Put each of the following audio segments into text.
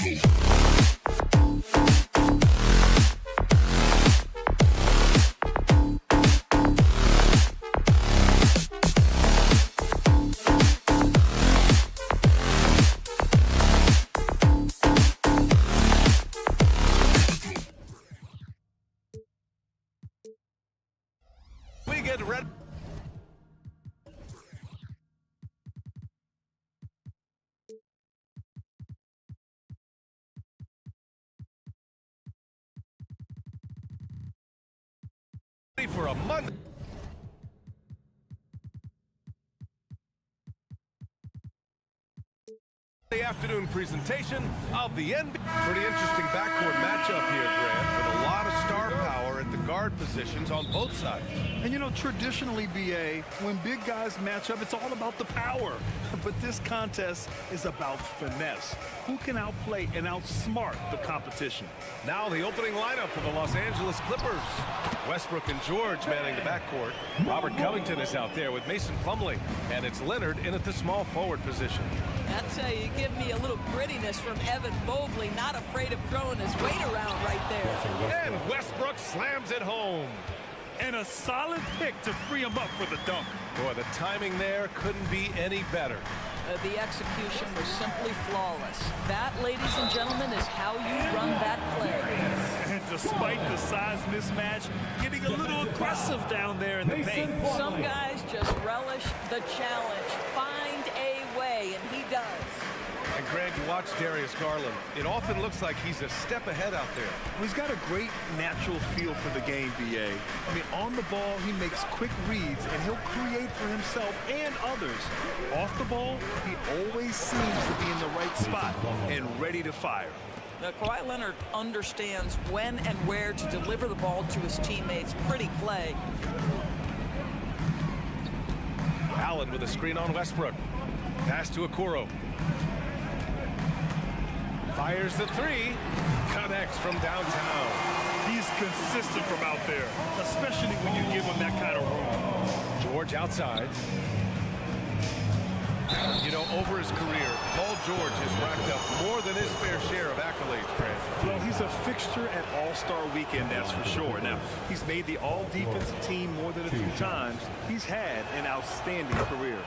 We get ready. For a Monday afternoon presentation of the NBA. Pretty interesting backcourt matchup here, Grant, with a lot of star power at the guard positions on both sides. And you know, traditionally, B.A., when big guys match up, it's all about the power. But this contest is about finesse. Who can outplay and outsmart the competition? Now the opening lineup for the Los Angeles Clippers. Westbrook and George manning the backcourt. Robert Covington is out there with Mason Plumlee. And it's Leonard in at the small forward position. I tell you, you give me a little grittiness from Evan Mobley, not afraid of throwing his weight around right there. And Westbrook slams it home. And a solid pick to free him up for the dunk. Boy, the timing there couldn't be any better. The execution was simply flawless. That, ladies and gentlemen, is how you run that play. And despite the size mismatch, getting a little aggressive down there in the paint. Some guys just relish the challenge. Find a way, and he does. And Greg, you watch Darius Garland. It often looks like he's a step ahead out there. Well, he's got a great natural feel for the game, B.A. I mean, on the ball, he makes quick reads, and he'll create for himself and others. Off the ball, he always seems to be in the right spot and ready to fire. Now, Kawhi Leonard understands when and where to deliver the ball to his teammates. Pretty play. Allen with a screen on Westbrook. Pass to Okoro. Fires the three. Connects from downtown. He's consistent from out there, especially when you give him that kind of room. George outside. You know, over his career, Paul George has racked up more than his fair share of accolades, Grant. Well, he's a fixture at All-Star Weekend, that's for sure. Now, he's made the All-Defensive team more than a few times. He's had an outstanding career.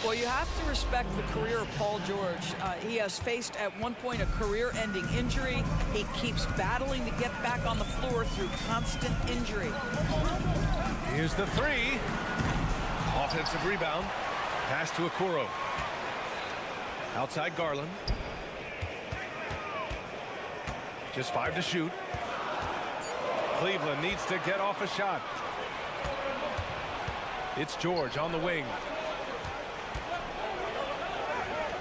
Well, you have to respect the career of Paul George. He has faced at one point a career-ending injury. He keeps battling to get back on the floor through constant injury. Here's the three. Offensive rebound. Pass to Okoro. Outside Garland. Just 5 to shoot. Cleveland needs to get off a shot. It's George on the wing.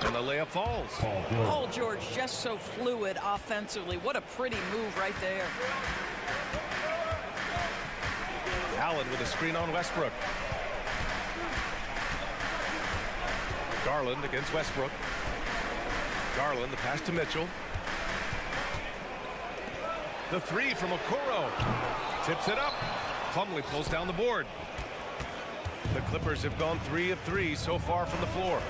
And the layup falls. Paul George just so fluid offensively. What a pretty move right there. Allen with a screen on Westbrook. Garland against Westbrook. Garland, the pass to Mitchell. The three from Okoro. Tips it up. Plumlee pulls down the board. The Clippers have gone 3 of 3 so far from the floor.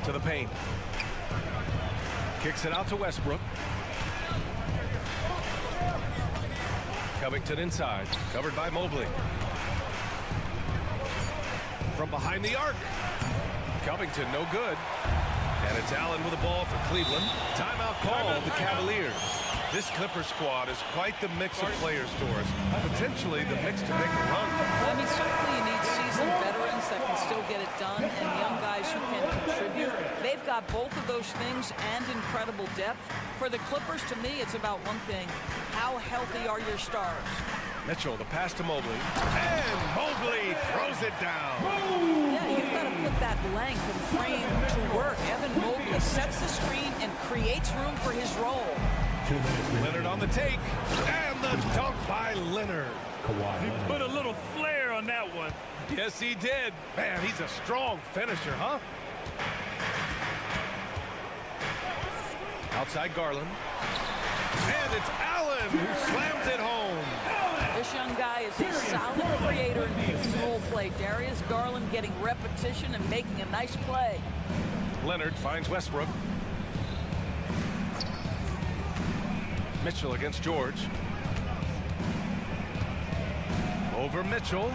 To the paint. Kicks it out to Westbrook. Covington inside. Covered by Mobley. From behind the arc. Covington no good. And it's Allen with the ball for Cleveland. Timeout call the Cavaliers. This Clipper squad is quite the mix of players, Doris. Potentially the mix to make a run. I mean, certainly you need seasoned veterans that can still get it done and young guys who can contribute. They've got both of those things and incredible depth. For the Clippers, to me, it's about one thing. How healthy are your stars? Mitchell, the pass to Mobley. And Mobley throws it down. Yeah, you've got to put that length and frame to work. Evan Mobley sets the screen and creates room for his role. Leonard on the take. And the dunk by Leonard. He put a little flair on that one. Yes, he did. Man, he's a strong finisher, huh? Outside Garland. And it's Allen who slams it home. This young guy is a solid creator in pick and roll play. Darius Garland getting repetition and making a nice play. Leonard finds Westbrook. Mitchell against George. Over Mitchell.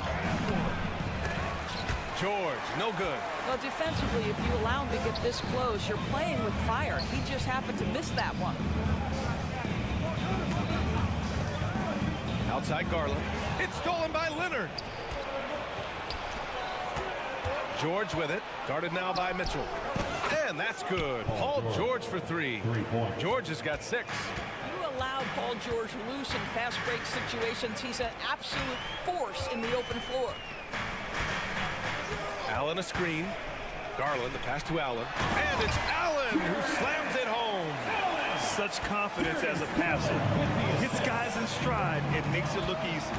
George, no good. Well, defensively, if you allow him to get this close, you're playing with fire. He just happened to miss that one. Outside Garland. It's stolen by Leonard. George with it. Guarded now by Mitchell. And that's good. Paul George for three. George has got 6. You allow Paul George loose in fast break situations. He's an absolute force in the open floor. Allen a screen. Garland, the pass to Allen. And it's Allen who slams it home. Such confidence as a passer. Hits guys in stride and makes it look easy.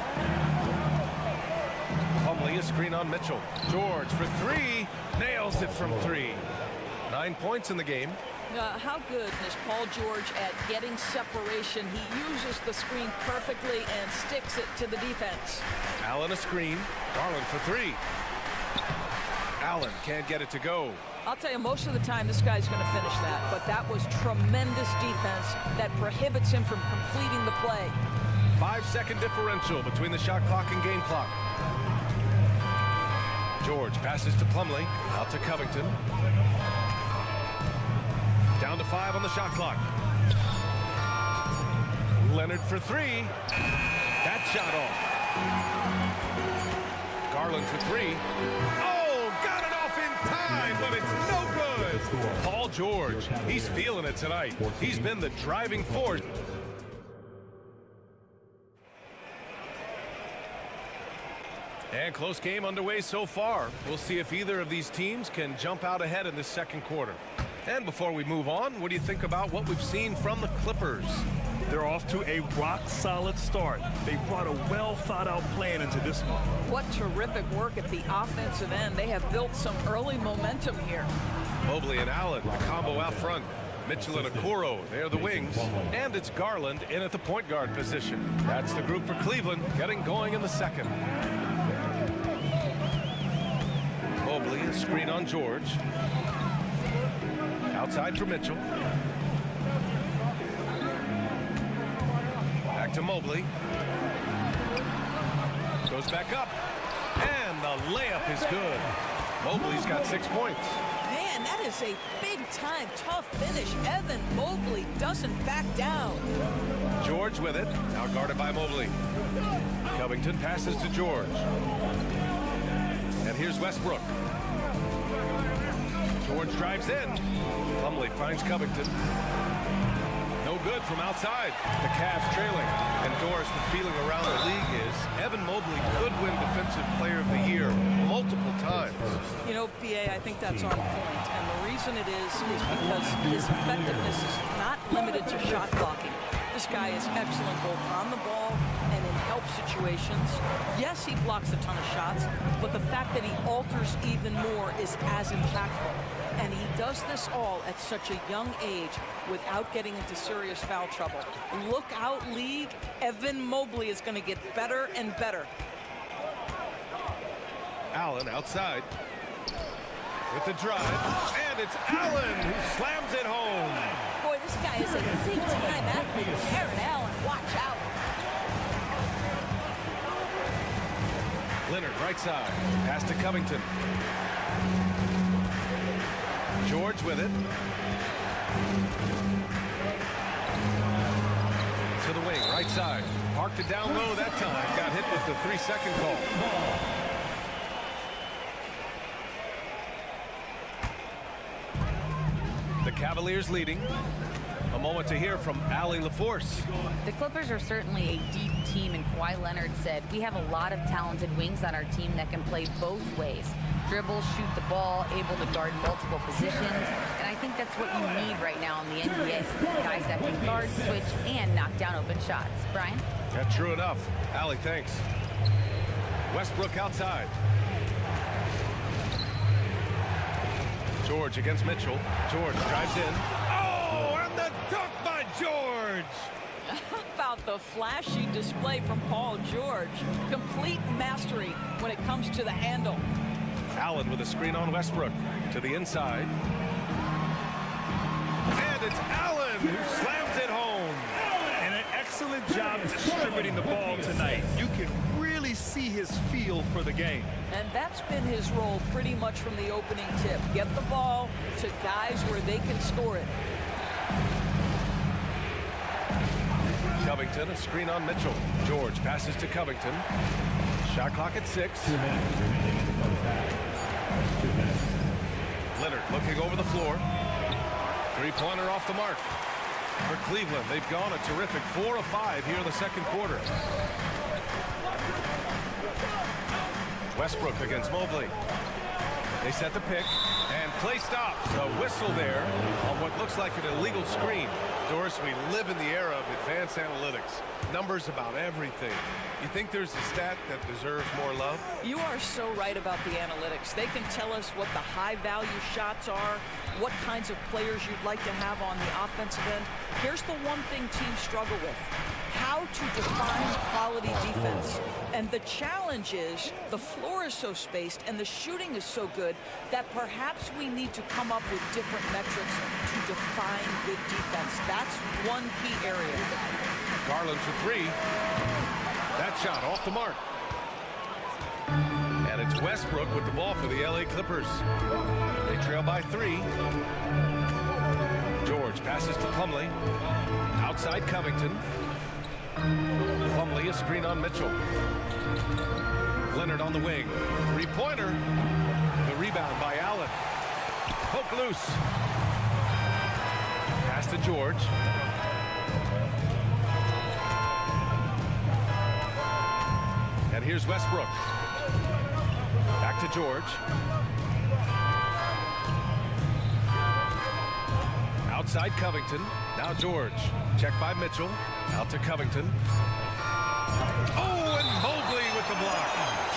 Plumlee a screen on Mitchell. George for 3. Nails it from 3. 9 points in the game. How good is Paul George at getting separation? He uses the screen perfectly and sticks it to the defense. Allen a screen. Garland for 3. Allen can't get it to go. I'll tell you, most of the time this guy's going to finish that, but that was tremendous defense that prohibits him from completing the play. 5-second differential between the shot clock and game clock. George passes to Plumlee. Out to Covington. Down to 5 on the shot clock. Leonard for 3. That shot off. Garland for 3. Oh, got it off in time, but it's no good. Paul George, he's feeling it tonight. He's been the driving force. And close game underway so far. We'll see if either of these teams can jump out ahead in this second quarter. And before we move on, what do you think about what we've seen from the Clippers? They're off to a rock-solid start. They brought a well-thought-out plan into this one. What terrific work at the offensive end. They have built some early momentum here. Mobley and Allen, the combo out front. Mitchell and Okoro, they're the wings. And it's Garland in at the point guard position. That's the group for Cleveland, getting going in the second. Mobley, a screen on George. Outside for Mitchell. Back to Mobley. Goes back up. And the layup is good. Mobley's got 6 points. Man, that is a big-time, tough finish. Evan Mobley doesn't back down. George with it. Now guarded by Mobley. Covington passes to George. And here's Westbrook. George drives in. Plumlee finds Covington. No good from outside. The Cavs trailing. And Doris, the feeling around the league is Evan Mobley could win Defensive Player of the Year multiple times. You know, B.A., I think that's on point. And the reason it is because his effectiveness is not limited to shot blocking. This guy is excellent both on the ball and in help situations. Yes, he blocks a ton of shots, but the fact that he alters even more is as impactful. And he does this all at such a young age without getting into serious foul trouble. Look out, league. Evan Mobley is going to get better and better. Allen outside with the drive, and it's Allen who slams it home. Boy, this guy is a big-time athlete. Aaron Allen, watch out. Leonard right side, pass to Covington. George with it. To the wing, right side. Parked it down low that time. Got hit with the 3-second call. The Cavaliers leading. A moment to hear from Allie LaForce. The Clippers are certainly a deep team, and Kawhi Leonard said, we have a lot of talented wings on our team that can play both ways. Dribble, shoot the ball, able to guard multiple positions, and I think that's what you need right now in the NBA. Guys that can guard, switch, and knock down open shots. Brian? That's true enough. Allie, thanks. Westbrook outside. George against Mitchell. George drives in. Oh, and the dunk by George! How about the flashy display from Paul George? Complete mastery when it comes to the handle. Allen with a screen on Westbrook. To the inside. distributing the ball tonight. You can really see his feel for the game. And that's been his role pretty much from the opening tip. Get the ball to guys where they can score it. Covington, a screen on Mitchell. George passes to Covington. Shot clock at 6. Leonard looking over the floor. Three-pointer off the mark. For Cleveland, they've gone a terrific 4 of 5 here in the second quarter. Westbrook against Mobley. They set the pick, and play stops. A whistle there on what looks like an illegal screen. Doris, we live in the era of advanced analytics. Numbers about everything. You think there's a stat that deserves more love? You are so right about the analytics. They can tell us what the high-value shots are, what kinds of players you'd like to have on the offensive end. Here's the one thing teams struggle with: how to define quality defense. And the challenge is the floor is so spaced and the shooting is so good that perhaps we need to come up with different metrics to define good defense. That's one key area. Garland for 3. That shot off the mark. And it's Westbrook with the ball for the LA Clippers. They trail by 3. George passes to Plumlee. Outside Covington. Plumlee, a screen on Mitchell. Leonard on the wing. Three-pointer. The rebound by Allen. Poke loose. Pass to George. And here's Westbrook. Back to George. Outside Covington. Now George. Check by Mitchell. Out to Covington. Oh, and Mobley with the block.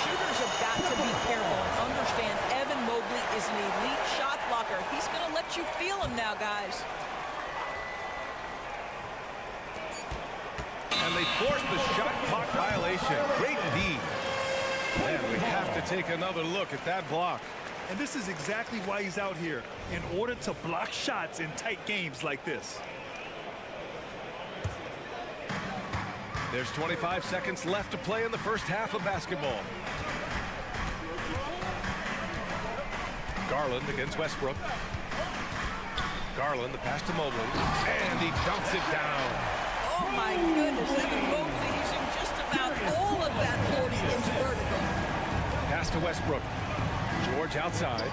Shooters have got to be careful and understand Evan Mobley is an elite shot blocker. He's going to let you feel him now, guys. And they forced the shot clock violation. Great D. And we have to take another look at that block. And this is exactly why he's out here, in order to block shots in tight games like this. There's 25 seconds left to play in the first half of basketball. Garland against Westbrook. Garland, the pass to Mobley. And he dunks it down. Oh, my goodness. Evan Mobley using just about all of that 40 inch vertical. Pass to Westbrook. George outside.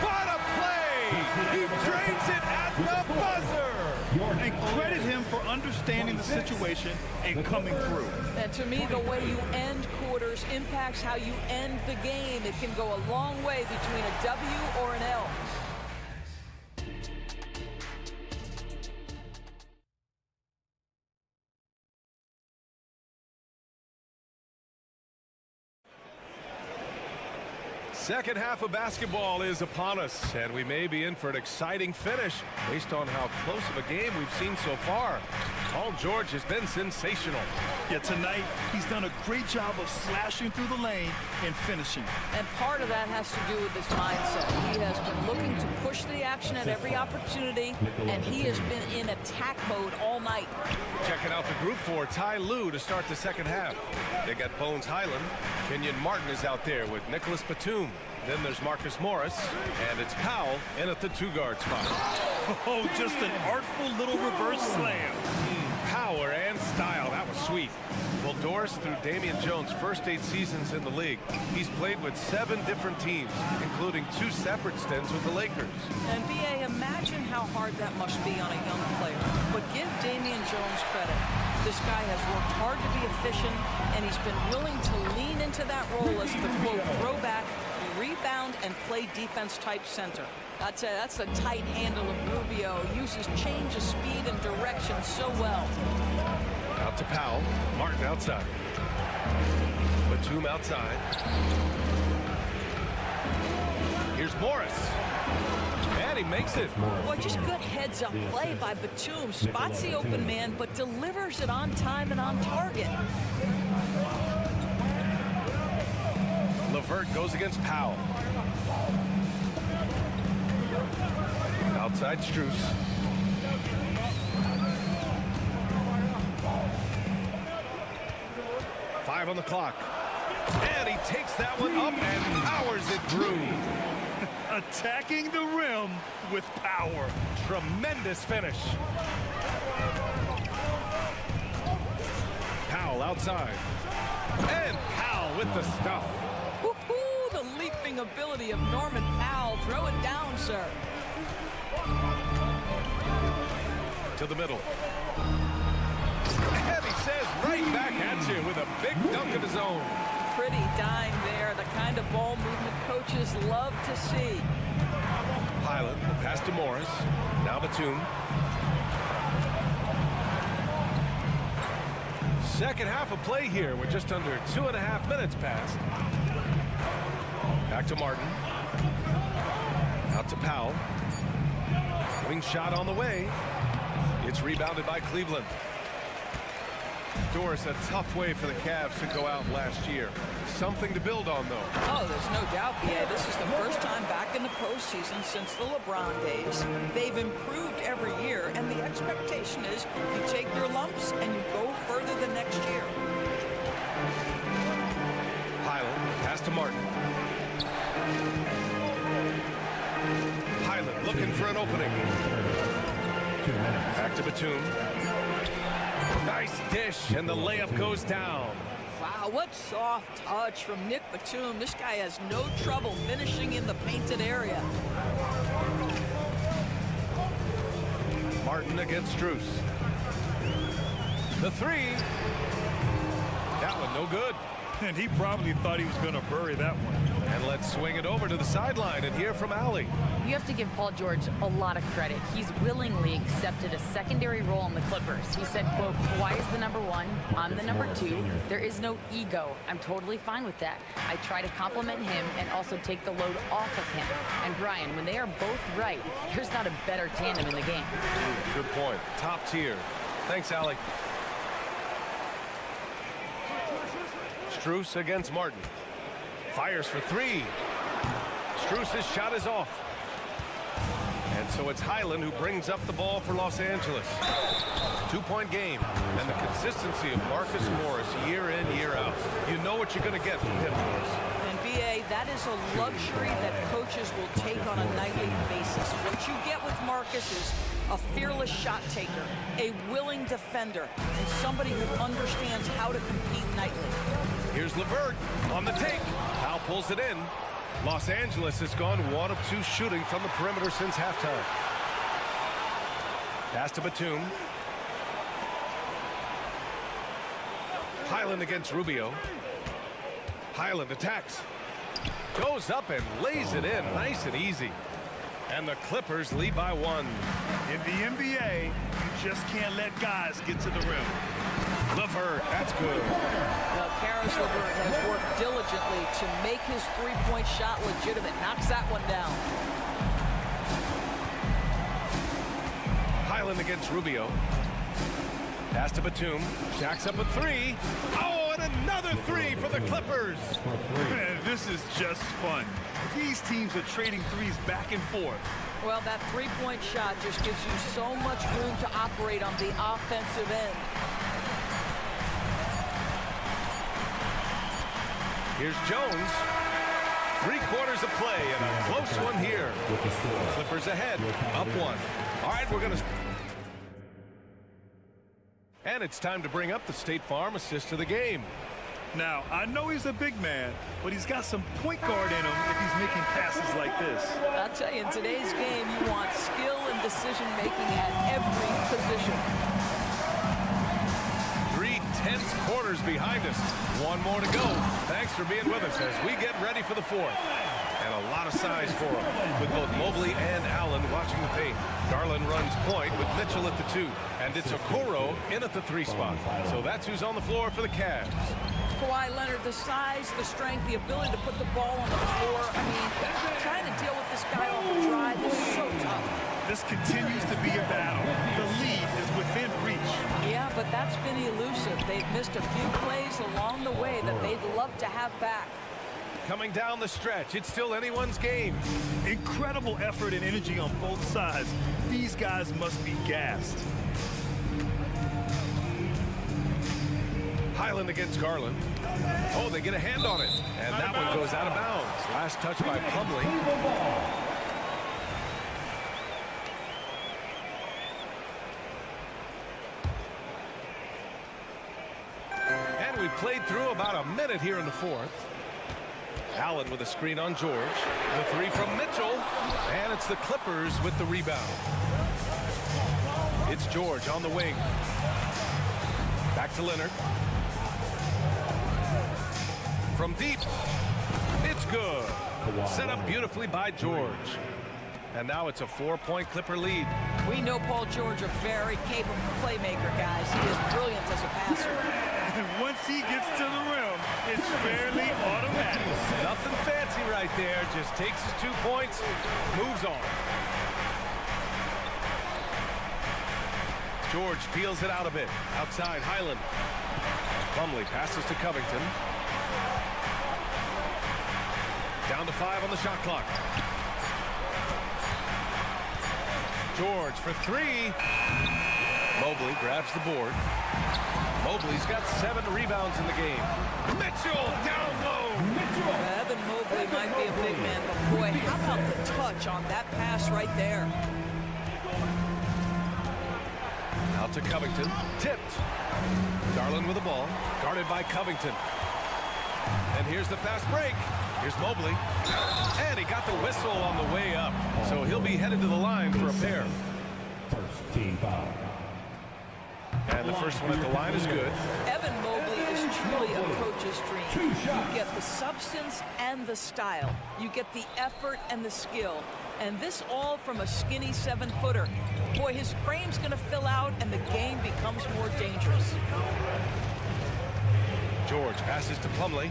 What a play! He drains it at the buzzer! And credit him for understanding the situation and coming through. And to me, the way you end quarters impacts how you end the game. It can go a long way between a W or an L. Second half of basketball is upon us, and we may be in for an exciting finish based on how close of a game we've seen so far. Paul George has been sensational. Yeah, tonight he's done a great job of slashing through the lane and finishing. And part of that has to do with his mindset. He has been looking to push the action at every opportunity, and he has been in attack mode all night. Checking out the group for Ty Lue to start the second half. They got Bones Highland. Kenyon Martin is out there with Nicholas Batum. Then there's Marcus Morris, and it's Powell in at the 2-guard spot. Oh, just an artful little reverse slam. Power and style. That was sweet. Well, Doris, through Damian Jones' first 8 seasons in the league, he's played with 7 different teams, including 2 separate stints with the Lakers. And B.A., imagine how hard that must be on a young player. But give Damian Jones credit. This guy has worked hard to be efficient, and he's been willing to lean into that role as the, quote, throwback, rebound, and play defense-type center. That's a tight handle of Rubio. Uses change of speed and direction so well. Out to Powell. Martin outside. Batum outside. Here's Morris. And he makes it. Boy, just good heads-up play by Batum. Spots the open man, but delivers it on time and on target. LeVert goes against Powell. Outside Strus. Five on the clock. And he takes that one up and powers it through. Attacking the rim with power. Tremendous finish. Powell outside. And Powell with the stuff. Woohoo! The leaping ability of Norman Powell. Throw it down, sir. To the middle. And he says right back at you with a big dunk of his own. Pretty dime there. The kind of ball movement coaches love to see. Highland, the pass to Morris. Now Batum. Second half of play here. We're just under 2.5 minutes past. Back to Martin. Out to Powell. Wing shot on the way. It's rebounded by Cleveland. Doris, a tough way for the Cavs to go out last year. Something to build on, though. Oh, there's no doubt, B.A. This is the first time back in the postseason since the LeBron days. They've improved every year, and the expectation is you take your lumps and you go further the next year. Highland, pass to Martin. Highland looking for an opening. Back to Batum. Nice dish, and the layup goes down. Wow, what soft touch from Nick Batum. This guy has no trouble finishing in the painted area. Martin against Strus. The three. That one no good. And he probably thought he was going to bury that one. And let's swing it over to the sideline and hear from Allie. You have to give Paul George a lot of credit. He's willingly accepted a secondary role in the Clippers. He said, quote, Kawhi is the number one, I'm the number two. There is no ego. I'm totally fine with that. I try to compliment him and also take the load off of him. And Brian, when they are both right, there's not a better tandem in the game. Good point. Top tier. Thanks, Allie. Strus against Martin. Fires for three. Strus' shot is off. And so it's Highland who brings up the ball for Los Angeles. 2-point game. And the consistency of Marcus Morris year in, year out. You know what you're going to get from him, Morris. And B.A., that is a luxury that coaches will take on a nightly basis. What you get with Marcus is a fearless shot taker, a willing defender, and somebody who understands how to compete nightly. Here's LeVert on the take. Powell pulls it in. Los Angeles has gone 1 of 2 shooting from the perimeter since halftime. Pass to Batum. Highland against Rubio. Highland attacks. Goes up and lays it in nice and easy. And the Clippers lead by 1. In the NBA, you just can't let guys get to the rim. LeVert, that's good. Now, Caris LeVert has worked diligently to make his three-point shot legitimate. Knocks that one down. Highland against Rubio. Pass to Batum. Jacks up a three. Oh, and another three for the Clippers. Man, this is just fun. These teams are trading threes back and forth. Well, that three-point shot just gives you so much room to operate on the offensive end. Here's Jones. 3/4 of play and a close one here. Clippers ahead, up 1. All right, we're going to... And it's time to bring up the State Farm assist of the game. Now, I know he's a big man, but he's got some point guard in him if he's making passes like this. I'll tell you, in today's game, you want skill and decision-making at every position. 3 tense quarters behind us. 1 more to go. Thanks for being with us as we get ready for the 4th. And a lot of size for him, with both Mobley and Allen watching the paint. Garland runs point with Mitchell at the 2. And it's Okoro in at the 3 spot. So that's who's on the floor for the Cavs. Kawhi Leonard, the size, the strength, the ability to put the ball on the floor. I mean, trying to deal with this guy off the drive is so tough. This continues to be a battle. The lead is within reach. Yeah, but that's been elusive. They've missed a few plays along the way that they'd love to have back. coming down the stretch. It's still anyone's game. Incredible effort and energy on both sides. These guys must be gassed. Highland against Garland. Oh, they get a hand on it. And that one goes out of bounds. Last touch by Plumlee. And we played through about a minute here in the fourth. Allen with a screen on George. The three from Mitchell. And it's the Clippers with the rebound. It's George on the wing. Back to Leonard. From deep, it's good. Set up beautifully by George. And now it's a 4-point Clipper lead. We know Paul George, a very capable playmaker, guys. He is brilliant as a passer. And once he gets to the rim, it's fairly automatic. Nothing fancy right there. Just takes his 2 points, moves on. George peels it out a bit. Outside, Highland. Plumlee passes to Covington. Down to 5 on the shot clock. George for 3. Mobley grabs the board. Mobley's got 7 rebounds in the game. Mitchell down low. Evan Mobley might be a big man, but boy, how about the touch on that pass right there? Out to Covington. Tipped. Garland with the ball. Guarded by Covington. And here's the fast break. Here's Mobley. And he got the whistle on the way up. So he'll be headed to the line for a pair. First team foul. And the first one at the line is good. Evan Mobley is truly a coach's dream. You get the substance and the style. You get the effort and the skill. And this all from a skinny 7-footer. Boy, his frame's going to fill out and the game becomes more dangerous. George passes to Plumlee.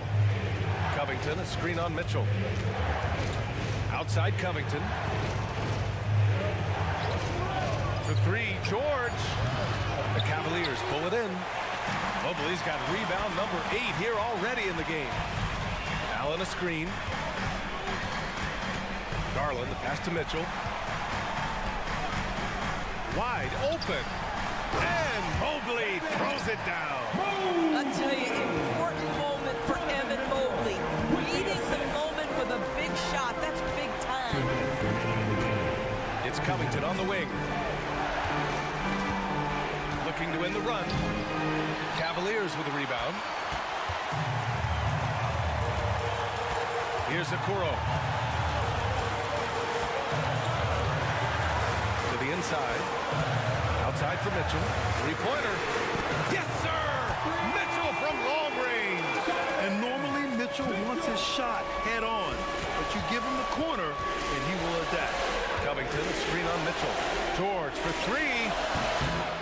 Covington, a screen on Mitchell. Outside Covington. For 3, George. The Cavaliers pull it in. Mobley's got rebound number 8 here already in the game. Allen a screen. Garland, the pass to Mitchell. Wide open. And Mobley throws it down. I tell you, important moment for Evan Mobley. Reading the moment with a big shot. That's big time. It's Covington on the wing. Looking to win the run. Cavaliers with a rebound. Here's Okoro. To the inside. Outside for Mitchell. 3-pointer. Yes, sir! Mitchell from long range. And normally Mitchell wants his shot head on. But you give him the corner and he will adapt. Covington, a screen on Mitchell. George for 3.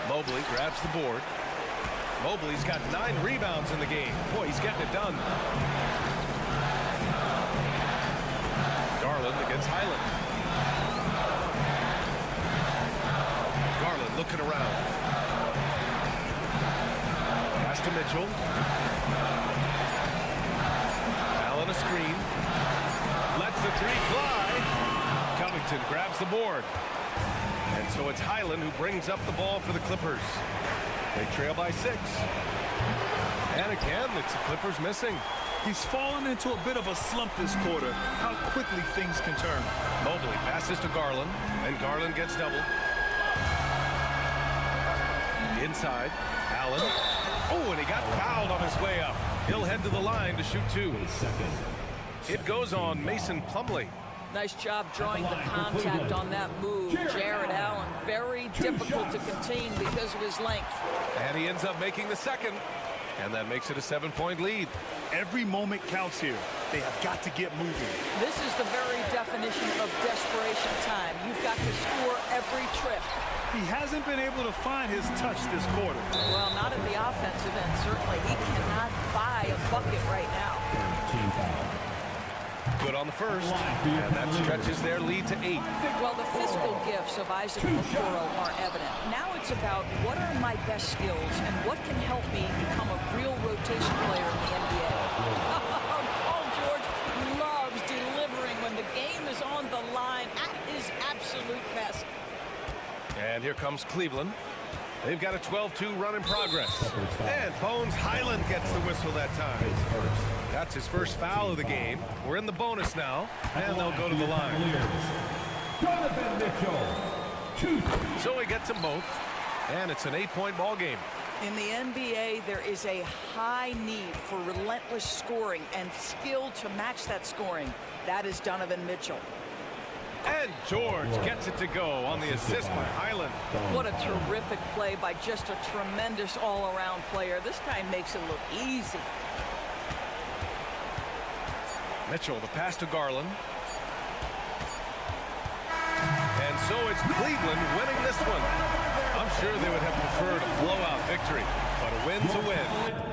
Mobley grabs the board. Mobley's got 9 rebounds in the game. Boy, he's getting it done. Garland against Highland. Garland looking around. Pass to Mitchell. Allen a screen. Lets the 3 fly. Covington grabs the board. And so it's Highland who brings up the ball for the Clippers. They trail by 6. And again, it's the Clippers missing. He's fallen into a bit of a slump this quarter. How quickly things can turn. Mobley passes to Garland, and Garland gets doubled. Inside, Allen. Oh, and he got fouled on his way up. He'll head to the line to shoot 2. It goes on Mason Plumlee. Nice job drawing the contact on that move. Jared Allen, very difficult to contain because of his length. And he ends up making the second. And that makes it a 7-point lead. Every moment counts here. They have got to get moving. This is the very definition of desperation time. You've got to score every trip. He hasn't been able to find his touch this quarter. Well, not at the offensive end, certainly. He cannot buy a bucket right now. Team foul. Good on the first, and that stretches their lead to 8. Well, the physical gifts of Isaac Okoro are evident. Now it's about what are my best skills and what can help me become a real rotation player in the NBA. Paul George And here comes Cleveland. They've got a 12-2 run in progress. And Bones Highland gets the whistle that time. That's his first foul of the game. We're in the bonus now, and they'll go to the line. So he gets them both, and it's an 8-point ball game. In the NBA, there is a high need for relentless scoring and skill to match that scoring. That is Donovan Mitchell. And George gets it to go on the assist by Highland. What a terrific play by just a tremendous all-around player. This guy makes it look easy. Mitchell, the pass to Garland. And so it's Cleveland winning this one. I'm sure they would have preferred a blowout victory, but a win's a win.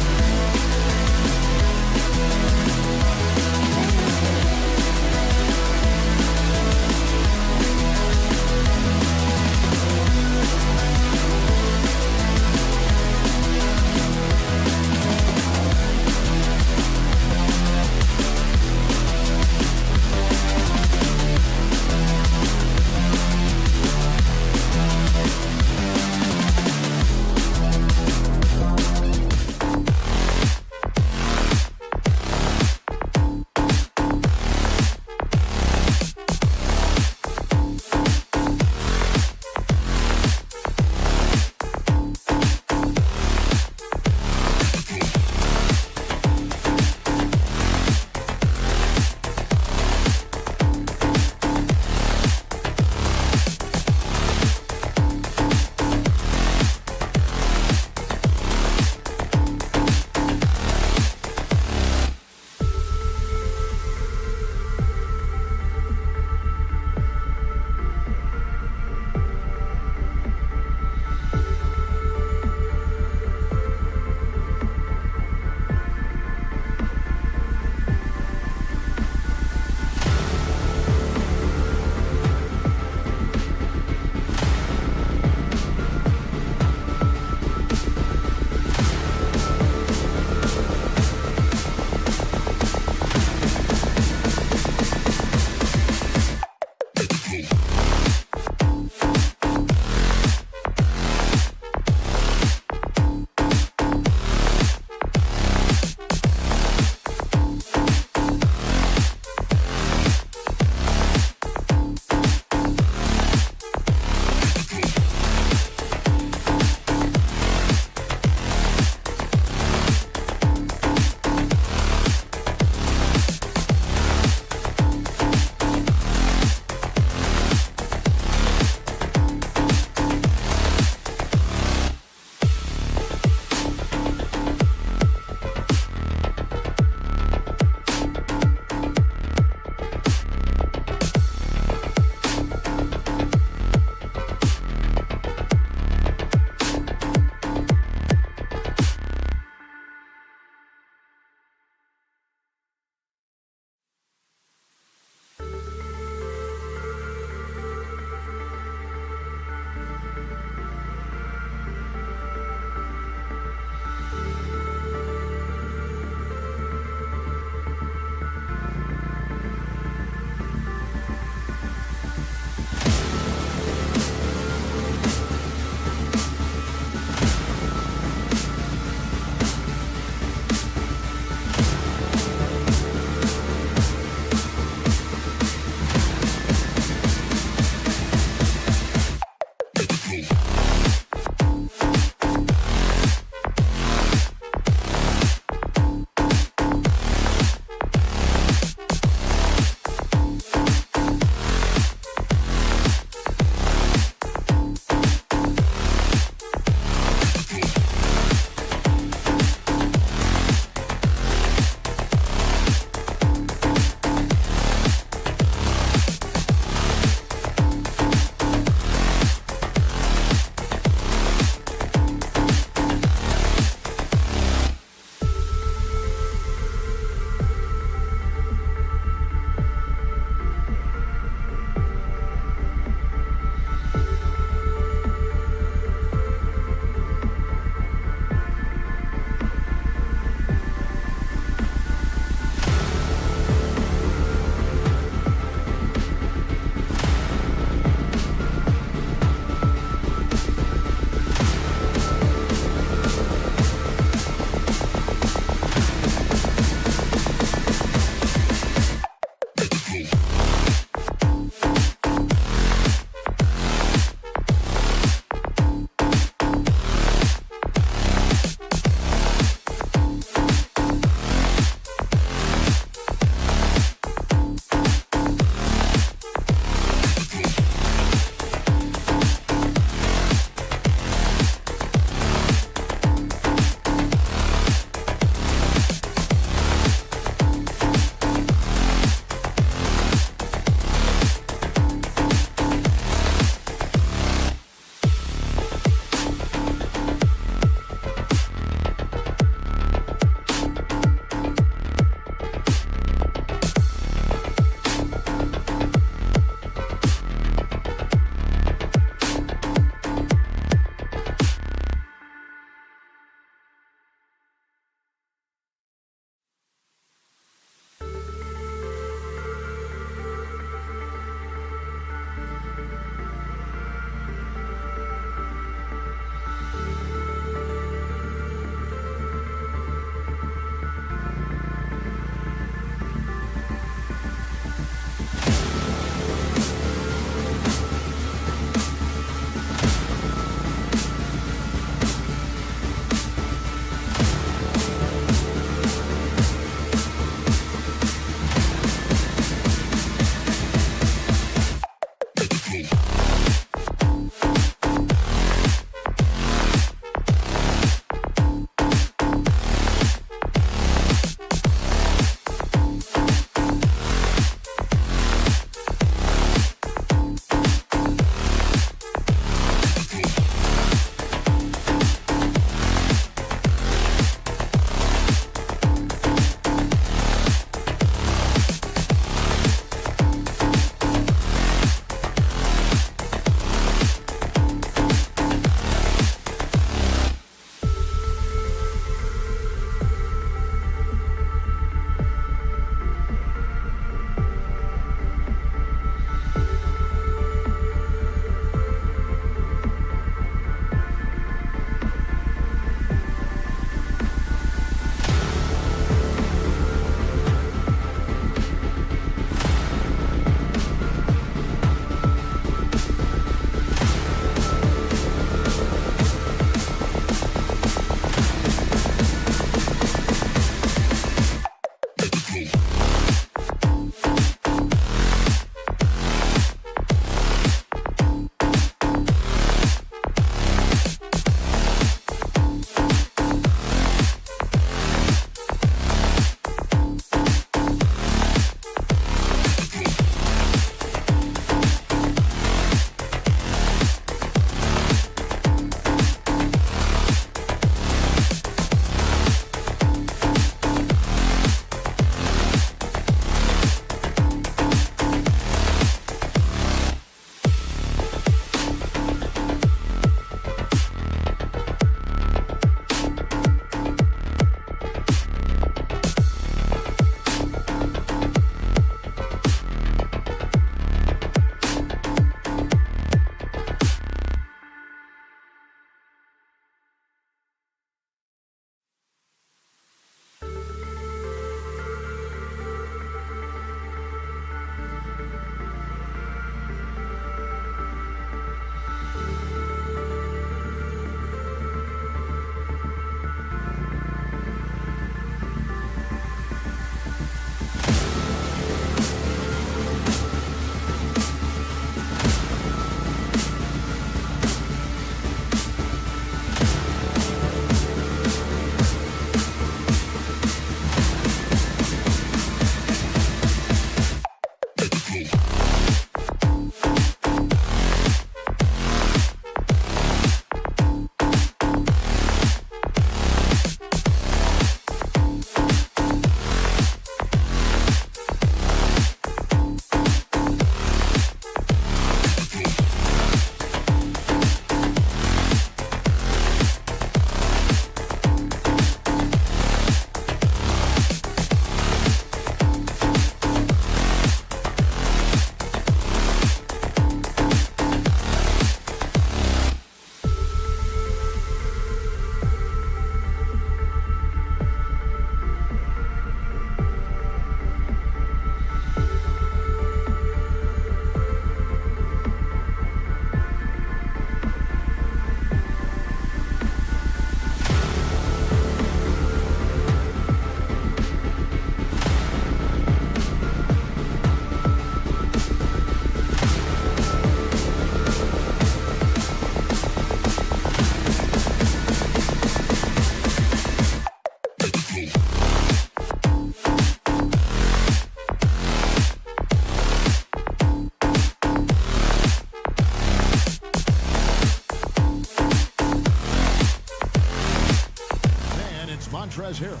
has Harrell.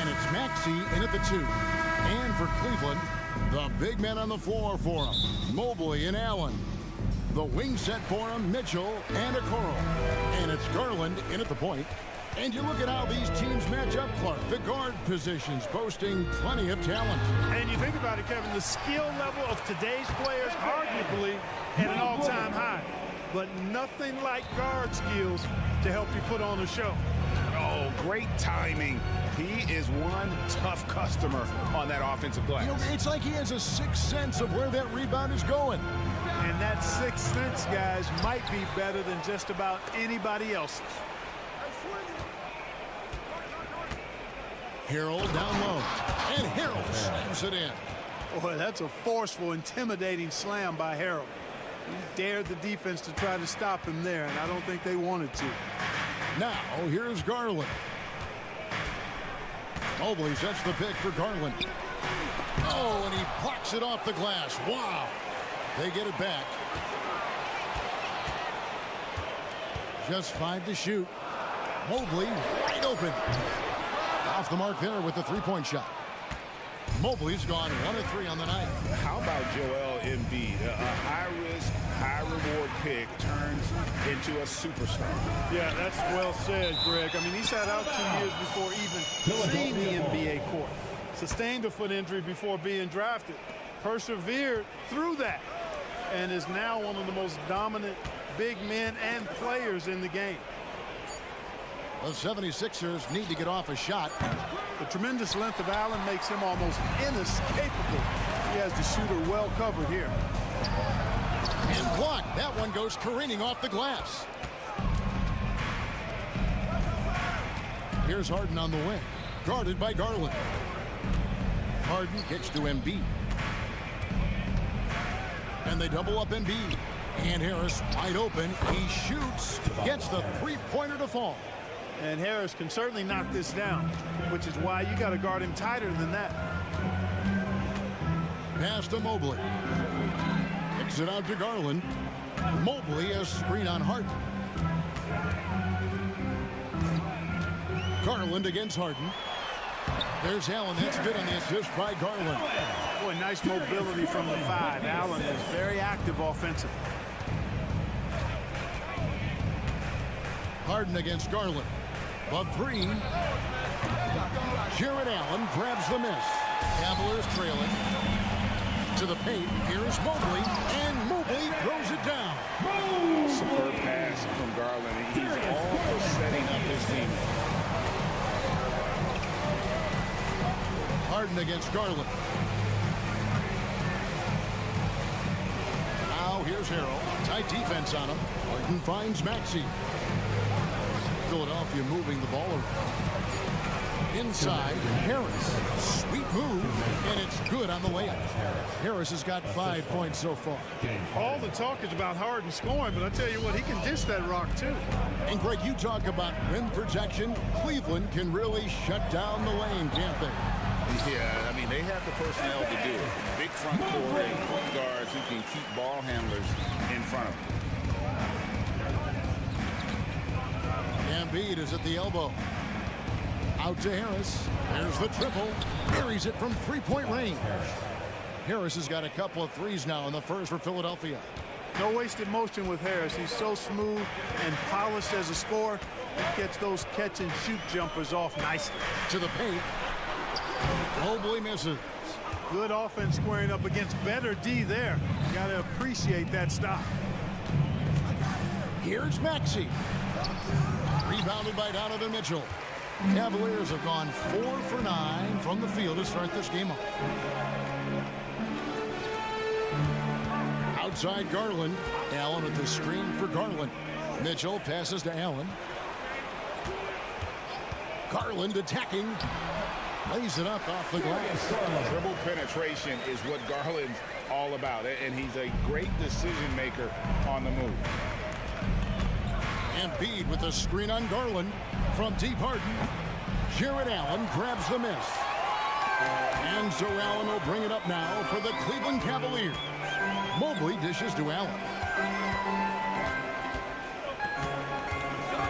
And it's Maxey in at the 2. And for Cleveland, the big men on the floor for him, Mobley and Allen. The wing set for him, Mitchell and Okoro. And it's Garland in at the point. And you look at how these teams match up, Clark. The guard positions boasting plenty of talent. And you think about it, Kevin, the skill level of today's players arguably at an all-time high. But nothing like guard skills to help you put on a show. Oh, great timing. He is one tough customer on that offensive glass. You know, it's like he has a sixth sense of where that rebound is going. And that sixth sense, guys, might be better than just about anybody else's. Harrell down low. And Harrell slams it in. Boy, that's a forceful, intimidating slam by Harrell. He dared the defense to try to stop him there, and I don't think they wanted to. Now, here's Garland. Mobley sets the pick for Garland. Oh, and he blocks it off the glass. Wow. They get it back. Just 5 to shoot. Mobley wide open. Off the mark there with the three-point shot. Mobley's gone 1 of 3 on the night. How about Joel Embiid? A high-risk, high-reward pick turns into a superstar. Yeah, that's well said, Greg. I mean, he sat out 2 years before even seeing the NBA court. Sustained a foot injury before being drafted. Persevered through that and is now one of the most dominant big men and players in the game. The 76ers need to get off a shot. The tremendous length of Allen makes him almost inescapable. He has the shooter well covered here. And blocked. That one goes careening off the glass. Here's Harden on the wing. Guarded by Garland. Harden kicks to Embiid. And they double up Embiid. And Harris wide open. He shoots. Gets the three-pointer to fall. And Harris can certainly knock this down, which is why you got to guard him tighter than that. Pass to Mobley. Kicks it out to Garland. Mobley a screen on Harden. Garland against Harden. There's Allen. That's good on the assist by Garland. Boy, nice mobility from the 5. Allen is very active offensively. Harden against Garland. The 3. Jared Allen grabs the miss. Cavaliers trailing. To the paint. Here's Mobley. And Mobley throws it down. Superb pass from Garland. He's all for setting up his team. Harden against Garland. Now here's Harrell. Tight defense on him. Harden finds Maxey. Philadelphia moving the ball around. Inside, Harris. Sweet move, and it's good on the layup. Harris has got 5 points so far. All the talk is about Harden scoring, but I tell you what, he can dish that rock too. And Greg, you talk about rim protection. Cleveland can really shut down the lane, can't they? Yeah, I mean, they have the personnel to do it. Big front court and point guards who can keep ball handlers in front of them. Embiid is at the elbow. Out to Harris. There's the triple. Buries it from three-point range. Harris has got a couple of threes now in the first for Philadelphia. No wasted motion with Harris. He's so smooth and polished as a scorer. He gets those catch-and-shoot jumpers off nicely. To the paint. Mobley misses. Good offense squaring up against better D there. You got to appreciate that stop. Here's Maxey. Rebounded by Donovan Mitchell. Cavaliers have gone 4 for 9 from the field to start this game off. Outside Garland. Allen with the screen for Garland. Mitchell passes to Allen. Garland attacking. Lays it up off the glass. Dribble penetration is what Garland's all about, and he's a great decision maker on the move. Embiid with a screen on Garland from deep Harden. Jared Allen grabs the miss. And so Allen will bring it up now for the Cleveland Cavaliers. Mobley dishes to Allen.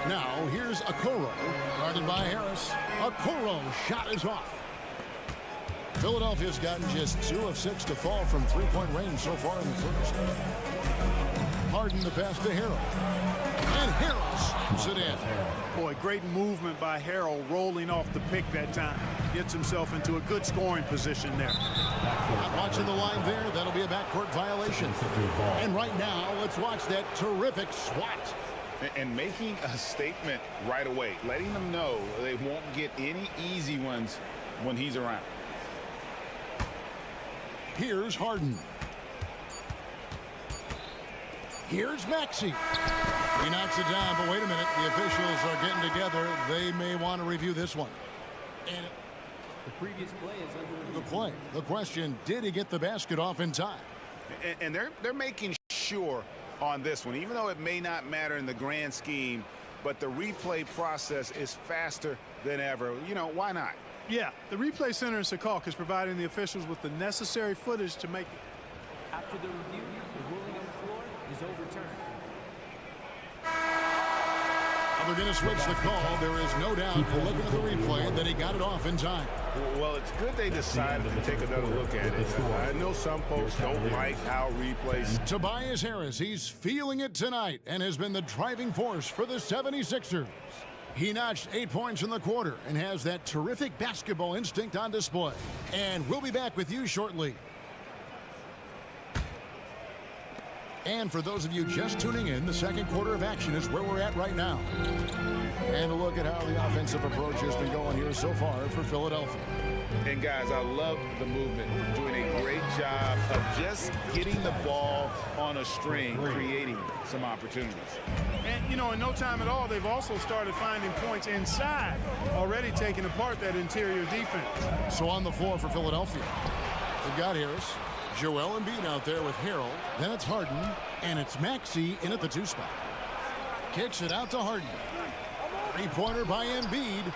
Now here's Okoro, guarded by Harris. Okoro shot is off. Philadelphia's gotten just 2 of 6 to fall from three-point range so far in the first. Harden the pass to Harrell. And Harrell puts it in. Boy, great movement by Harrell, rolling off the pick that time. Gets himself into a good scoring position there. Not watching the line there. That'll be a backcourt violation. And right now, let's watch that terrific swat. And making a statement right away, letting them know they won't get any easy ones when he's around. Here's Harden. Here's Maxey. He knocks it down, but wait a minute. The officials are getting together. They may want to review this one. And the previous play is under the play. The question, did he get the basket off in time? And they're making sure on this one, even though it may not matter in the grand scheme, but the replay process is faster than ever. You know, why not? Yeah, the replay center in Secaucus is providing the officials with the necessary footage to make it. After the review, the ruling on the floor is overturned. They're going to switch the call. There is no doubt, looking at the replay, that he got it off in time. Well, it's good they decided to take another look at it. I know some folks don't like how replays. Tobias Harris, he's feeling it tonight and has been the driving force for the 76ers. He notched 8 points in the quarter and has that terrific basketball instinct on display. And we'll be back with you shortly. And for those of you just tuning in, the second quarter of action is where we're at right now. And a look at how the offensive approach has been going here so far for Philadelphia. And guys, I love the movement. Doing a great job of just getting the ball on a string, creating some opportunities. And, you know, in no time at all, they've also started finding points inside, already taking apart that interior defense. So on the floor for Philadelphia, they've got Harris. Joel Embiid out there with Harrell. Then it's Harden, and it's Maxey in at the 2 spot. Kicks it out to Harden. Three-pointer by Embiid.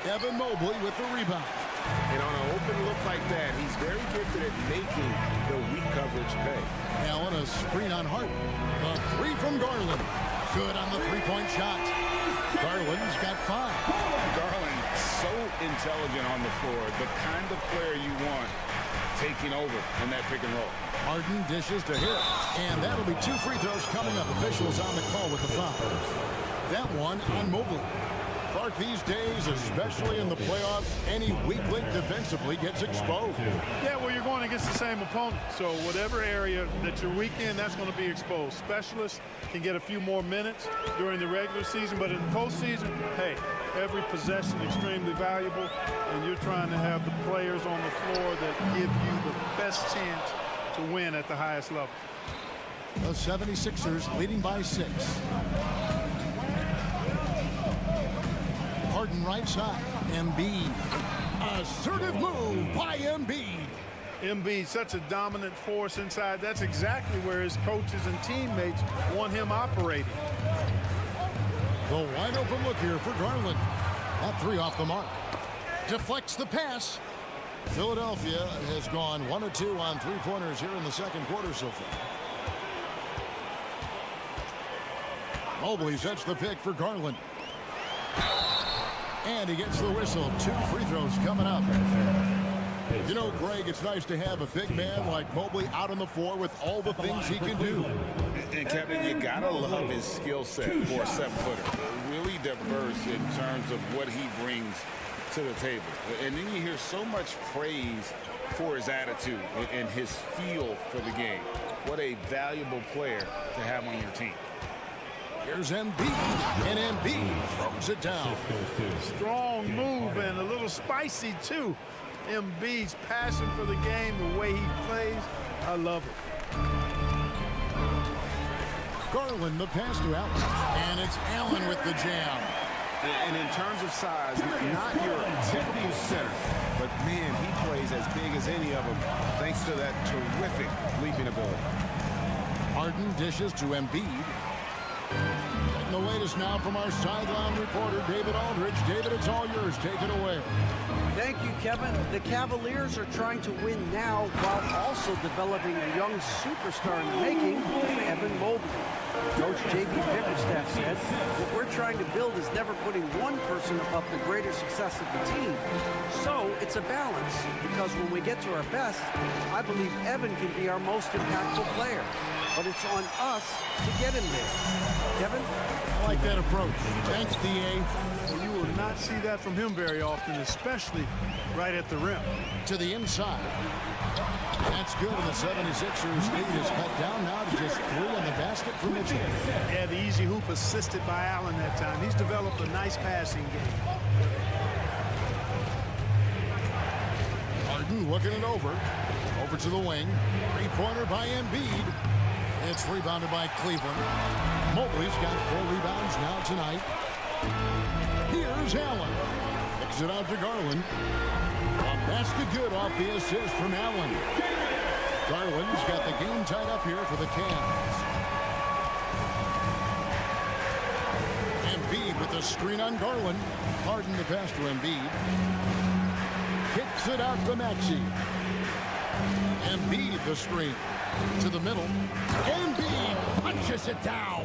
Evan Mobley with the rebound. And on an open look like that, he's very gifted at making the weak coverage pay. Now on a screen on Harden. The 3 from Garland. Good on the three-point shot. Garland's got 5. Garland, so intelligent on the floor. The kind of player you want taking over in that pick and roll. Harden dishes to Harris. And that'll be 2 free throws coming up. Officials on the call with the foul. That one on Mobley. Clark, these days, especially in the playoffs, any weak link defensively gets exposed. Yeah, well, you're going against the same opponent. So whatever area that you're weak in, that's going to be exposed. Specialists can get a few more minutes during the regular season, but in the postseason, hey, every possession extremely valuable, and you're trying to have the players on the floor that give you the best chance to win at the highest level. The 76ers leading by 6. Harden right side. Embiid. Assertive move by Embiid. Embiid, such a dominant force inside. That's exactly where his coaches and teammates want him operating. The wide open look here for Garland. That 3 off the mark. Deflects the pass. Philadelphia has gone 1 of 2 on three-pointers here in the second quarter so far. Mobley sets the pick for Garland. And he gets the whistle. 2 free throws coming up. You know, Greg, it's nice to have a big man like Mobley out on the floor with all the things he can do. And Kevin, you gotta love his skill set for a 7-footer. Really diverse in terms of what he brings to the table. And then you hear so much praise for his attitude and his feel for the game. What a valuable player to have on your team. Here's Embiid, and Embiid throws it down. Strong move and a little spicy, too. Embiid's passion for the game, the way he plays, I love it. Garland, the pass to Allen, and it's Allen with the jam. And in terms of size, not your typical center, but man, he plays as big as any of them thanks to that terrific leaping ability. Harden dishes to Embiid. And the latest now from our sideline reporter, David Aldridge. David, it's all yours. Take it away. Thank you, Kevin. The Cavaliers are trying to win now while also developing a young superstar in the making, Evan Mobley. Coach J.B. Bickerstaff said, what we're trying to build is never putting one person above the greater success of the team. So it's a balance, because when we get to our best, I believe Evan can be our most impactful player. But it's on us to get him there. Kevin? I like that approach. Thanks, D.A. Well, you will not see that from him very often, especially right at the rim. To the inside. That's good, and the 76ers lead is cut down now to just 3 on the basket for Mitchell. Yeah, the easy hoop assisted by Allen that time. He's developed a nice passing game. Harden looking it over. Over to the wing. Three-pointer by Embiid. It's rebounded by Cleveland. Mobley's got 4 rebounds now tonight. Here's Allen. Kicks it out to Garland. A basket good off the assist from Allen. Garland's got the game tied up here for the Cavs. Embiid with the screen on Garland. Harden the pass to Embiid. Kicks it out to Maxey. Embiid the screen to the middle. Embiid punches it down.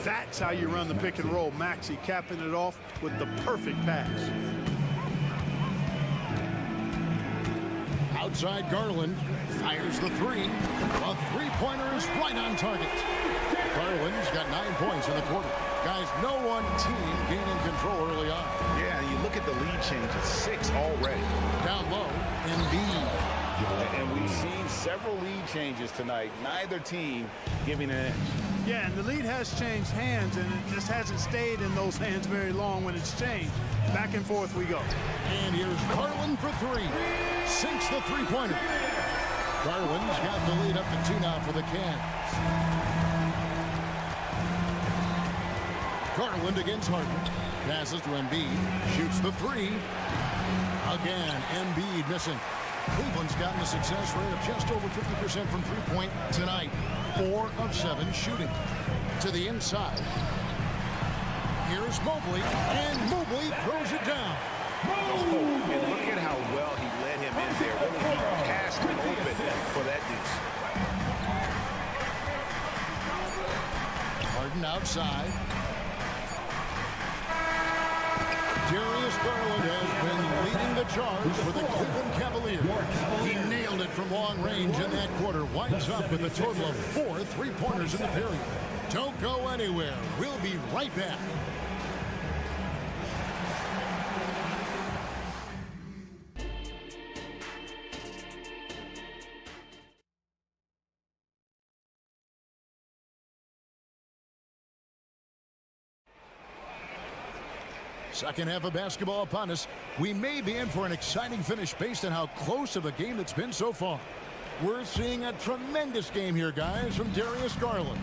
That's how you run the pick and roll. Maxey capping it off with the perfect pass. Outside Garland fires the 3. A three-pointer is right on target. Garland's got 9 points in the quarter. Guys, no one team gaining control early on. Yeah, you look at the lead changes, 6 already. Down low, Embiid. And we've seen several lead changes tonight. Neither team giving an edge. Yeah, and the lead has changed hands, and it just hasn't stayed in those hands very long when it's changed. Back and forth we go. And here's Garland for 3. Sinks the three-pointer. Garland's got the lead up to 2 now for the Cavs. Garland against Harden. Passes to Embiid. Shoots the 3. Again, Embiid missing. Cleveland's gotten a success rate of just over 50% from three-point tonight. 4 of 7 shooting. To the inside. Here's Mobley, and Mobley throws it down. Oh, and look at how well he led him in there. Really, he passed him open for that deuce. Harden outside. Darius Garland has been leading the charge for the Cleveland Cavaliers. He nailed it from long range in that quarter. Winds up with a total of 4 three-pointers in the period. Don't go anywhere. We'll be right back. Second half of basketball upon us. We may be in for an exciting finish based on how close of a game it's been so far. We're seeing a tremendous game here, guys, from Darius Garland.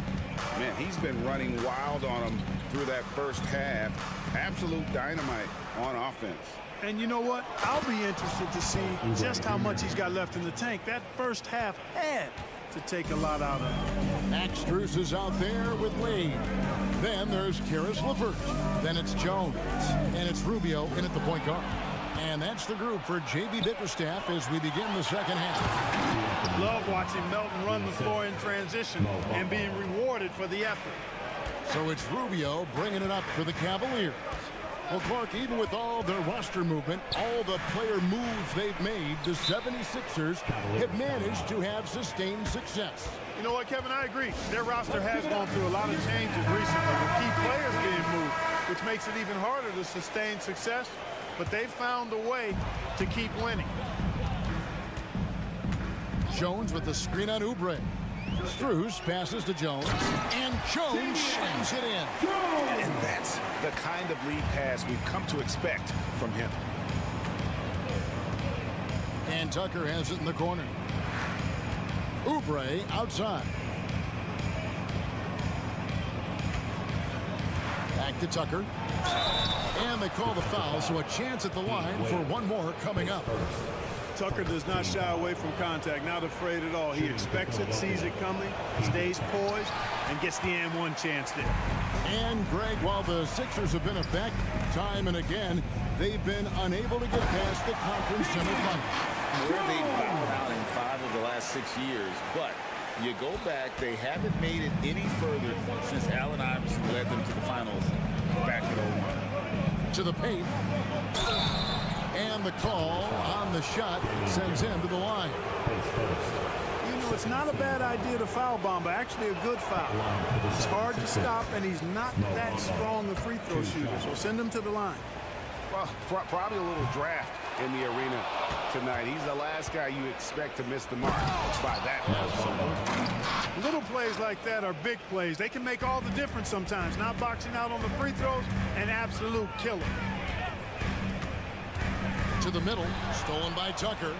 Man, he's been running wild on him through that first half. Absolute dynamite on offense. And you know what? I'll be interested to see just how much he's got left in the tank. That first half had to take a lot out of him. Max Strus is out there with Wade. Then there's Caris LeVert. Then it's Jones. And it's Rubio in at the point guard. And that's the group for J.B. Bickerstaff as we begin the second half. Love watching Melton run the floor in transition and being rewarded for the effort. So it's Rubio bringing it up for the Cavaliers. Well, Clark, even with all their roster movement, all the player moves they've made, the 76ers have managed to have sustained success. You know what, Kevin? I agree. Their roster has gone through a lot of changes recently with key players being moved, which makes it even harder to sustain success. But they've found a way to keep winning. Jones with the screen on Oubre. Strus passes to Jones, and Jones slams it in. And that's the kind of lead pass we've come to expect from him. And Tucker has it in the corner. Oubre outside. Back to Tucker. And they call the foul, so a chance at the line for one more coming up. Tucker does not shy away from contact, not afraid at all. He expects it, sees it coming, stays poised, and gets the and one chance there. And, Greg, while the Sixers have been effective time and again, they've been unable to get past the conference semifinals. Where they bowed out in 5 of the last 6 years, but you go back, they haven't made it any further since Allen Iverson led them to the finals back in 01. To the paint. And the call on the shot sends him to the line. You know, it's not a bad idea to foul Bamba. Actually, a good foul. It's hard to stop, and he's not that strong a free throw shooter, so send him to the line. Well, probably a little draft in the arena tonight. He's the last guy you expect to miss the mark by that much. Little plays like that are big plays. They can make all the difference sometimes. Not boxing out on the free throws, an absolute killer. To the middle, stolen by Tucker.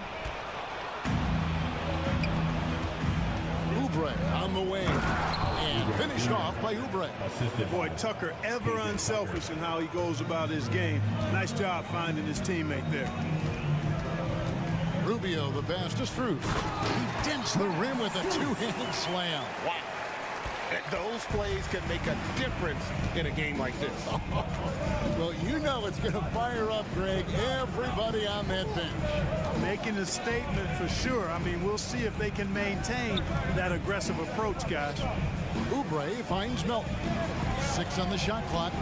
Oubre on the wing, and finished off by Oubre. Boy, Tucker ever unselfish in how he goes about his game. Nice job finding his teammate there. Rubio, the pass to Strus. He dents the rim with a two-handed slam. Wow. Those plays can make a difference in a game like this. Well, you know it's going to fire up, Greg, everybody on that bench. Making a statement for sure. I mean, we'll see if they can maintain that aggressive approach, guys. Oubre finds Melton. 6 on the shot clock.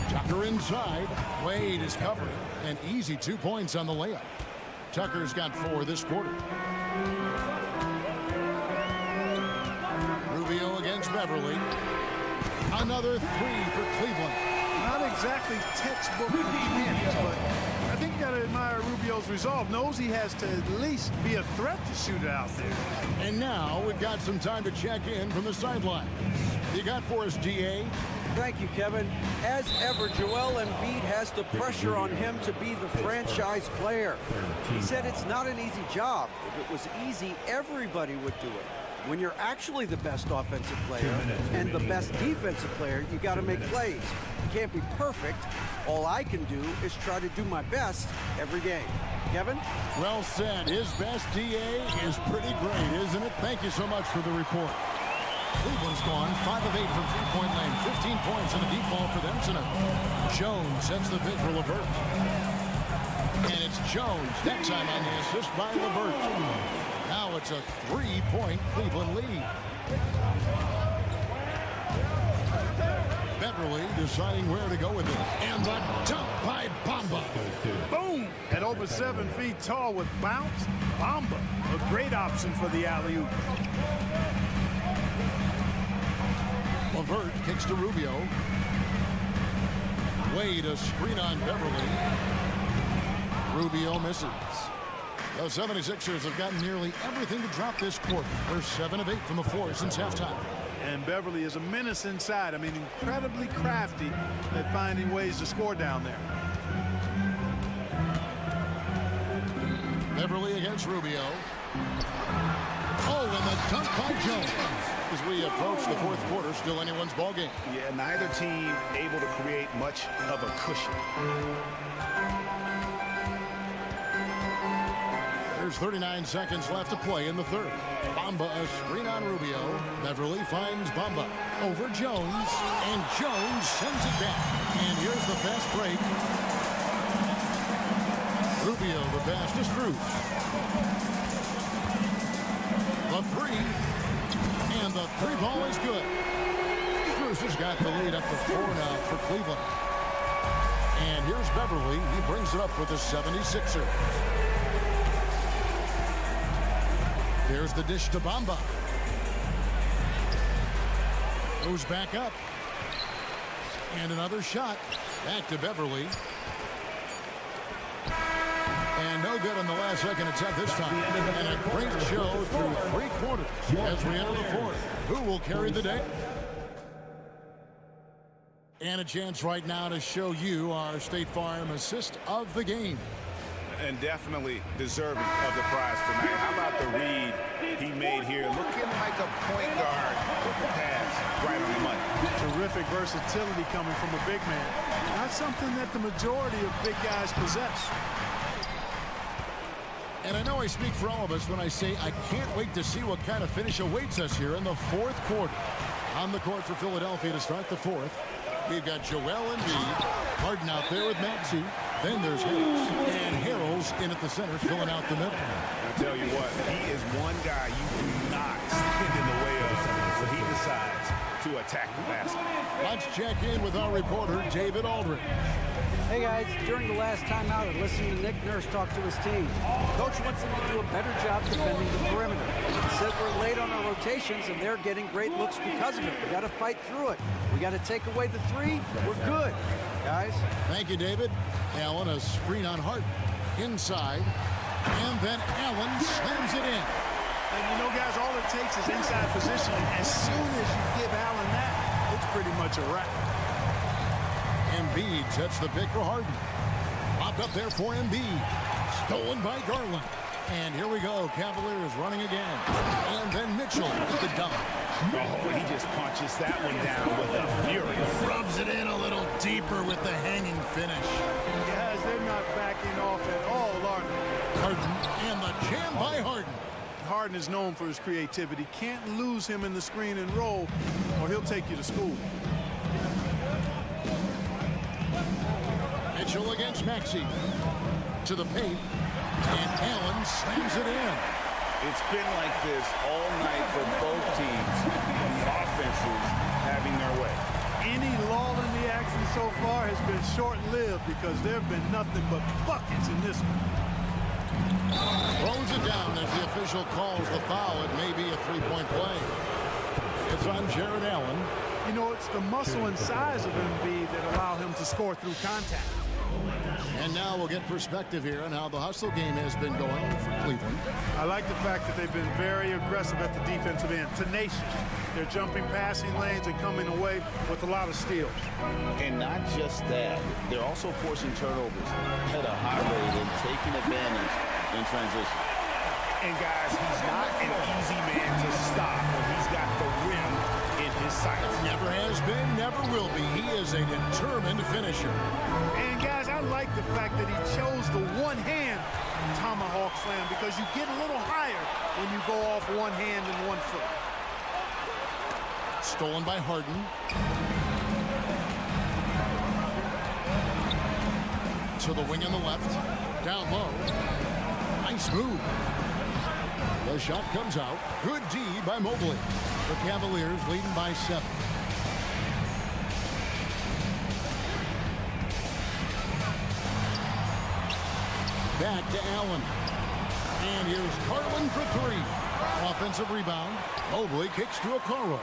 Tucker inside. Wade is covered. An easy 2 points on the layup. Tucker's got 4 this quarter. Rubio against Beverly. Another 3 for Cleveland. Not exactly textbook mechanics, but I think you got to admire Rubio's resolve. Knows he has to at least be a threat to shoot it out there. And now we've got some time to check in from the sidelines. You got for us, GA? Thank you, Kevin. As ever, Joel Embiid has the pressure on him to be the franchise player. He said it's not an easy job. If it was easy, everybody would do it. When you're actually the best offensive player and the best defensive player, you got to make plays. You can't be perfect. All I can do is try to do my best every game. Kevin? Well said. His best DA is pretty great, isn't it? Thank you so much for the report. Cleveland's gone 5 of 8 from three-point land. 15 points and a deep ball for them tonight. Jones sends the pick for LeVert. And it's Jones that time on the assist by LeVert. Now it's a 3-point Cleveland lead. Beverly deciding where to go with it. And the dunk by Bamba. Boom! At over 7 feet tall with bounce, Bamba. A great option for the alley-oop. LeVert kicks to Rubio. Wade a screen on Beverly. Rubio misses. The 76ers have gotten nearly everything to drop this quarter. They're 7 of 8 from the floor since halftime. And Beverly is a menace inside. I mean, incredibly crafty at finding ways to score down there. Beverly against Rubio. Oh, and the dunk by Jones. As we approach the fourth quarter, still anyone's ball game. Yeah, neither team able to create much of a cushion. There's 39 seconds left to play in the third. Bamba a screen on Rubio. Beverly finds Bamba over Jones, and Jones sends it back. And here's the fast break. Rubio the pass to Strus. The 3, and the 3 ball is good. Strus has got the lead up to 4 now for Cleveland. And here's Beverly. He brings it up for the 76ers. There's the dish to Bamba. Goes back up. And another shot. Back to Beverly. And no good on the last second attempt this time. And a great show through 3 quarters as we enter the fourth. Who will carry the day? And a chance right now to show you our State Farm assist of the game. And definitely deserving of the prize tonight. How about the read he made here? Looking like a point guard with the pass right on the money. Terrific versatility coming from a big man. Not something that the majority of big guys possess. And I know I speak for all of us when I say I can't wait to see what kind of finish awaits us here in the fourth quarter. On the court for Philadelphia to start the fourth, we've got Joel Embiid, Harden out there with Maxey. Then there's Harris. And Harrell's in at the center, filling out the middle. I'll tell you what, he is one guy you do not stand in the way of when he decides to attack the basket. Let's check in with our reporter, David Aldridge. Hey guys, during the last timeout, I listened to Nick Nurse talk to his team. Coach wants them to do a better job defending the perimeter. He said we're late on our rotations and they're getting great looks because of it. We got to fight through it. We got to take away the three. We're good, guys. Thank you, David. Allen, a screen on Harden. Inside. And then Allen slams it in. And you know, guys, all it takes is inside positioning. As soon as you give Allen that, it's pretty much a wrap. Embiid sets the pick for Harden. Popped up there for Embiid. Stolen by Garland. And here we go. Cavaliers running again. And then Mitchell with the dunk. Oh, he just punches that one down with a fury. Rubs it in a little deeper with the hanging finish. Guys, they're not backing off at all, are they? Harden and the jam by Harden. Harden is known for his creativity. Can't lose him in the screen and roll, or he'll take you to school. Mitchell against Maxey. To the paint. And Allen slams it in. It's been like this all night for both teams. The offenses having their way. Any lull in the action so far has been short-lived because there have been nothing but buckets in this one. Throws it down as the official calls the foul. It may be a three-point play. It's on Jared Allen. You know, it's the muscle and size of Embiid that allow him to score through contact. And now we'll get perspective here on how the hustle game has been going for Cleveland. I like the fact that they've been very aggressive at the defensive end, tenacious. They're jumping passing lanes and coming away with a lot of steals. And not just that, they're also forcing turnovers at a high rate and taking advantage in transition. And guys, he's not an easy man to stop when he's got the rim in his sights. Never has been, never will be. He is a determined finisher. And guys, I like the fact that he chose the one-hand tomahawk slam because you get a little higher when you go off one hand and 1 foot. Stolen by Harden. To the wing on the left. Down low. Nice move. The shot comes out. Good D by Mobley. The Cavaliers leading by 7. Back to Allen. And here's Garland for 3. Offensive rebound. Mobley kicks to Okoro.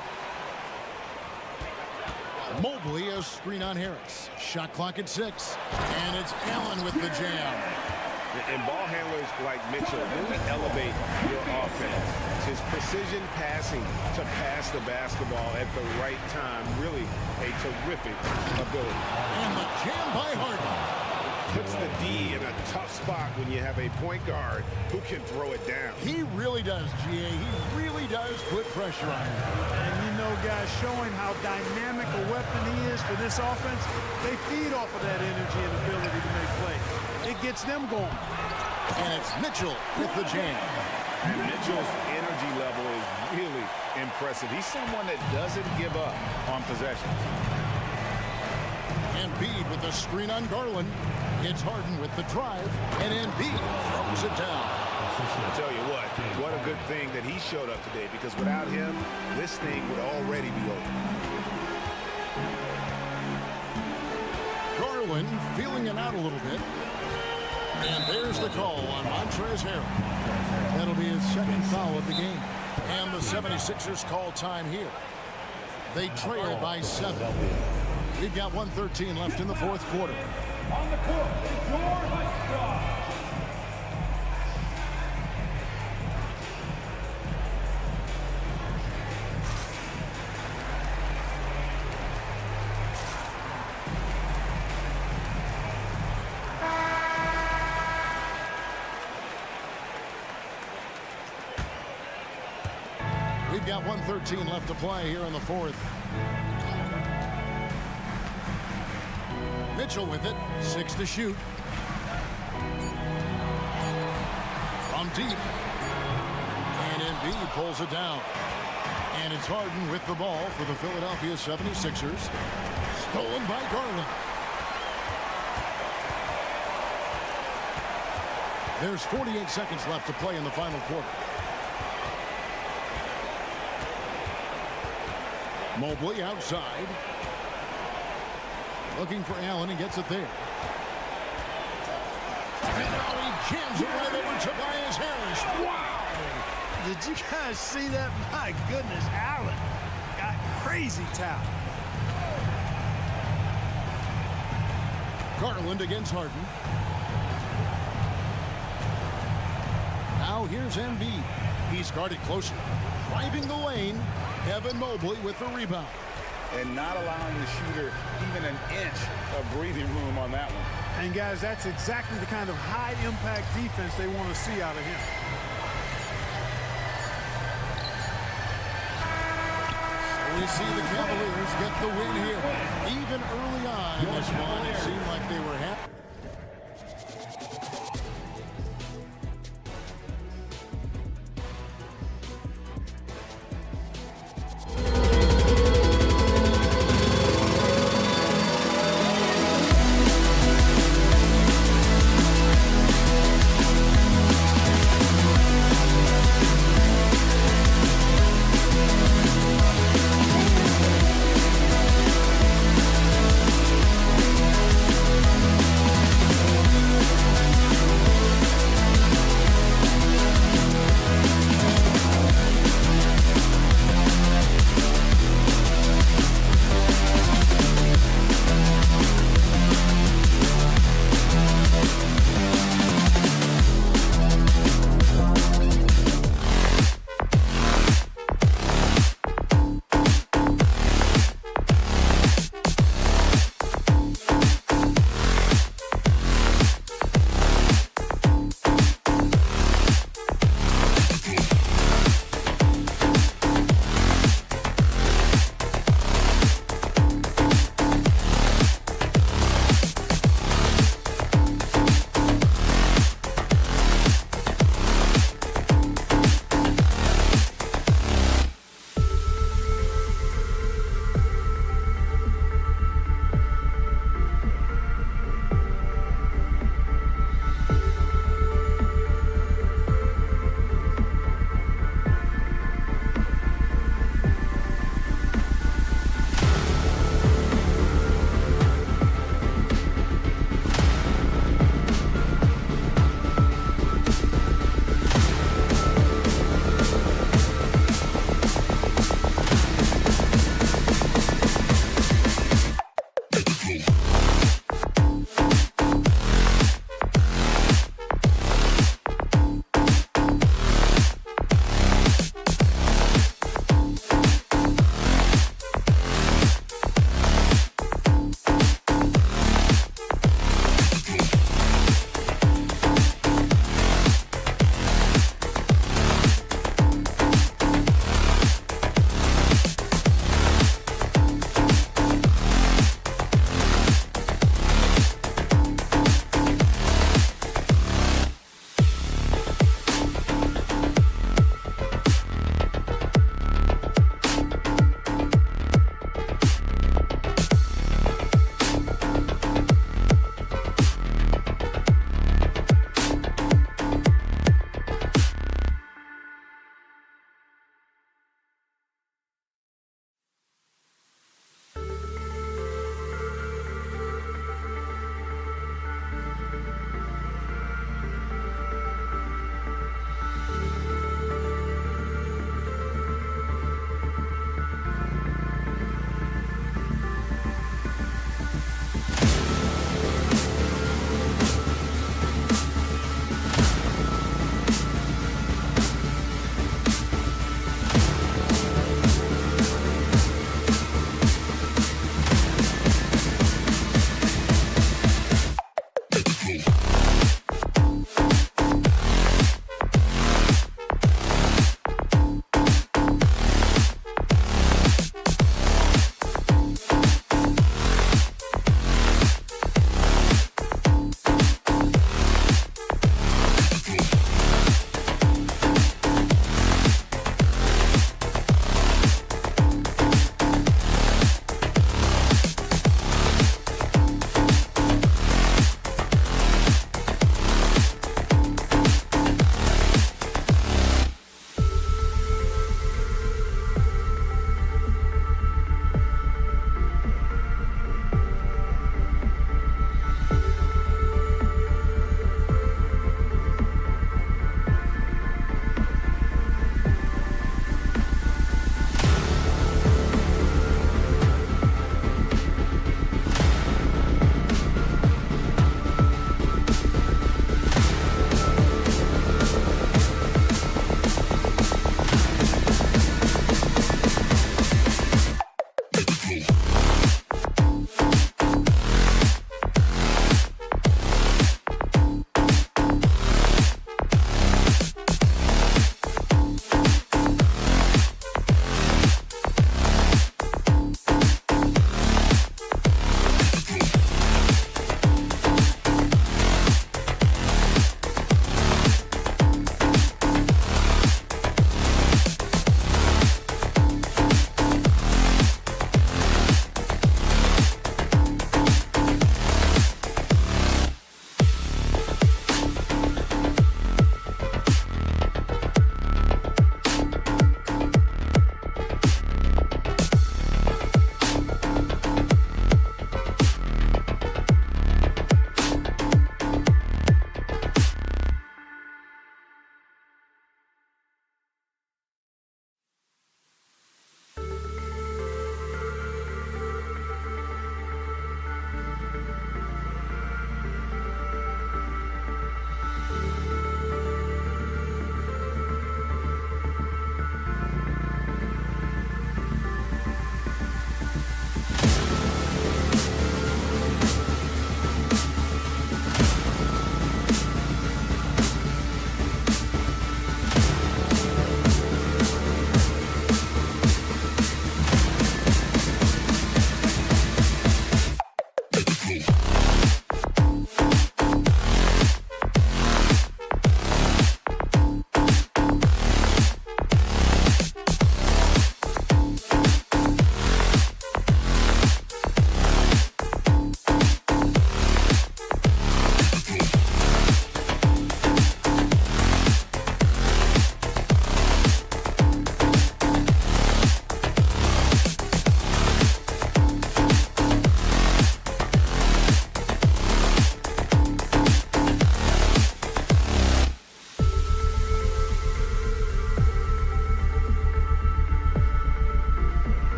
Mobley a screen on Harris. Shot clock at 6. And it's Allen with the jam. And ball handlers like Mitchell really elevate your offense. His precision passing to pass the basketball at the right time, really a terrific ability. And the jam by Harden. Puts the D in a tough spot when you have a point guard who can throw it down. He really does, GA. He really does put pressure on him. And you know, guys, showing how dynamic a weapon he is for this offense, they feed off of that energy and ability to make plays. It gets them going. And it's Mitchell with the jam. And Mitchell's energy level is really impressive. He's someone that doesn't give up on possessions. Embiid with the screen on Garland. It's Harden with the drive. And Embiid throws it down. I'll tell you what a good thing that he showed up today, because without him, this thing would already be over. Garland feeling it out a little bit. And there's the call on Montrezl Harrell. That'll be his second foul of the game. And the 76ers call time here. They trail by 7. We've got 1:13 left in the fourth quarter. On the court, your star. We've got 1:13 left to play here in the fourth. Mitchell with it, 6 to shoot. from deep. And Embiid pulls it down. And it's Harden with the ball for the Philadelphia 76ers. Stolen by Garland. There's 48 seconds left to play in the final quarter. Mobley outside. Looking for Allen and gets it there. And now he jams it right over Tobias Harris. Wow! Did you guys see that? My goodness, Allen got crazy talent. Garland against Harden. Now here's Embiid. He's guarded closer. Driving the lane. Evan Mobley with the rebound. And not allowing the shooter even an inch of breathing room on that one. And guys, that's exactly the kind of high-impact defense they want to see out of him. We see the Cavaliers get the win here. Even early on in this one, it seemed like they were happy.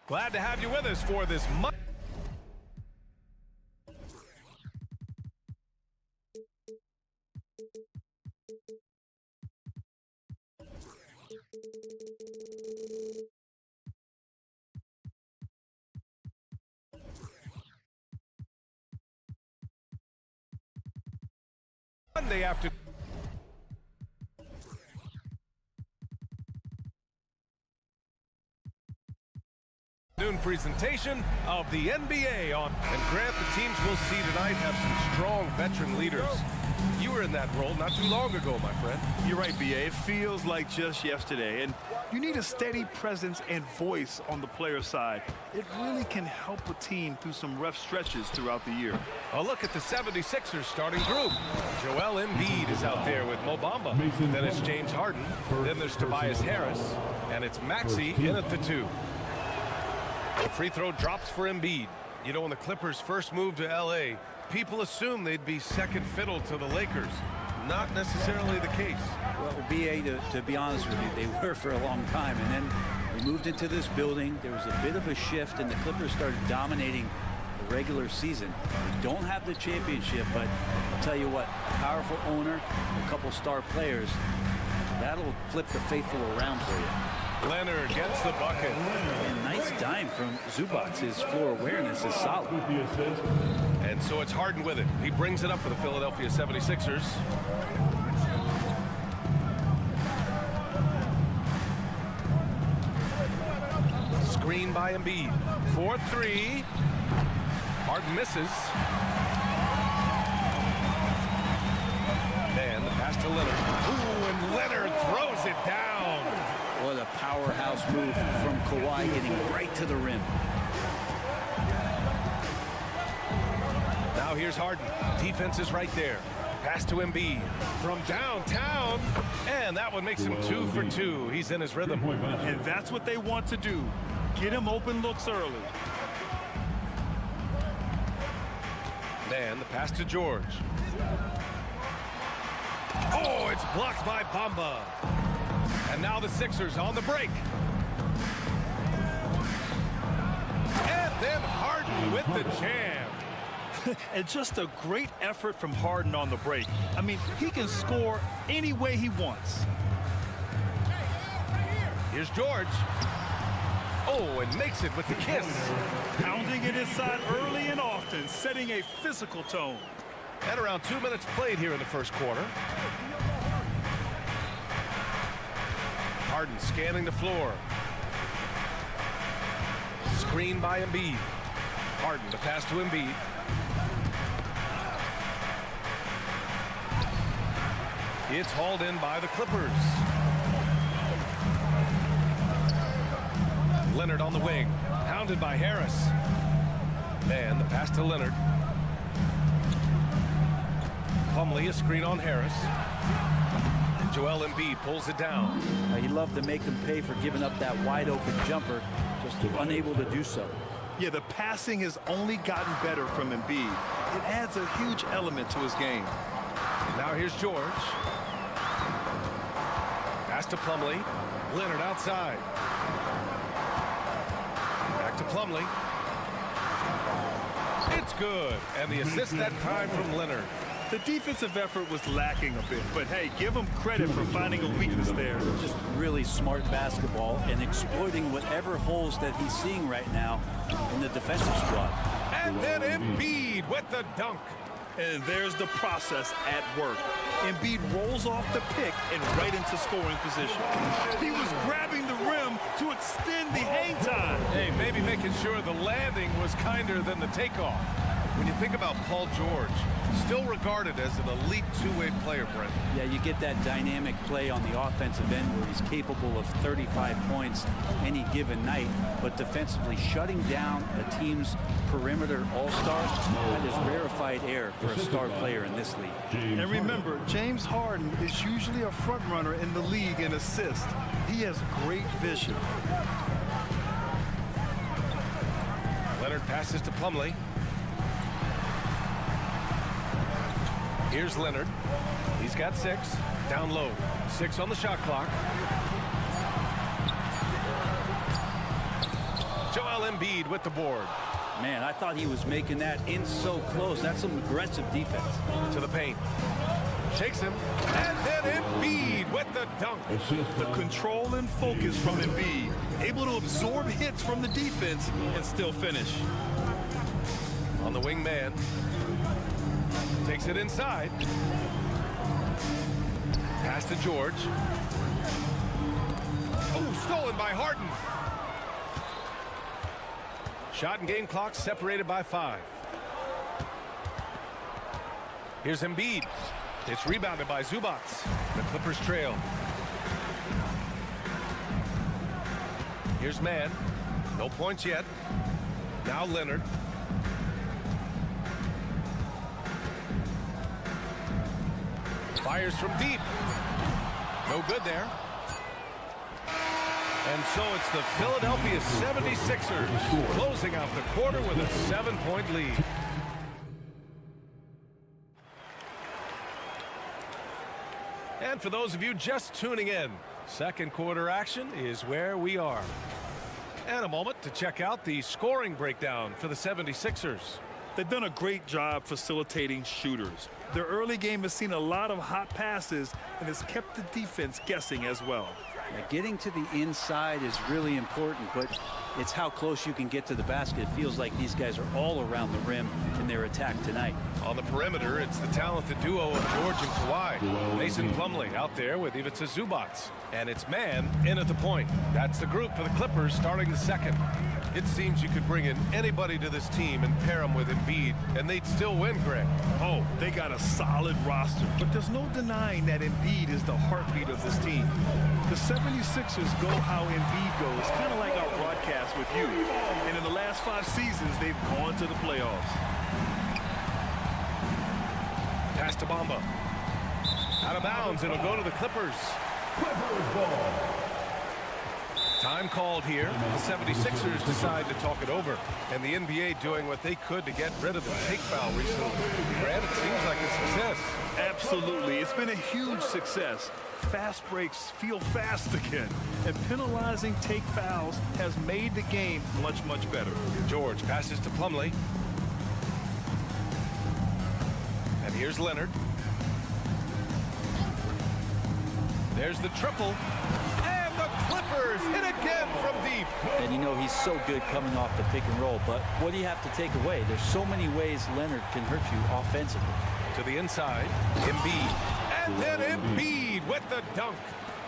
Glad to have you with us for this Monday afternoon presentation of the NBA on. And Grant, the teams we'll see tonight have some strong veteran leaders. You were in that role not too long ago, my friend. You're right, B.A. It feels like just yesterday. And you need a steady presence and voice on the player side. It really can help a team through some rough stretches throughout the year. A look at the 76ers starting group. Joel Embiid is out there with Mo Bamba. Then it's James Harden. Then there's Tobias Harris. And it's Maxey in at the 2. The free throw drops for Embiid. You know, when the Clippers first moved to L.A., people assumed they'd be second fiddle to the Lakers. Not necessarily the case. Well, B.A., to be honest with you, they were for a long time. And then we moved into this building. There was a bit of a shift, and the Clippers started dominating the regular season. We don't have the championship, but I'll tell you what, a powerful owner, a couple star players, that'll flip the faithful around for you. Leonard gets the bucket. And nice dime from Zubac. His floor awareness is solid. And so it's Harden with it. He brings it up for the Philadelphia 76ers. Screen by Embiid. 4-3. Harden misses. And the pass to Leonard. Ooh, and Leonard throws it down. What a powerhouse move from Kawhi, getting right to the rim. Now here's Harden. Defense is right there. Pass to Embiid from downtown. And that one makes him 2 for 2. He's in his rhythm. And that's what they want to do. Get him open looks early. Then the pass to George. Oh, it's blocked by Bamba. And now the Sixers on the break. And then Harden with the jam. And just a great effort from Harden on the break. I mean, he can score any way he wants. Here's George. Oh, and makes it with the kiss. Pounding it inside early and often, setting a physical tone. And around 2 minutes played here in the first quarter. Harden scanning the floor. Screen by Embiid. Harden, the pass to Embiid. It's hauled in by the Clippers. Leonard on the wing. Pounded by Harris. And the pass to Leonard. Plumlee, a screen on Harris. Joel Embiid pulls it down. He loved to make them pay for giving up that wide open jumper, just unable to do so. Yeah, the passing has only gotten better from Embiid. It adds a huge element to his game. Now here's George. Pass to Plumlee. Leonard outside. Back to Plumlee. It's good. And the assist that time from Leonard. The defensive effort was lacking a bit, but hey, give him credit for finding a weakness there. Just really smart basketball and exploiting whatever holes that he's seeing right now in the defensive squad. And then Embiid with the dunk. And there's the process at work. Embiid rolls off the pick and right into scoring position. He was grabbing the rim to extend the hang time. Hey, maybe making sure the landing was kinder than the takeoff. When you think about Paul George, still regarded as an elite two-way player, Brent. Yeah, you get that dynamic play on the offensive end where he's capable of 35 points any given night, but defensively shutting down a team's perimeter all-star, that is rarefied air for a star player in this league. And remember, James Harden is usually a front runner in the league in assists. He has great vision. Leonard passes to Plumlee. Here's Leonard. He's got 6. Down low. 6 on the shot clock. Joel Embiid with the board. Man, I thought he was making that in so close. That's some aggressive defense. To the paint. Shakes him. And then Embiid with the dunk. The control and focus from Embiid. Able to absorb hits from the defense and still finish. On the wing man. Takes it inside. Pass to George. Oh, stolen by Harden. Shot and game clock separated by 5. Here's Embiid. It's rebounded by Zubac. The Clippers trail. Here's Mann. No points yet. Now Leonard. Fires from deep. No good there. And so it's the Philadelphia 76ers closing out the quarter with a 7-point lead. And for those of you just tuning in, second quarter action is where we are. And a moment to check out the scoring breakdown for the 76ers. They've done a great job facilitating shooters. Their early game has seen a lot of hot passes and has kept the defense guessing as well. Yeah, getting to the inside is really important, but it's how close you can get to the basket. It feels like these guys are all around the rim in their attack tonight. On the perimeter, it's the talented duo of George and Kawhi. Mason Plumlee out there with Ivica Zubac. And it's Mann in at the point. That's the group for the Clippers starting the second. It seems you could bring in anybody to this team and pair them with Embiid, and they'd still win, Greg. Oh, they got a solid roster, but there's no denying that Embiid is the heartbeat of this team. The 76ers go how Embiid goes, kind of like our broadcast with you. And in the last 5 seasons, they've gone to the playoffs. Pass to Bamba. Out of bounds, it'll go to the Clippers. Clippers ball. Time called here. The 76ers decide to talk it over. And the NBA doing what they could to get rid of the take foul recently. Brad, it seems like a success. Absolutely. It's been a huge success. Fast breaks feel fast again. And penalizing take fouls has made the game much, much better. George passes to Plumlee. And here's Leonard. There's the triple. And the Clippers hit again from deep. And you know he's so good coming off the pick and roll, but what do you have to take away? There's so many ways Leonard can hurt you offensively. To the inside, Embiid. And then Embiid with the dunk.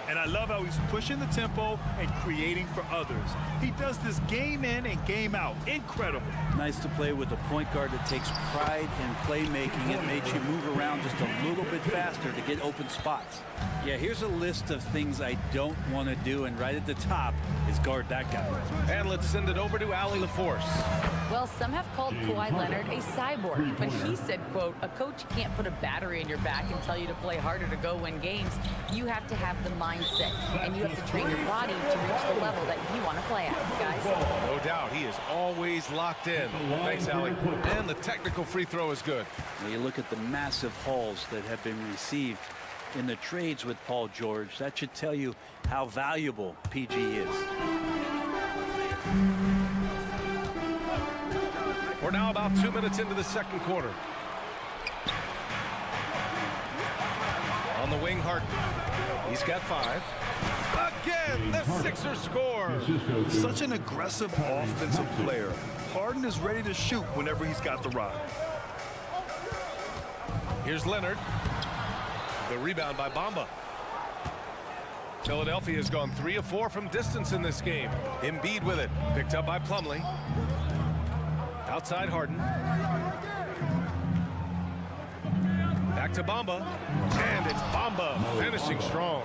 And I love how he's pushing the tempo and creating for others. He does this game in and game out. Incredible. Nice to play with a point guard that takes pride in playmaking. It makes you move around just a little bit faster to get open spots. Yeah, here's a list of things I don't want to do, and right at the top is guard that guy. And let's send it over to Allie LaForce. Well, some have called Kawhi Leonard a cyborg, but he said, quote, a coach can't put a battery in your back and tell you to play harder to go win games. You have to have the mindset, and you have to train your body to reach the level that you want to play at, guys. No doubt, he is always locked in. Thanks, Allie. And the technical free throw is good. Now you look at the massive hauls that have been received in the trades with Paul George. That should tell you how valuable PG is. We're now about 2 minutes into the second quarter. On the wing, Harden. He's got 5. Again, the Sixers score. Such an aggressive offensive player. Harden is ready to shoot whenever he's got the rock. Here's Leonard. The rebound by Bamba. Philadelphia has gone 3 of 4 from distance in this game. Embiid with it. Picked up by Plumlee. Outside Harden. Back to Bamba. And it's Bamba finishing strong.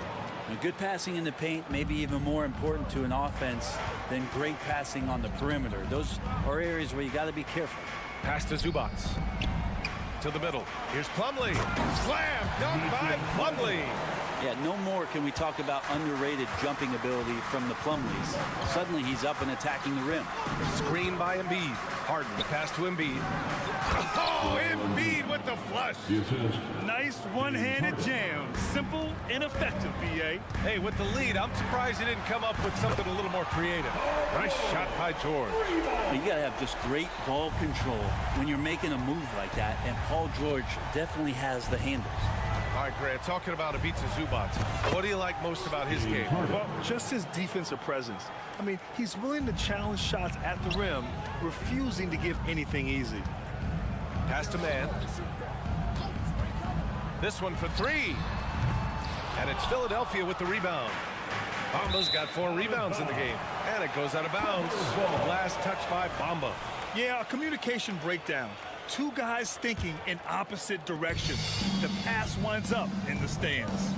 Good passing in the paint may be even more important to an offense than great passing on the perimeter. Those are areas where you got to be careful. Pass to Zubac. To the middle. Here's Plumlee. Slam dunk by Plumlee. Yeah, no more can we talk about underrated jumping ability from the Plumlees. Suddenly he's up and attacking the rim. Screen by Embiid. Harden, the pass to Embiid. Oh, Embiid with the flush. Nice one-handed jam. Simple and effective, B.A. Hey, with the lead, I'm surprised he didn't come up with something a little more creative. Nice shot by George. You got to have just great ball control when you're making a move like that, and Paul George definitely has the handles. All right, Grant, talking about Ivica Zubac, what do you like most about his game? Well, just his defensive presence. I mean, he's willing to challenge shots at the rim, refusing to give anything easy. Pass to man. This one for three. And it's Philadelphia with the rebound. Bamba's got 4 rebounds in the game. And it goes out of bounds. Last touch by Bamba. Yeah, a communication breakdown. 2 guys thinking in opposite directions. The pass winds up in the stands.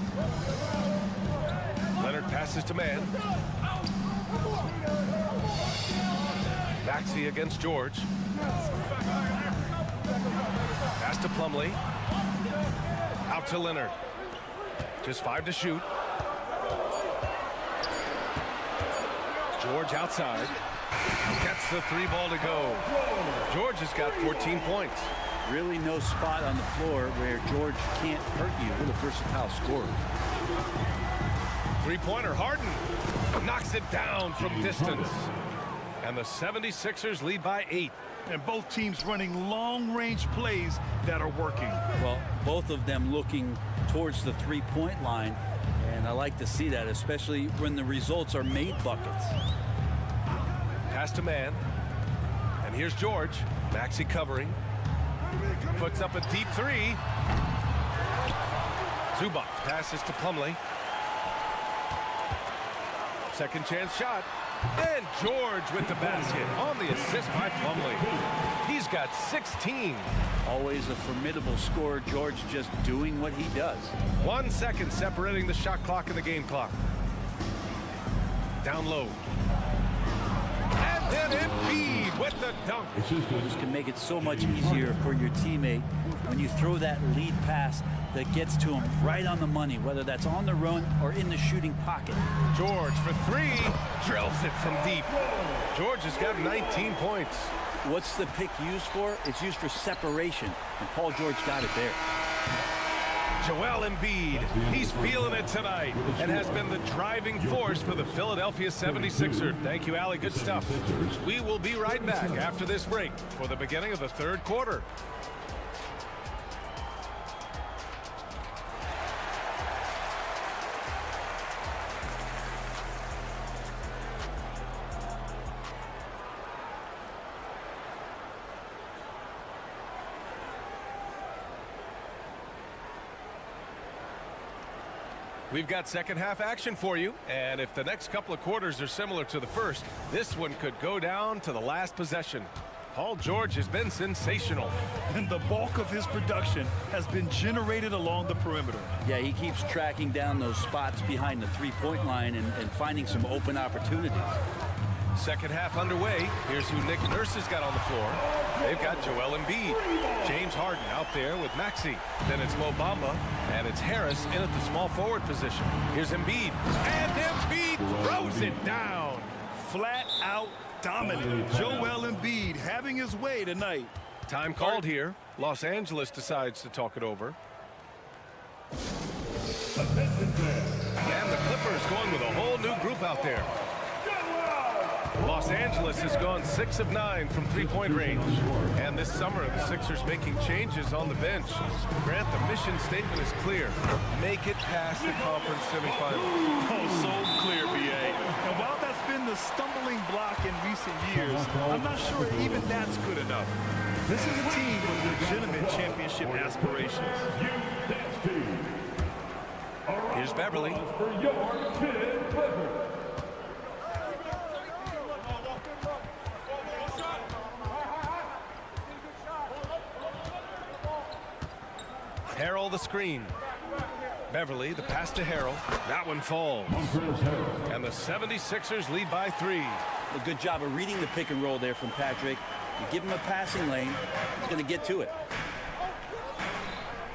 Leonard passes to man. Maxey against George. Pass to Plumlee. Out to Leonard. Just 5 to shoot. George outside. Gets the 3 ball to go. George has got 14 points. Really no spot on the floor where George can't hurt you with a versatile scorer. 3-pointer, Harden knocks it down from distance. And the 76ers lead by 8. And both teams running long-range plays that are working. Well, both of them looking towards the 3-point line. And I like to see that, especially when the results are made buckets. Pass to man. And here's George. Maxey covering. Puts up a deep 3. Zubac passes to Plumlee. Second chance shot. And George with the basket on the assist by Plumlee. He's got 16. Always a formidable scorer. George just doing what he does. 1 second separating the shot clock and the game clock. Down low. And then Embiid with the dunk. This can make it so much easier for your teammate when you throw that lead pass that gets to him right on the money, whether that's on the run or in the shooting pocket. George for 3, drills it from deep. George has got 19 points. What's the pick used for? It's used for separation, and Paul George got it there. Joel Embiid, he's feeling it tonight and has been the driving force for the Philadelphia 76ers. Thank you, Allie. Good stuff. We will be right back after this break for the beginning of the 3rd quarter. We've got second half action for you, and if the next couple of quarters are similar to the first, this one could go down to the last possession. Paul George has been sensational. And the bulk of his production has been generated along the perimeter. Yeah, he keeps tracking down those spots behind the 3-point line and finding some open opportunities. Second half underway. Here's who Nick Nurse has got on the floor. They've got Joel Embiid. James Harden out there with Maxey. Then it's Mo Bamba, and it's Harris in at the small forward position. Here's Embiid, and Embiid throws it down. Flat out dominant. Joel Embiid having his way tonight. Time called here. Los Angeles decides to talk it over. And the Clippers going with a whole new group out there. Los Angeles has gone 6 of 9 from 3-point range. And this summer, the Sixers making changes on the bench. Grant, the mission statement is clear. Make it past the conference semifinals. Oh, so clear, B.A. And while that's been the stumbling block in recent years, I'm not sure even that's good enough. This is a team with legitimate championship aspirations. Here's Beverly. Harrell the screen. Beverly, the pass to Harrell. That one falls. And the 76ers lead by 3. A good job of reading the pick and roll there from Patrick. You give him a passing lane, he's going to get to it.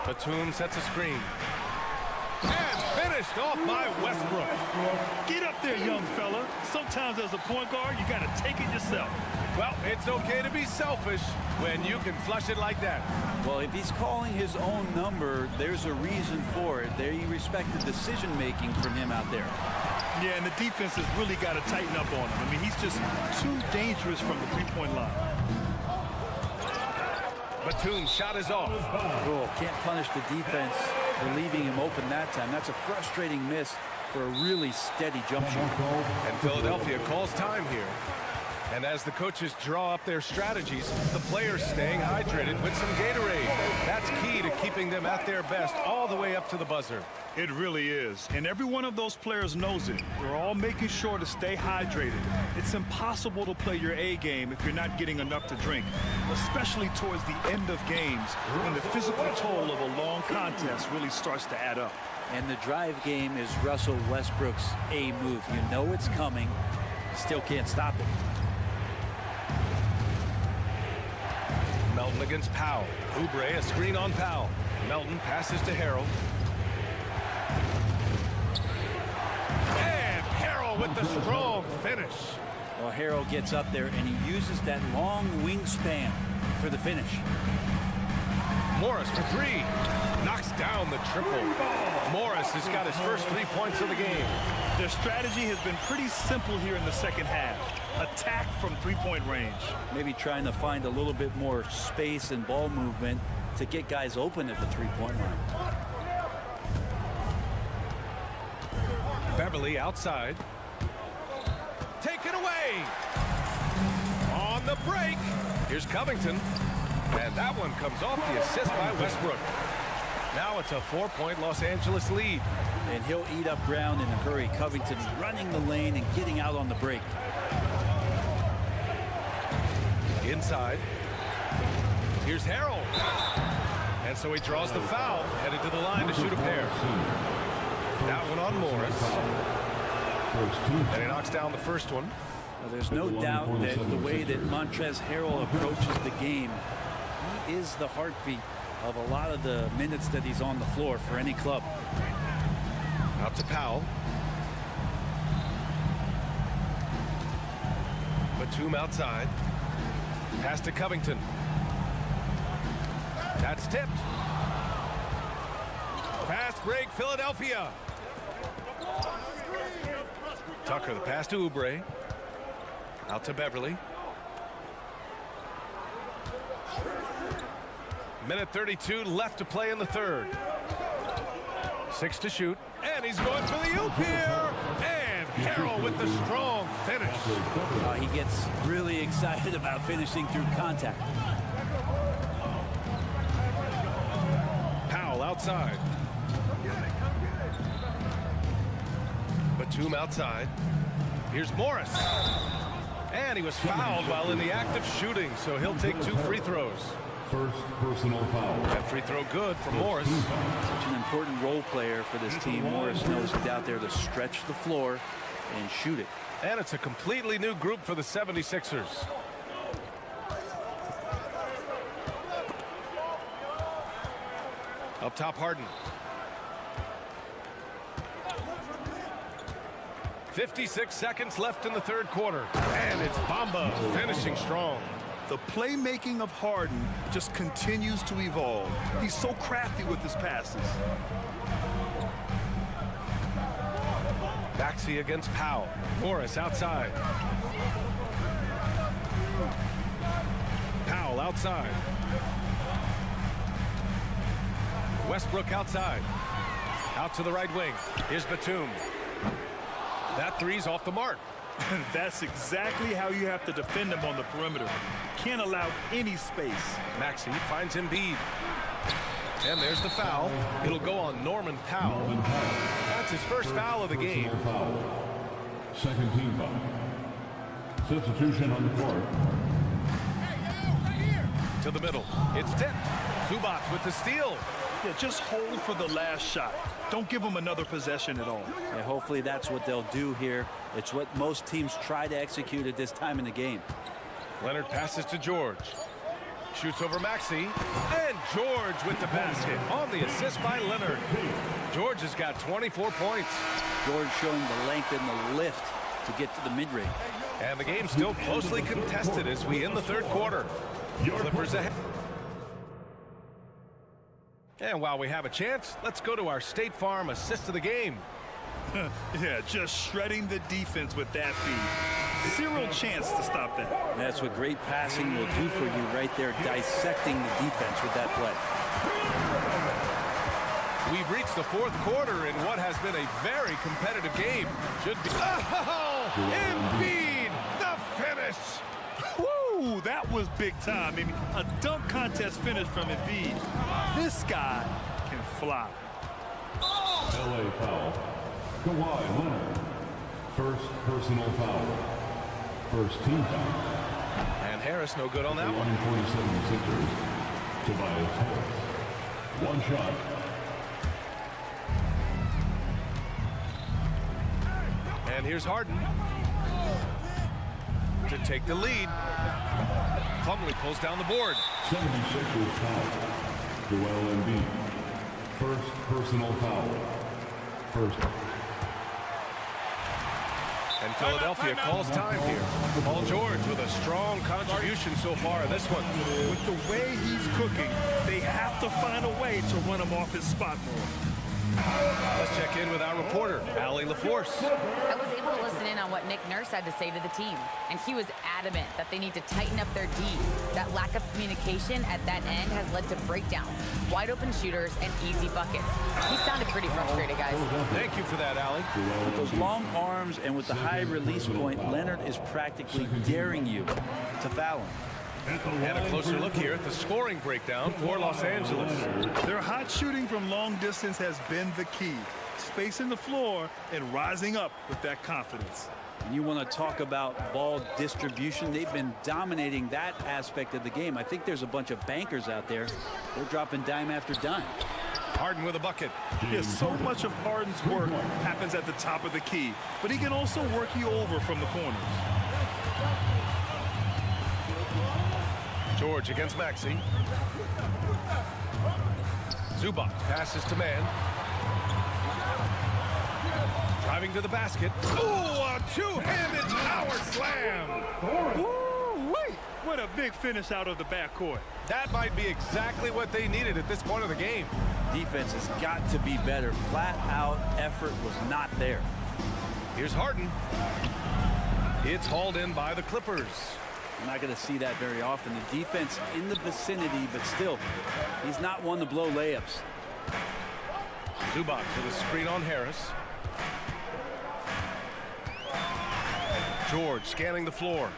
Batum sets a screen. And Finished off by Westbrook. Get up there, young fella. Sometimes as a point guard, you got to take it yourself. Well, it's okay to be selfish when you can flush it like that. Well, if he's calling his own number, there's a reason for it. There, you respect the decision-making from him out there. Yeah, and the defense has really got to tighten up on him. I mean, he's just too dangerous from the three-point line. Batum's shot is off. Oh, can't punish the defense for leaving him open that time. That's a frustrating miss for a really steady jump shot. And Philadelphia calls time here. And as the coaches draw up their strategies, the players staying hydrated with some Gatorade. That's key to keeping them at their best all the way up to the buzzer. It really is. And every one of those players knows it. They're all making sure to stay hydrated. It's impossible to play your A game if you're not getting enough to drink, especially towards the end of games when the physical toll of a long contest really starts to add up. And the drive game is Russell Westbrook's A move. You know it's coming, still can't stop it. Melton against Powell. Oubre, a screen on Powell. Melton passes to Harrell. And Harrell with the strong finish. Well, Harrell gets up there and he uses that long wingspan for the finish. Morris for three. Knocks down the triple. Morris has got his first 3 points of the game. Their strategy has been pretty simple here in the second half. Attack from three-point range. Maybe trying to find a little bit more space and ball movement to get guys open at the three-point line. Beverly outside. Taken away. On the break. Here's Covington. And that one comes off the assist by Westbrook. Now it's a 4-point Los Angeles lead. And he'll eat up ground in a hurry. Covington running the lane and getting out on the break. Inside. Here's Harrell. And so he draws the foul, headed to the line to shoot a pair. That one on Morris. And he knocks down the first one. Well, there's no doubt that the way that Montrezl Harrell approaches the game, he is the heartbeat of a lot of the minutes that he's on the floor for any club. Out to Powell. Batum outside. Pass to Covington. That's tipped. Fast break, Philadelphia. Tucker, the pass to Oubre. Out to Beverly. Minute 32 left to play in the third. 6 to shoot. And he's going for the oop here. And Harrell with the strong finish. He gets really excited about finishing through contact. Powell outside. Batum outside. Here's Morris. And he was fouled while in the act of shooting, so he'll take 2 free throws. First personal foul. That free throw good for Morris. Such an important role player for this team. Morris knows he's out there to stretch the floor and shoot it. And it's a completely new group for the 76ers. Up top, Harden. 56 seconds left in the third quarter. And it's Bamba finishing strong. The playmaking of Harden just continues to evolve. He's so crafty with his passes. Maxey against Powell. Morris outside. Powell outside. Westbrook outside. Out to the right wing. Here's Batum. That three's off the mark. That's exactly how you have to defend him on the perimeter. Can't allow any space. Maxey finds Embiid. And there's the foul. It'll go on Norman Powell. That's his first foul of the game. Second team foul. Substitution on the court. To the middle. It's tipped. Zubac with the steal. Yeah, just hold for the last shot. Don't give them another possession at all. And hopefully that's what they'll do here. It's what most teams try to execute at this time in the game. Leonard passes to George. shoots over Maxey. And George with the basket on the assist by Leonard. George has got 24 points. George showing the length and the lift to get to the mid-range. And the game's still closely contested as we end the third quarter. Clippers ahead. And while we have a chance, let's go to our State Farm assist of the game. Yeah, just shredding the defense with that feed. Zero chance to stop that. That's what great passing will do for you right there, dissecting the defense with that play. We've reached the fourth quarter in what has been a very competitive game. Should be. Oh, Embiid, the finish. Woo, that was big time. I mean, a dunk contest finish from Embiid. This guy can fly. LA foul. Kawhi Leonard. First personal foul. First team foul. And Harris no good on that one. 147 Sixers. Tobias Harris. One shot. And here's Harden to take the lead. Plumlee pulls down the board. 76ers foul. Joel Embiid. First personal foul. First. And Philadelphia calls time here. Paul George with a strong contribution so far in this one. With the way he's cooking, they have to find a way to run him off his spot more. Let's check in with our reporter, Allie LaForce. I was able to listen in on what Nick Nurse had to say to the team, and he was adamant that they need to tighten up their D. That lack of communication at that end has led to breakdowns, wide open shooters, and easy buckets. He sounded pretty frustrated, guys. Thank you for that, Allie. With those long arms and with the high release point, Leonard is practically daring you to foul him. And a closer look here at the scoring breakdown for Los Angeles. Their hot shooting from long distance has been the key. Spacing the floor and rising up with that confidence. And you want to talk about ball distribution. They've been dominating that aspect of the game. I think there's a bunch of bankers out there. They're dropping dime after dime. Harden with a bucket. Yes, so much of Harden's work happens at the top of the key, but he can also work you over from the corners. George against Maxey. Zubac passes to man. Driving to the basket. Ooh, a two-handed power slam. Woo-wee. What a big finish out of the backcourt. That might be exactly what they needed at this point of the game. Defense has got to be better. Flat-out effort was not there. Here's Harden. It's hauled in by the Clippers. I'm not going to see that very often. The defense in the vicinity, but still, he's not one to blow layups. Zubac with a screen on Harris. George scanning the floor.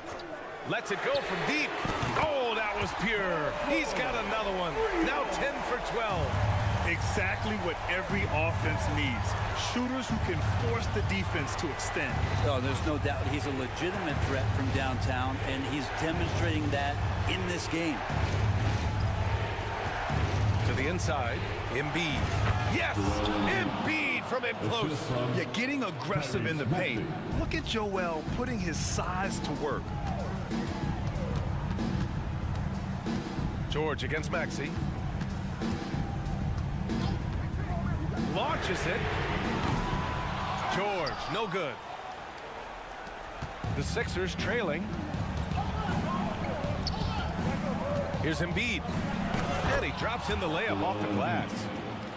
Lets it go from deep. Oh, that was pure. He's got another one. Now 10 for 12. Exactly what every offense needs. Shooters who can force the defense to extend. Oh, there's no doubt he's a legitimate threat from downtown, and he's demonstrating that in this game. To the inside, Embiid. Yes, Embiid from in close. Yeah, getting aggressive in the paint. Look at Joel putting his size to work. George against Maxey. Launches it. George, no good. The Sixers trailing. Here's Embiid. And he drops in the layup off the glass.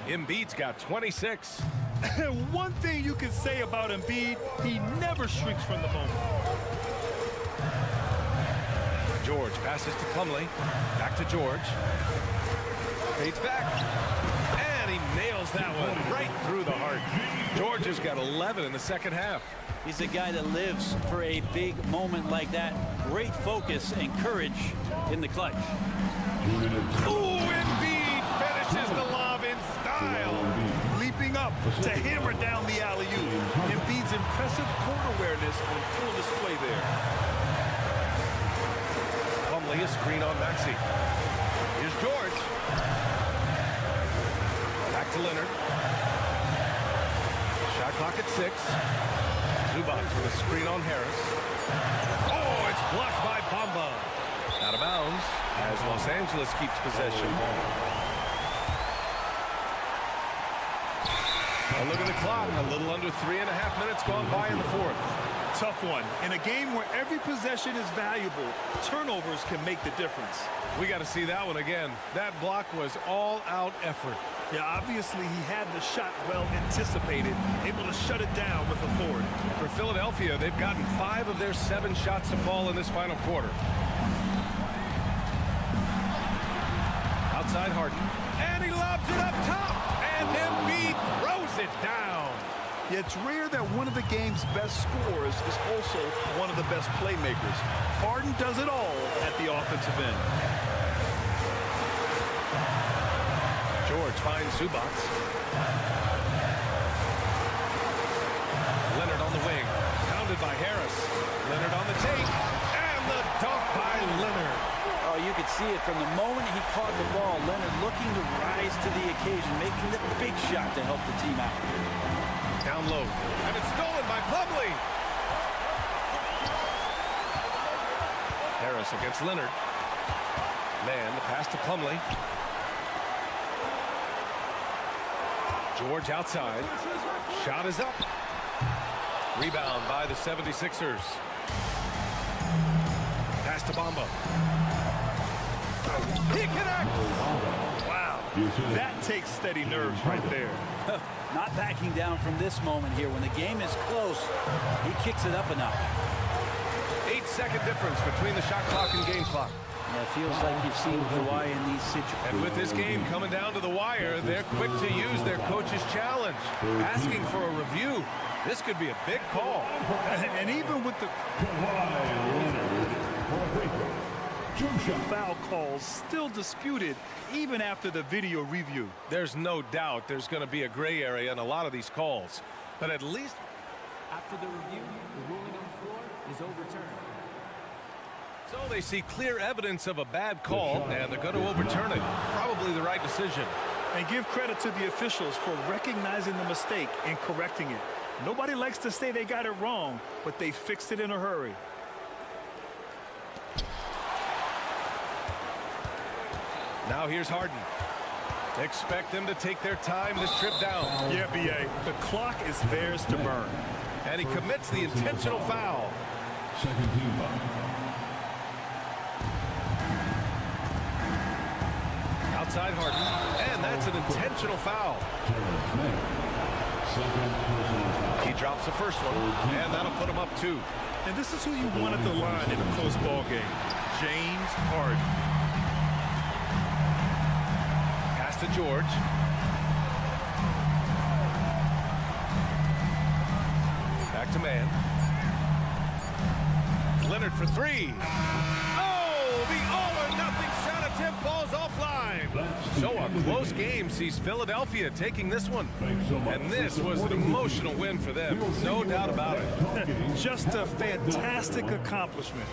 Embiid's got 26. One thing you can say about Embiid, he never shrinks from the moment. George passes to Plumlee. Back to George. Fades back. And he nails that one right through the heart. George has got 11 in the second half. He's a guy that lives for a big moment like that. Great focus and courage in the clutch. Ooh, Embiid finishes the lob in style. Leaping up to hammer down the alley-oop. Embiid's impressive court awareness on full display there. Plumlee a screen on Maxey. Here's George. Back to Leonard. Shot clock at 6. Zubac with a screen on Harris. Oh, it's blocked by Bamba. Out of bounds as Los Angeles keeps possession. A look at the clock. A little under 3.5 minutes gone by in the fourth. Tough one. In a game where every possession is valuable, turnovers can make the difference. We got to see that one again. That block was all-out effort. Yeah, obviously he had the shot well anticipated, able to shut it down with authority. For Philadelphia, they've gotten 5 of their 7 shots to fall in this final quarter. Outside Harden. And he lobs it up top. And Embiid throws it down. Yeah, it's rare that one of the game's best scorers is also one of the best playmakers. Harden does it all at the offensive end. George finds Zubac. Leonard on the wing. Pounded by Harris. Leonard on the take. And the dunk by Leonard. Oh, you could see it from the moment he caught the ball. Leonard looking to rise to the occasion, making the big shot to help the team out. Down low. And it's stolen by Plumlee. Harris against Leonard. Man, the pass to Plumlee. George outside. Shot is up. Rebound by the 76ers. Pass to Bamba. He connects. Wow. That takes steady nerves right there. Not backing down from this moment here. When the game is close, he kicks it up a notch. 8-second difference between the shot clock and game clock. Yeah, it feels like you've seen Kawhi in these situations. And with this game coming down to the wire, they're quick to use their coach's challenge. Asking for a review. This could be a big call. And even with the foul calls still disputed even after the video review. There's no doubt there's going to be a gray area in a lot of these calls. But at least After the review, the ruling on the floor is overturned. so they see clear evidence of a bad call, and they're going to overturn it. Probably the right decision. And give credit to the officials for recognizing the mistake and correcting it. Nobody likes to say they got it wrong, but they fixed it in a hurry. Now here's Harden. Expect them to take their time this trip down. Yeah, B.A. The clock is theirs to burn. And he commits the intentional foul. Second team foul. Outside Harden. And that's an intentional foul. Second personal foul. He drops the first one, and that'll put him up 2. And this is who you want at the line in a close ball game. James Harden. Pass to George. Back to man. Leonard for 3. Oh, the all-or-nothing shot attempt falls offline. So a close game sees Philadelphia taking this one. And this was an emotional win for them. No doubt about it. Just a fantastic accomplishment.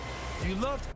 You loved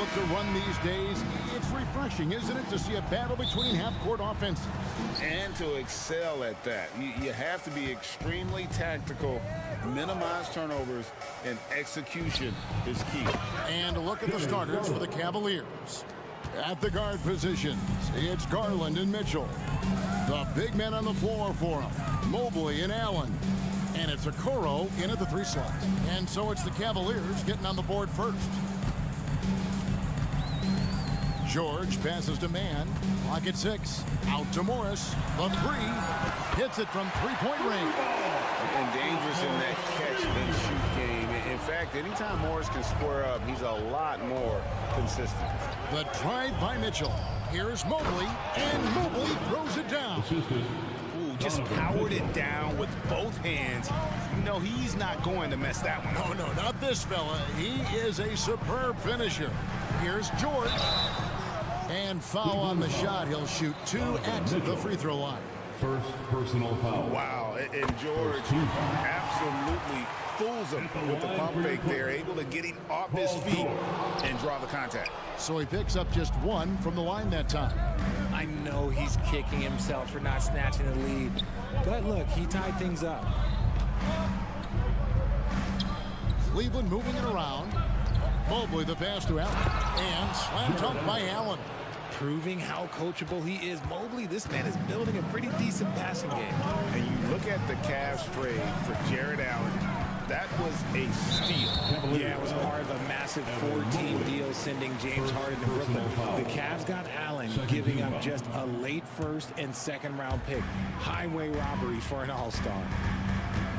look to run these days, it's refreshing, isn't it, to see a battle between half-court offenses? And to excel at that. You have to be extremely tactical, minimize turnovers, and execution is key. And a look at the starters for the Cavaliers. At the guard positions, it's Garland and Mitchell. The big men on the floor for them, Mobley and Allen. And it's Okoro in at the 3 slot. And so it's the Cavaliers getting on the board first. George passes to Mann. Clock at 6. Out to Morris. The 3. Hits it from three-point range. And dangerous in that catch and shoot game. In fact, anytime Morris can square up, he's a lot more consistent. The drive by Mitchell. Here's Mobley, and Mobley throws it down. Ooh, just powered it down with both hands. You know, he's not going to mess that one up. No, not this fella. He is a superb finisher. Here's George. And foul on the shot. He'll shoot 2 at the free throw line. First personal foul. Wow, and George absolutely fools him with the pump fake there, able to get him off his feet and draw the contact. So he picks up just 1 from the line that time. I know he's kicking himself for not snatching the lead, but look, he tied things up. Cleveland moving it around. Mobley the pass to Allen. And slam dunk by Allen. Proving how coachable he is. Mobley, this man is building a pretty decent passing game. And you look at the Cavs trade for Jared Allen, that was a steal. Yeah, it was part of a massive 4-team deal sending James Harden to Brooklyn. The Cavs got Allen, giving up just a late first and second round pick. Highway robbery for an all-star.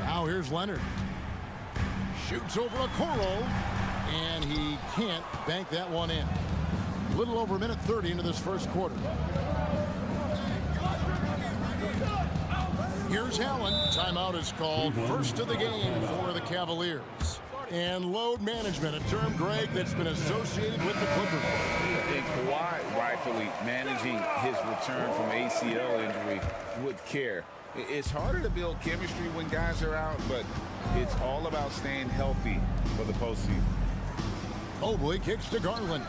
Now here's Leonard. Shoots over Okoro, and he can't bank that one in. A little over a minute 30 into this first quarter. Here's Allen. Timeout is called. First of the game for the Cavaliers. And load management, a term, Greg, that's been associated with the Clippers. And Kawhi rightfully managing his return from ACL injury with care. It's harder to build chemistry when guys are out, but it's all about staying healthy for the postseason. Mobley kicks to Garland.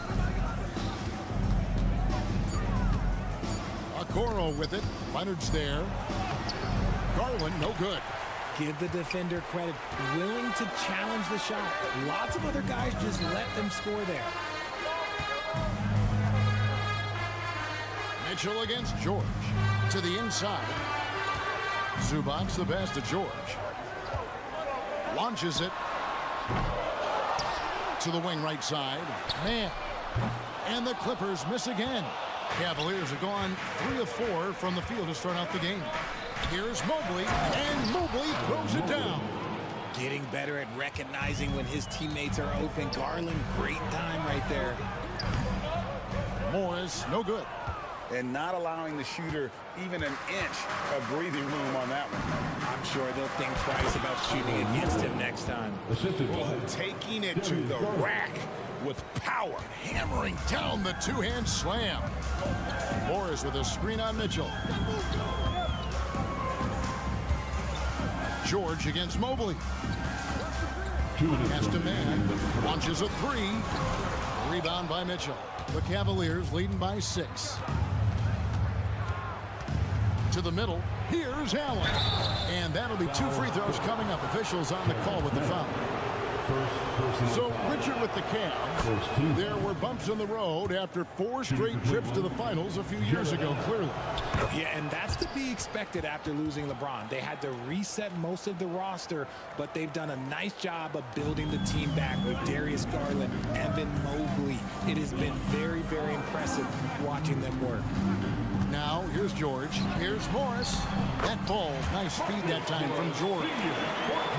Okoro with it. Leonard's there. Garland, no good. Give the defender credit. Willing to challenge the shot. Lots of other guys just let them score there. Mitchell against George. To the inside. Zubac's the best to George. Launches it. To the wing right side. Man. And the Clippers miss again. Cavaliers have gone 3 of 4 from the field to start out the game. Here's Mobley, and Mobley throws it down. Getting better at recognizing when his teammates are open. Garland, great time right there. Morris, no good. And not allowing the shooter even an inch of breathing room on that one. I'm sure they'll think twice about shooting against him next time. Taking it to the rack with power. Hammering down the two-hand slam. Morris with a screen on Mitchell. George against Mobley. Has to man. Launches a 3. Rebound by Mitchell. The Cavaliers leading by 6. To the middle. Here's Allen. And that'll be 2 free throws coming up. Officials on the call with the foul. So, Richard, with the Cavs, there were bumps in the road after 4 straight trips to the finals a few years ago, clearly. Yeah, and that's to be expected after losing LeBron. They had to reset most of the roster, but they've done a nice job of building the team back with Darius Garland, Evan Mobley. It has been very, very impressive watching them work. Now, here's George. Here's Morris. That ball, nice speed that time from George.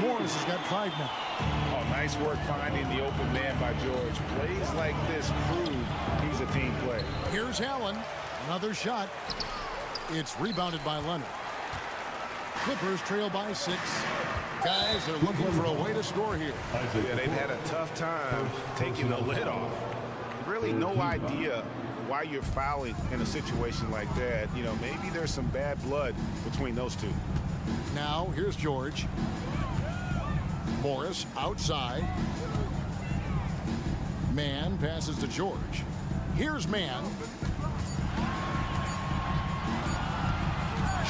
Morris has got 5 now. Oh, nice work finding the open man by George. Plays like this prove he's a team player. Here's Allen. Another shot. It's rebounded by Leonard. Clippers trail by 6. Guys are looking for a way to score here. Yeah, they've had a tough time taking the lid off. Really no idea why you're fouling in a situation like that. You know, maybe there's some bad blood between those two. Now, here's George. Morris outside. Man passes to George. Here's Man.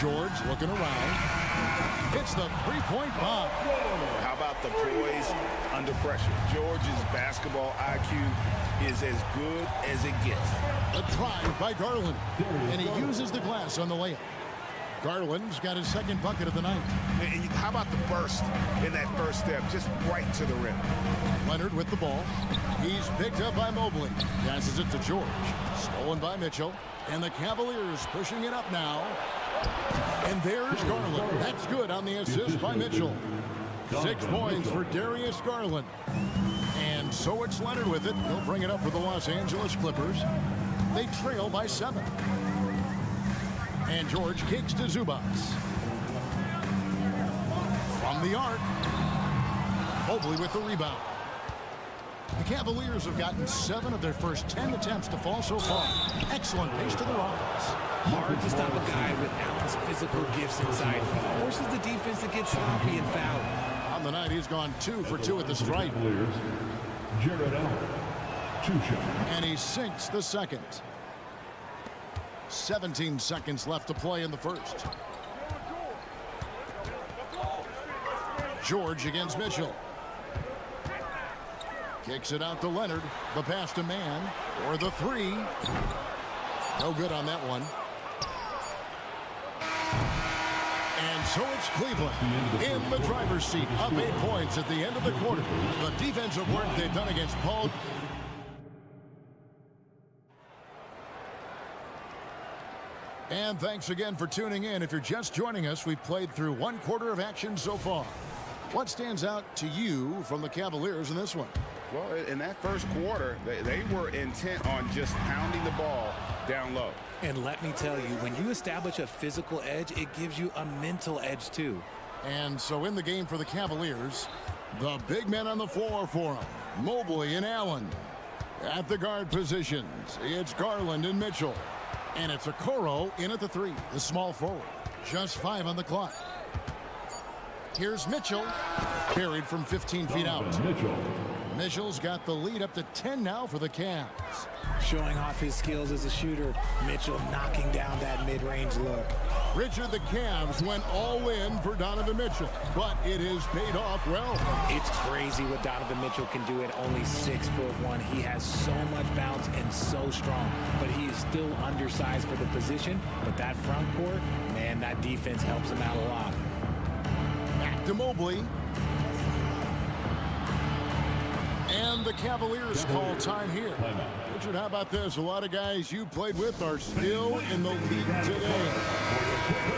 George looking around. Hits the three-point bomb. How about the poise under pressure? George's basketball IQ is as good as it gets. A drive by Garland. And he uses the glass on the layup. Garland's got his second bucket of the night. And how about the burst in that first step, just right to the rim? Leonard with the ball. He's picked up by Mobley. Passes it to George. Stolen by Mitchell. And the Cavaliers pushing it up now. And there's Garland. That's good on the assist by Mitchell. 6 points for Darius Garland. And so it's Leonard with it. He'll bring it up for the Los Angeles Clippers. They trail by 7. And George kicks to Zubas. From the arc. Mobley with the rebound. The Cavaliers have gotten 7 of their first 10 attempts to fall so far. Excellent pace to their offense. Hard to stop a guy with Allen's physical gifts inside. He forces the defense to get sloppy and foul. On the night, he's gone 2 for 2 at the stripe. Jared Allen, 2 shots. And he sinks the second. 17 seconds left to play in the first. George against Mitchell. Kicks it out to Leonard. The pass to Man. Or the 3. No good on that one. And so it's Cleveland in the driver's seat. Up 8 points at the end of the quarter. The defensive work they've done against Paul. And thanks again for tuning in. If you're just joining us, we've played through 1 quarter of action so far. What stands out to you from the Cavaliers in this one? Well, in that first quarter, they were intent on just pounding the ball down low. And let me tell you, when you establish a physical edge, it gives you a mental edge too. And so in the game for the Cavaliers, the big men on the floor for them, Mobley and Allen. At the guard positions, it's Garland and Mitchell. And it's Okoro in at the 3, the small forward. Just 5 on the clock. Here's Mitchell, carried from 15 feet out. Mitchell's got the lead up to 10 now for the Cavs. Showing off his skills as a shooter. Mitchell knocking down that mid-range look. Richard, the Cavs went all in for Donovan Mitchell, but it has paid off well. It's crazy what Donovan Mitchell can do at only 6'1". He has so much bounce and so strong, but he is still undersized for the position. But that front court, man, that defense helps him out a lot. Back to Mobley. And the Cavaliers call time here. Richard, how about this? A lot of guys you played with are still in the league today.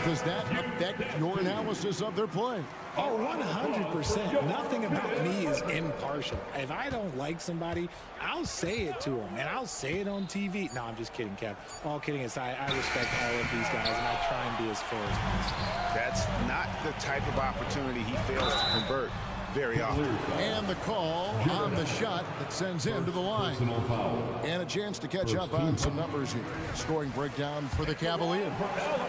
Does that affect your analysis of their play? Oh, 100%. Nothing about me is impartial. If I don't like somebody, I'll say it to them, and I'll say it on TV. No, I'm just kidding, Kev. All kidding aside, I respect all of these guys, and I try and be as fair as possible. That's not the type of opportunity he fails to convert very often. And the call on the shot that sends him to the line. And a chance to catch up on some numbers here. Scoring breakdown for the Cavaliers.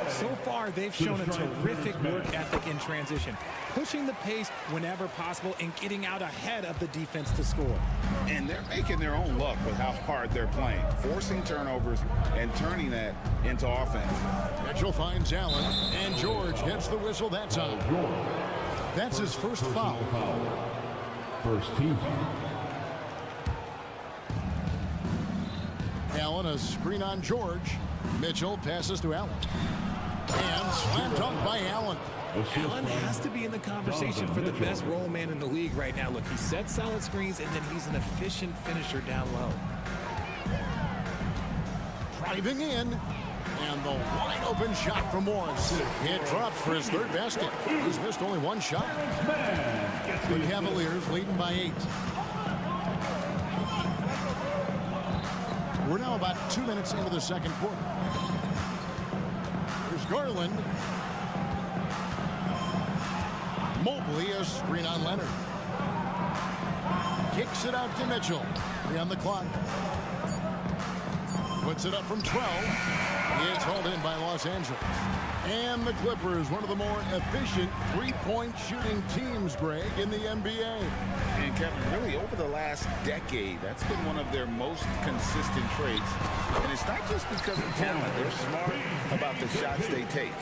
So far, they've shown a terrific work ethic in transition, pushing the pace whenever possible and getting out ahead of the defense to score. And they're making their own luck with how hard they're playing, forcing turnovers and turning that into offense. Mitchell finds Allen, and George gets the whistle that time. That's his first foul. First team. Allen, a screen on George. Mitchell passes to Allen. And slam dunk by Allen. Allen has to be in the conversation for the best roll man in the league right now. Look, he sets solid screens, and then he's an efficient finisher down low. Driving in. And the wide open shot from Morris. It drops for his 3rd basket. He's missed only 1 shot. The Cavaliers leading by 8. We're now about 2 minutes into the second quarter. Here's Garland. Mobley, a screen on Leonard. Kicks it out to Mitchell. 3 on the clock. Puts it up from 12. It's hauled in by Los Angeles. And the Clippers, one of the more efficient 3-point shooting teams, Greg, in the NBA. And Kevin, really over the last decade, that's been one of their most consistent traits. And it's not just because of talent. They're smart about the shots they take.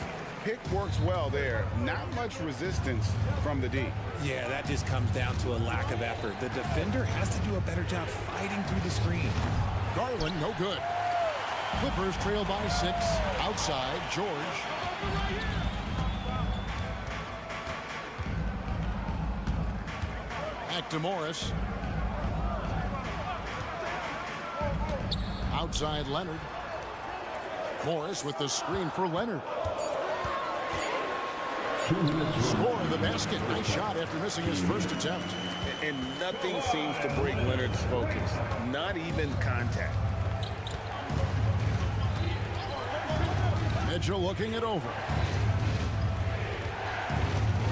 Pick works well there. Not much resistance from the D. Yeah, that just comes down to a lack of effort. The defender has to do a better job fighting through the screen. Garland, no good. Clippers trail by 6. Outside, George. Back to Morris. Outside, Leonard. Morris with the screen for Leonard. Score in the basket. Nice shot after missing his first attempt. And nothing seems to break Leonard's focus. Not even contact. Mitchell looking it over.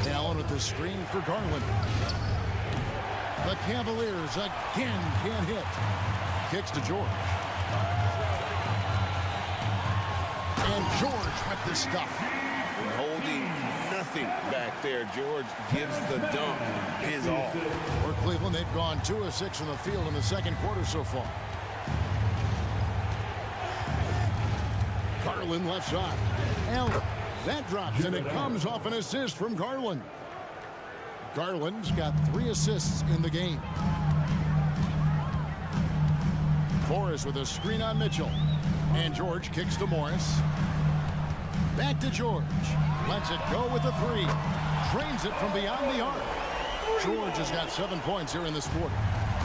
Allen with the screen for Garland. The Cavaliers again can't hit. Kicks to George. And George with the stuff. And holding nothing back there. George gives the dunk his all. For Cleveland, they've gone 2 of 6 from the field in the second quarter so far. Garland left side. Allen. That drops, and it comes off an assist from Garland. Garland's got 3 assists in the game. Morris with a screen on Mitchell. And George kicks to Morris. Back to George. Lets it go with a 3. Drains it from beyond the arc. George has got 7 points here in this quarter.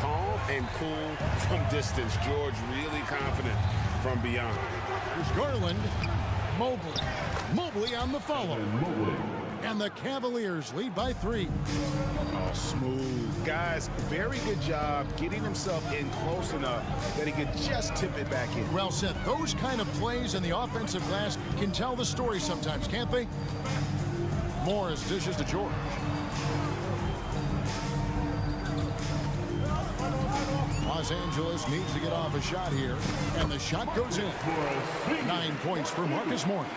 Calm and cool from distance. George really confident from beyond. Here's Garland. Mobley. Mobley on the follow. And the Cavaliers lead by 3. Oh, smooth. Guys, very good job getting himself in close enough that he could just tip it back in. Well said. Those kind of plays in the offensive glass can tell the story sometimes, can't they? Morris dishes to George. Los Angeles needs to get off a shot here, and the shot goes in. 9 points for Marcus Morris.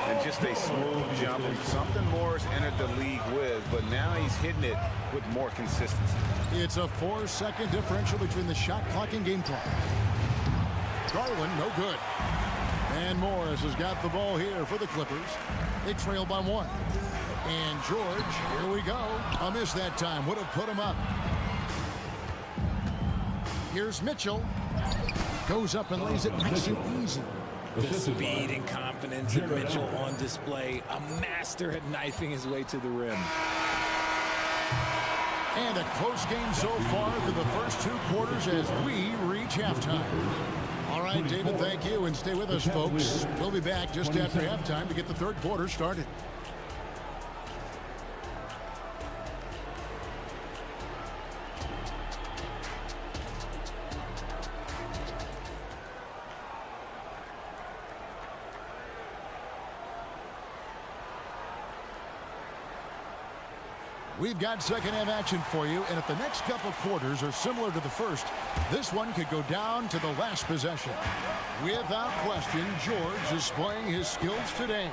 And just a smooth jump, something Morris entered the league with, but now he's hitting it with more consistency. It's a 4-second differential between the shot clock and game clock. Garland, no good. And Morris has got the ball here for the Clippers. They trail by 1. And George, here we go. A miss that time, would have put him up. Here's Mitchell. Goes up and lays it nice and easy. The speed and confidence of Mitchell on display. A master at knifing his way to the rim. And a close game so far through the first 2 quarters as we reach halftime. All right, David, thank you. And stay with us, folks. We'll be back just after halftime to get the third quarter started. We've got second half action for you, and if the next couple quarters are similar to the first, this one could go down to the last possession. Without question, George is displaying his skills today.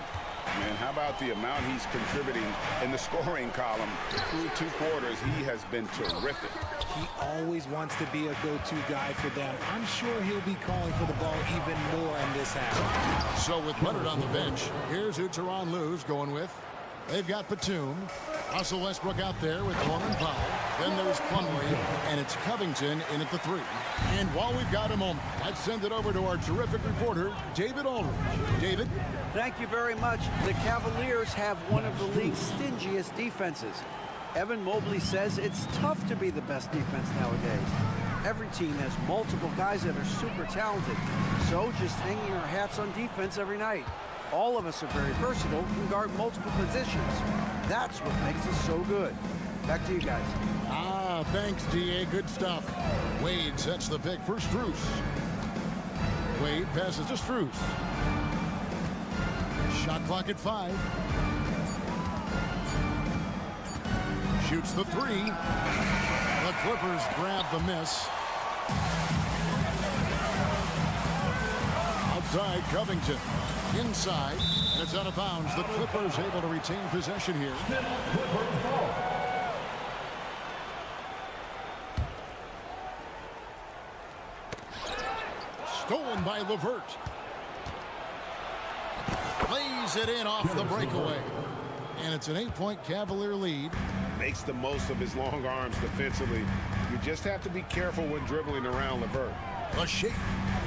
Man, how about the amount he's contributing in the scoring column through 2 quarters? He has been terrific. He always wants to be a go-to guy for them. I'm sure he'll be calling for the ball even more in this half. So with Leonard on the bench, here's who Tyronn Lue's going with. They've got Batum, Russell Westbrook out there with Norman Powell. Then there's Plumlee, and it's Covington in at the 3. And while we've got a moment, let's send it over to our terrific reporter, David Aldridge. David? Thank you very much. The Cavaliers have one of the league's stingiest defenses. Evan Mobley says it's tough to be the best defense nowadays. Every team has multiple guys that are super talented, so just hanging our hats on defense every night. All of us are very versatile, can guard multiple positions. That's what makes us so good. Back to you guys. Thanks, D.A. Good stuff. Wade sets the pick for Strus. Wade passes to Strus. Shot clock at 5. Shoots the 3. The Clippers grab the miss. Outside, Covington. Inside, and it's out of bounds. The Clippers able to retain possession here. Stolen by LeVert. Lays it in off the breakaway. And it's an 8-point Cavalier lead. Makes the most of his long arms defensively. You just have to be careful when dribbling around LeVert. A shake.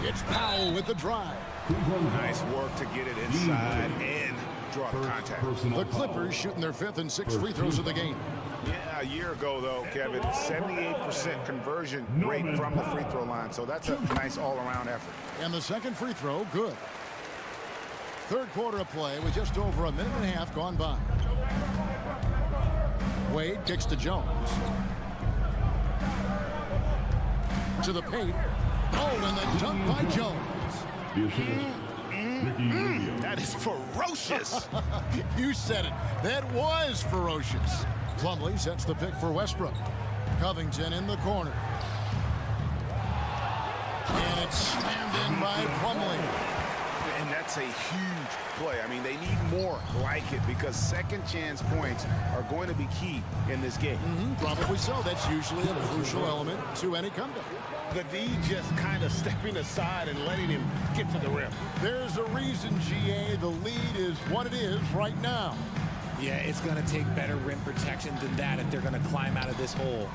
It's Powell with the drive. Nice work to get it inside and draw contact. The Clippers shooting their 5th and 6th free throws of the game. Yeah, a year ago, though, Kevin, 78% conversion rate from the free throw line. So that's a nice all-around effort. And the second free throw, good. Third quarter of play with just over a minute and a half gone by. Wade kicks to Jones. To the paint. Oh, and the dunk by Jones. That is ferocious. You said it. That was ferocious. Plumlee sets the pick for Westbrook. Covington in the corner. And it's slammed in by Plumlee. And that's a huge play. I mean, they need more like it because second chance points are going to be key in this game. Probably so. That's usually a crucial element to any comeback. The D just kind of stepping aside and letting him get to the rim. There's a reason, GA, the lead is what it is right now. Yeah, it's going to take better rim protection than that if they're going to climb out of this hole.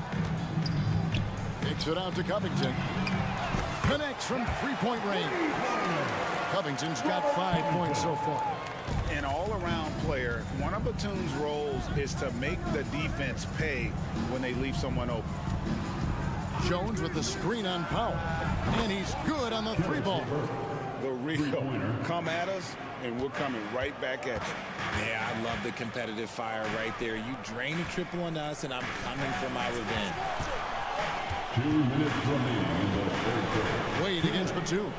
Kicks it out to Covington. Connects from three-point range. Covington's got 5 points so far. An all-around player, one of Batum's roles is to make the defense pay when they leave someone open. Jones with the screen on Powell. And he's good on the 3-ball. The real come at us, and we're coming right back at you. Yeah, I love the competitive fire right there. You drain a triple on us, and I'm coming for my revenge. 2 minutes remaining in the third quarter. Wade against Batum.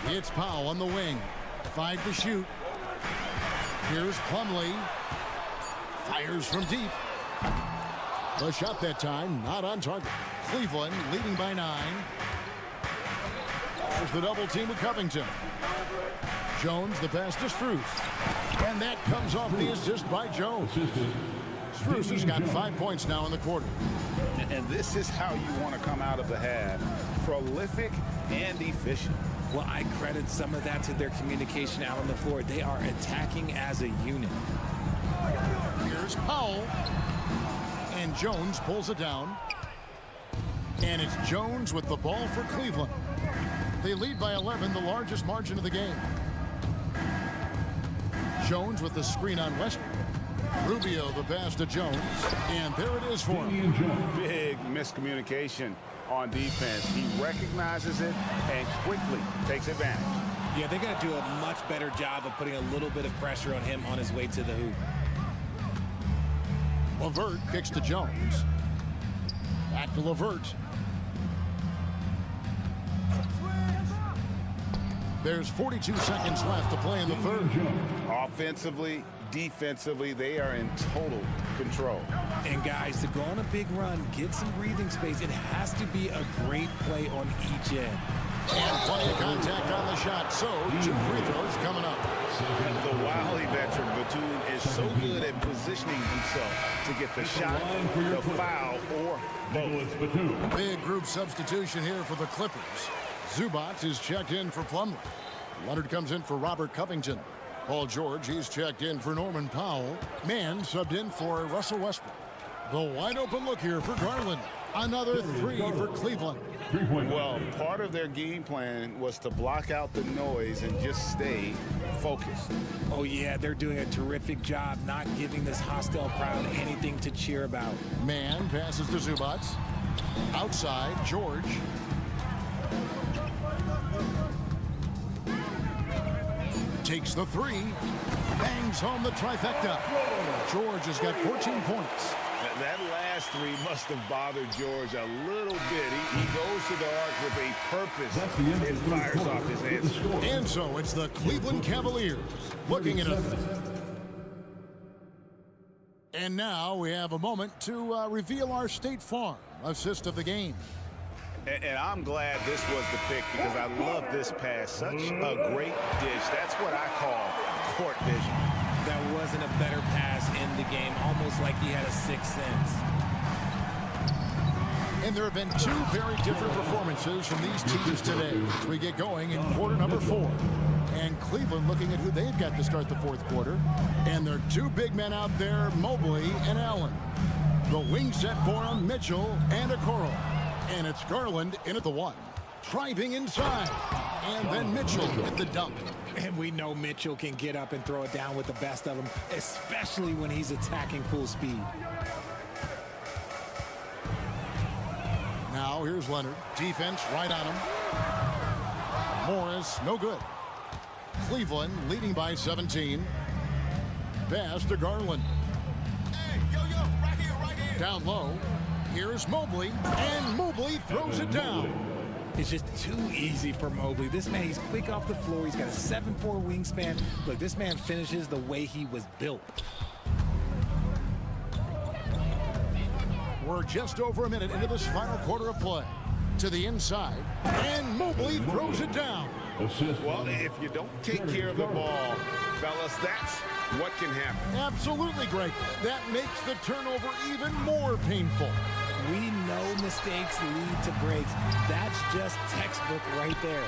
It's Powell on the wing. 5 to shoot. Here's Plumlee. Fires from deep. The shot that time, not on target. Cleveland leading by 9. There's the double team with Covington. Jones, the pass to Strus. And that comes off the assist by Jones. Strus has got 5 points now in the quarter. And this is how you want to come out of the half. Prolific and efficient. Well, I credit some of that to their communication out on the floor. They are attacking as a unit. Here's Powell. And Jones pulls it down. And it's Jones with the ball for Cleveland. They lead by 11, the largest margin of the game. Jones with the screen on Westbrook. Rubio the pass to Jones. And there it is for him. Big miscommunication on defense. He recognizes it and quickly takes advantage. Yeah, they got to do a much better job of putting a little bit of pressure on him on his way to the hoop. LeVert kicks to Jones. Back to LeVert. There's 42 seconds left to play in the third. Offensively, defensively, they are in total control. And guys, to go on a big run, get some breathing space, it has to be a great play on each end. And plenty of contact on the shot, so 2 free throws coming up. The wily veteran Batum is so good at positioning himself to get the shot, the foul, or both. Big group substitution here for the Clippers. Zubac is checked in for Plumlee. Leonard comes in for Robert Covington. Paul George, he's checked in for Norman Powell. Mann subbed in for Russell Westbrook. The wide open look here for Garland. Another 3 for Cleveland. Well, part of their game plan was to block out the noise and just stay focused. Oh, yeah, they're doing a terrific job not giving this hostile crowd anything to cheer about. Mann passes to Zubac. Outside, George. Takes the 3. Bangs home the trifecta. George has got 14 points. That last 3 must have bothered George a little bit. He goes to the arc with a purpose and fires off his answer. And so it's the Cleveland Cavaliers looking at it. And now we have a moment to reveal our State Farm assist of the game. And I'm glad this was the pick because I love this pass. Such a great dish. That's what I call court vision. That wasn't a better pass in the game, almost like he had a 6th sense. And there have been two very different performances from these teams today as we get going in quarter number 4. And Cleveland looking at who they've got to start the fourth quarter. And their two big men out there, Mobley and Allen. The wing set for them, Mitchell and Okoro. And it's Garland in at the 1. Driving inside. And then Mitchell with the dump. And we know Mitchell can get up and throw it down with the best of them, especially when he's attacking full speed. Now here's Leonard. Defense right on him. Morris, no good. Cleveland leading by 17. Pass to Garland. Hey, right here. Down low. Here's Mobley. And Mobley throws it down. It's just too easy for Mobley. This man, he's quick off the floor. He's got a 7'4" wingspan. Look, this man finishes the way he was built. We're just over a minute into this final quarter of play. To the inside. And Mobley throws it down. Well, if you don't take care of the ball, fellas, that's what can happen. Absolutely, Greg. That makes the turnover even more painful. We know mistakes lead to breaks. That's just textbook right there.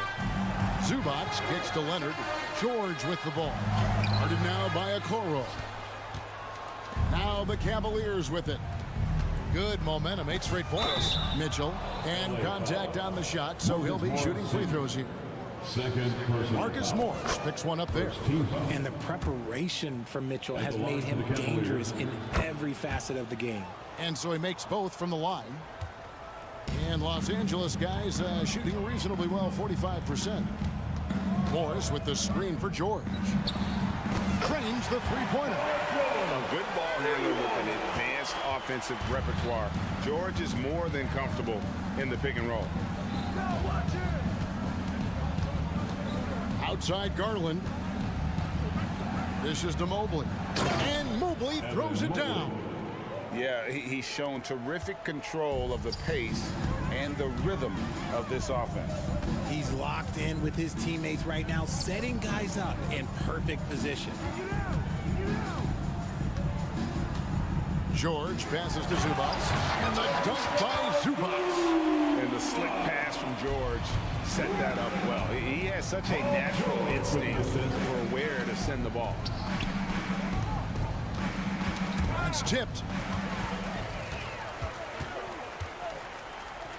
Zubac kicks to Leonard. George with the ball. Guarded now by Okoro. Now the Cavaliers with it. Good momentum, 8 straight points. Mitchell, and contact on the shot, so he'll be shooting free throws here. Marcus Morris picks one up there. And the preparation from Mitchell has made him dangerous in every facet of the game. And so he makes both from the line. And Los Angeles guys shooting reasonably well, 45%. Morris with the screen for George. Cranes the three-pointer. A good ball handler with an advanced offensive repertoire. George is more than comfortable in the pick and roll. Outside Garland. This is to Mobley. And Mobley throws it down. Yeah, he's shown terrific control of the pace and the rhythm of this offense. He's locked in with his teammates right now, setting guys up in perfect position. George passes to Zubac. And the dunk by Zubac. And the slick pass from George set that up well. He has such a natural instinct for where to send the ball. It's tipped.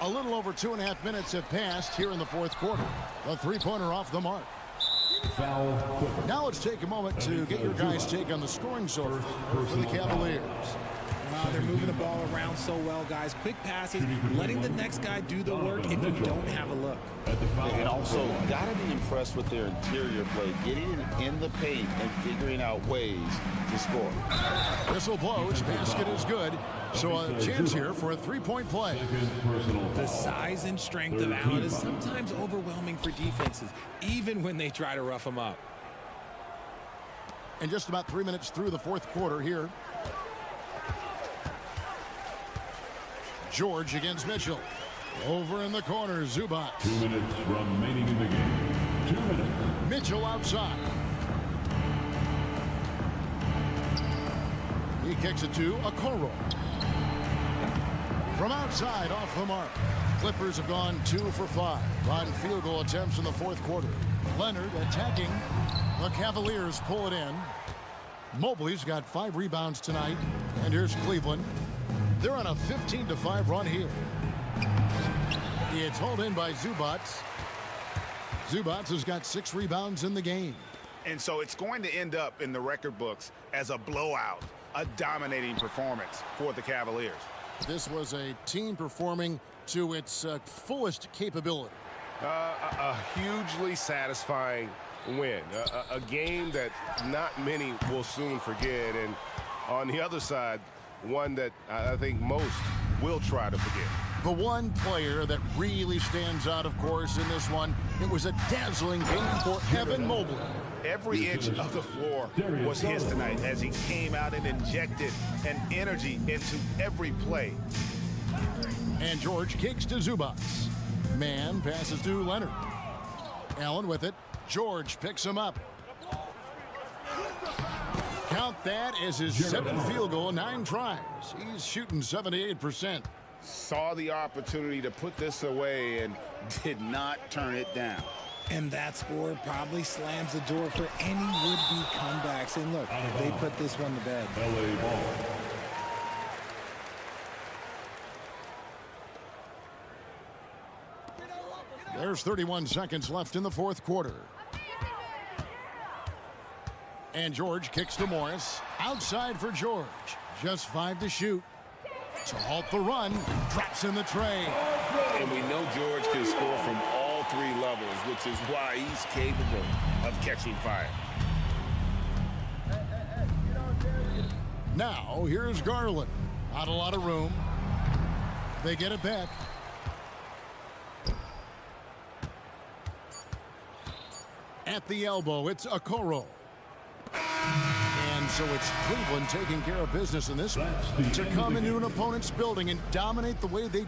A little over 2.5 minutes have passed here in the fourth quarter. The three-pointer off the mark. Now let's take a moment to get your guys' take on the scoring so far for the Cavaliers. They're moving the ball around so well, guys. Quick passes, letting the next guy do the work if you don't have a look. And also, got to be impressed with their interior play, getting in the paint and figuring out ways to score. Whistle blows, basket is good. So a chance here for a three-point play. The size and strength of Allen is sometimes overwhelming for defenses, even when they try to rough him up. And just about 3 minutes through the fourth quarter here. George against Mitchell. Over in the corner, Zubac. 2 minutes remaining in the game. 2 minutes. Mitchell outside. He kicks it to Okoro. From outside, off the mark. Clippers have gone 2 for 5 on field goal attempts in the fourth quarter. Leonard attacking. The Cavaliers pull it in. Mobley's got 5 rebounds tonight. And here's Cleveland. They're on a 15-5 run here. It's hauled in by Zubac. Zubac has got 6 rebounds in the game. And so it's going to end up in the record books as a blowout, a dominating performance for the Cavaliers. This was a team performing to its fullest capability. A hugely satisfying win. A game that not many will soon forget. And on the other side, one that I think most will try to forget. The one player that really stands out, of course, in this one, it was a dazzling game for Evan Mobley. Every inch of the floor was his tonight as he came out and injected an energy into every play. And George kicks to Zubac. Man passes to Leonard. Allen with it. George picks him up. Count that as his 7th field goal, 9 tries. He's shooting 78%. saw the opportunity to put this away and did not turn it down. And that score probably slams the door for any would-be comebacks. And look, they put this one to bed. LA ball. There's 31 seconds left in the fourth quarter. And George kicks to Morris. Outside for George. Just 5 to shoot. To halt the run, drops in the tray. And we know George can score from all 3 levels, which is why he's capable of catching fire. Now, here's Garland. Not a lot of room. They get it back. At the elbow, it's Okoro. And so it's Cleveland taking care of business in this one to come into an opponent's building and dominate the way they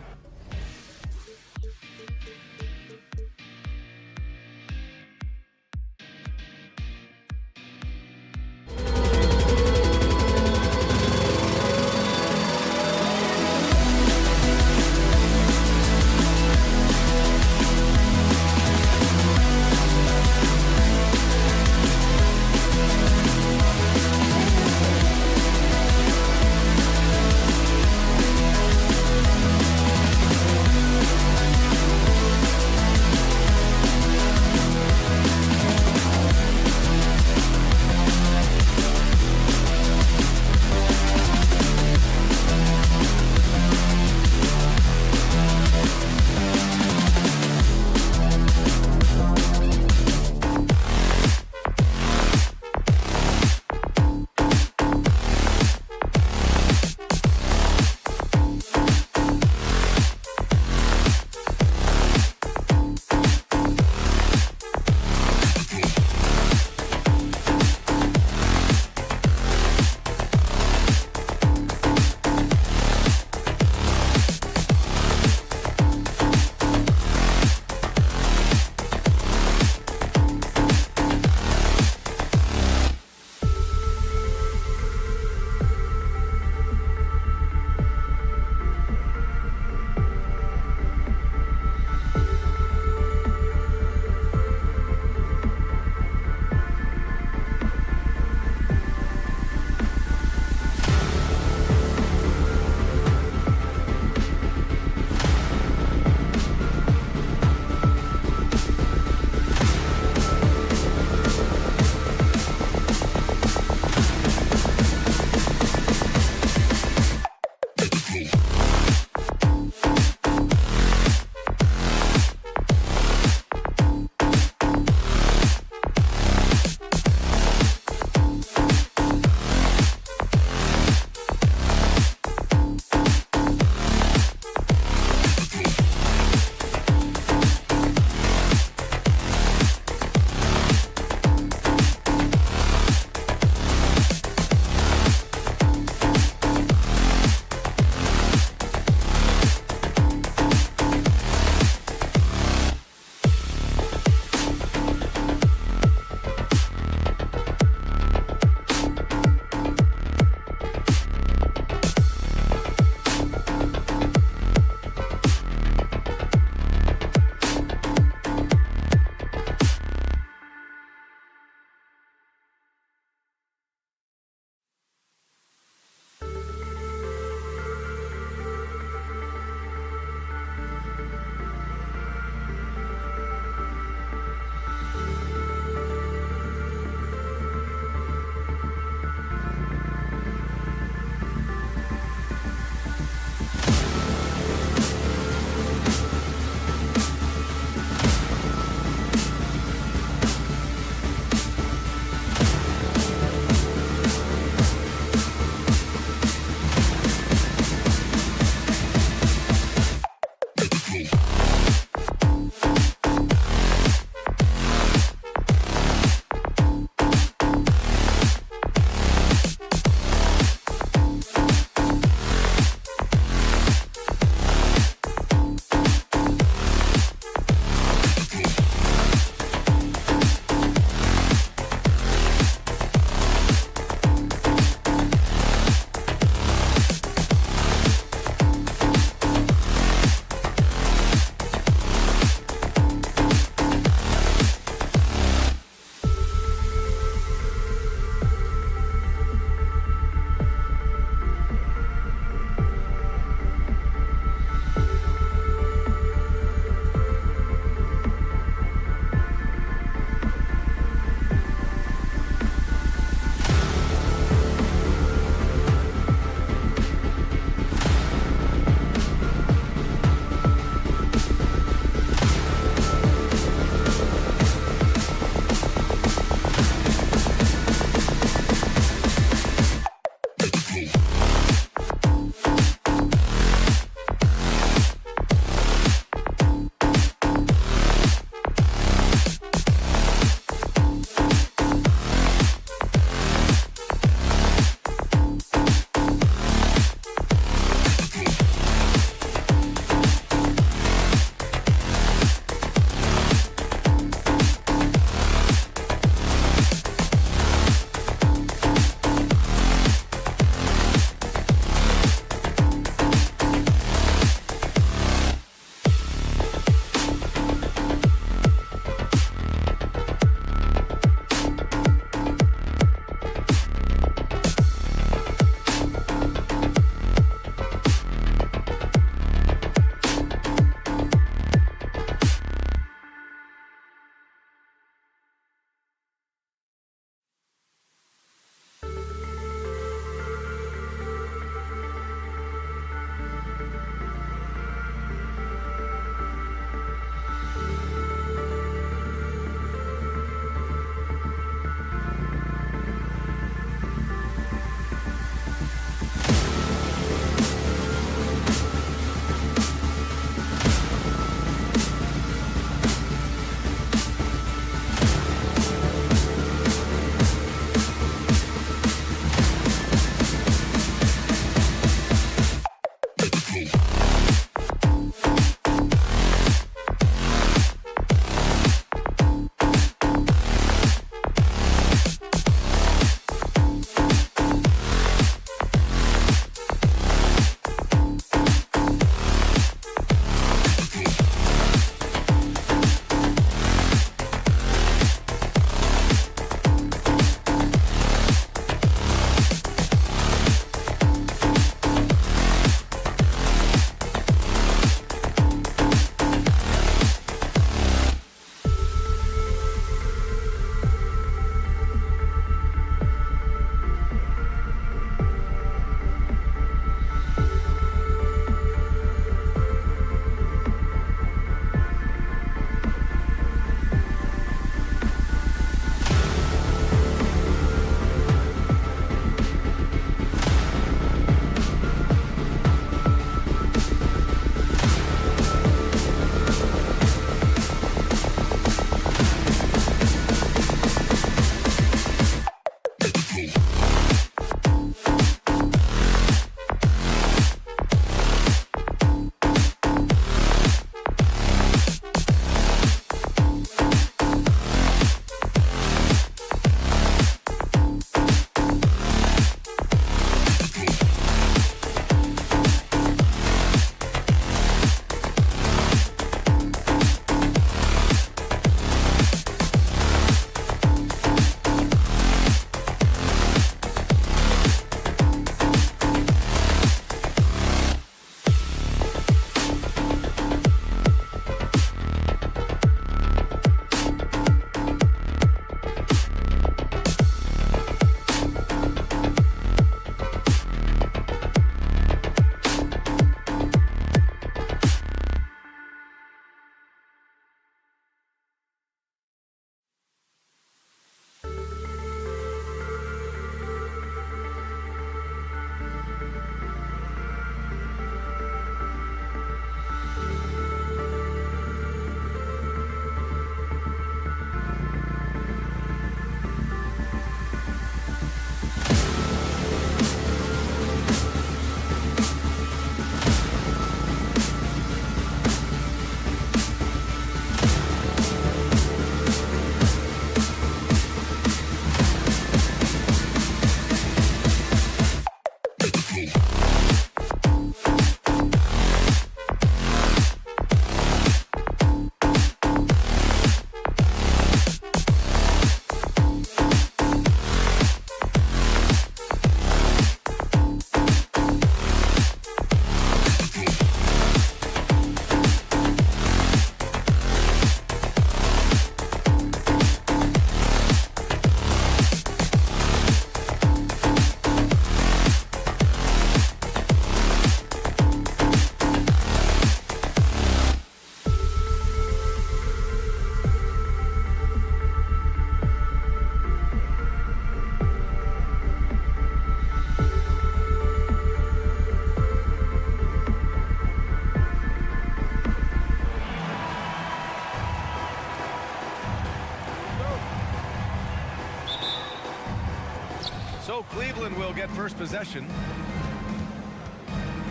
So Cleveland will get first possession.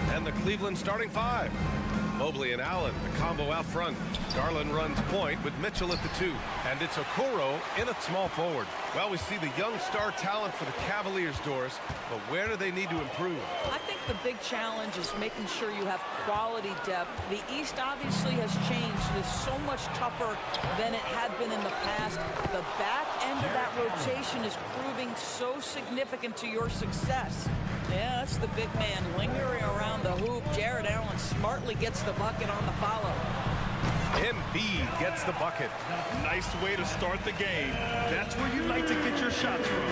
And the Cleveland starting five. Mobley and Allen, the combo out front. Garland runs point with Mitchell at the 2. And it's Okoro in at small forward. Well, we see the young star talent for the Cavaliers, Doris. But where do they need to improve? I think the big challenge is making sure you have quality depth. The East obviously has changed. It is so much tougher than it had been in the past. The back end of that rotation is proving so significant to your success. Yeah, that's the big man lingering around the hoop. Jared Allen smartly gets the bucket on the follow. Embiid gets the bucket. Nice way to start the game. That's where you like to get your shots from.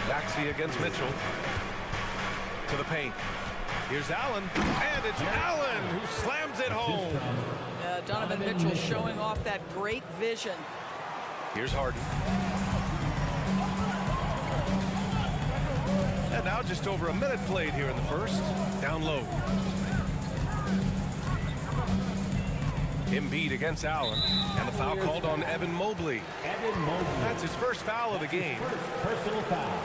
Maxey against Mitchell. To the paint. Here's Allen. And it's Allen who slams it home. Donovan Mitchell showing off that great vision. Here's Harden. And now just over a minute played here in the first. Down low. Embiid against Allen. And the foul called on Evan Mobley. That's his first foul of the game. First personal foul.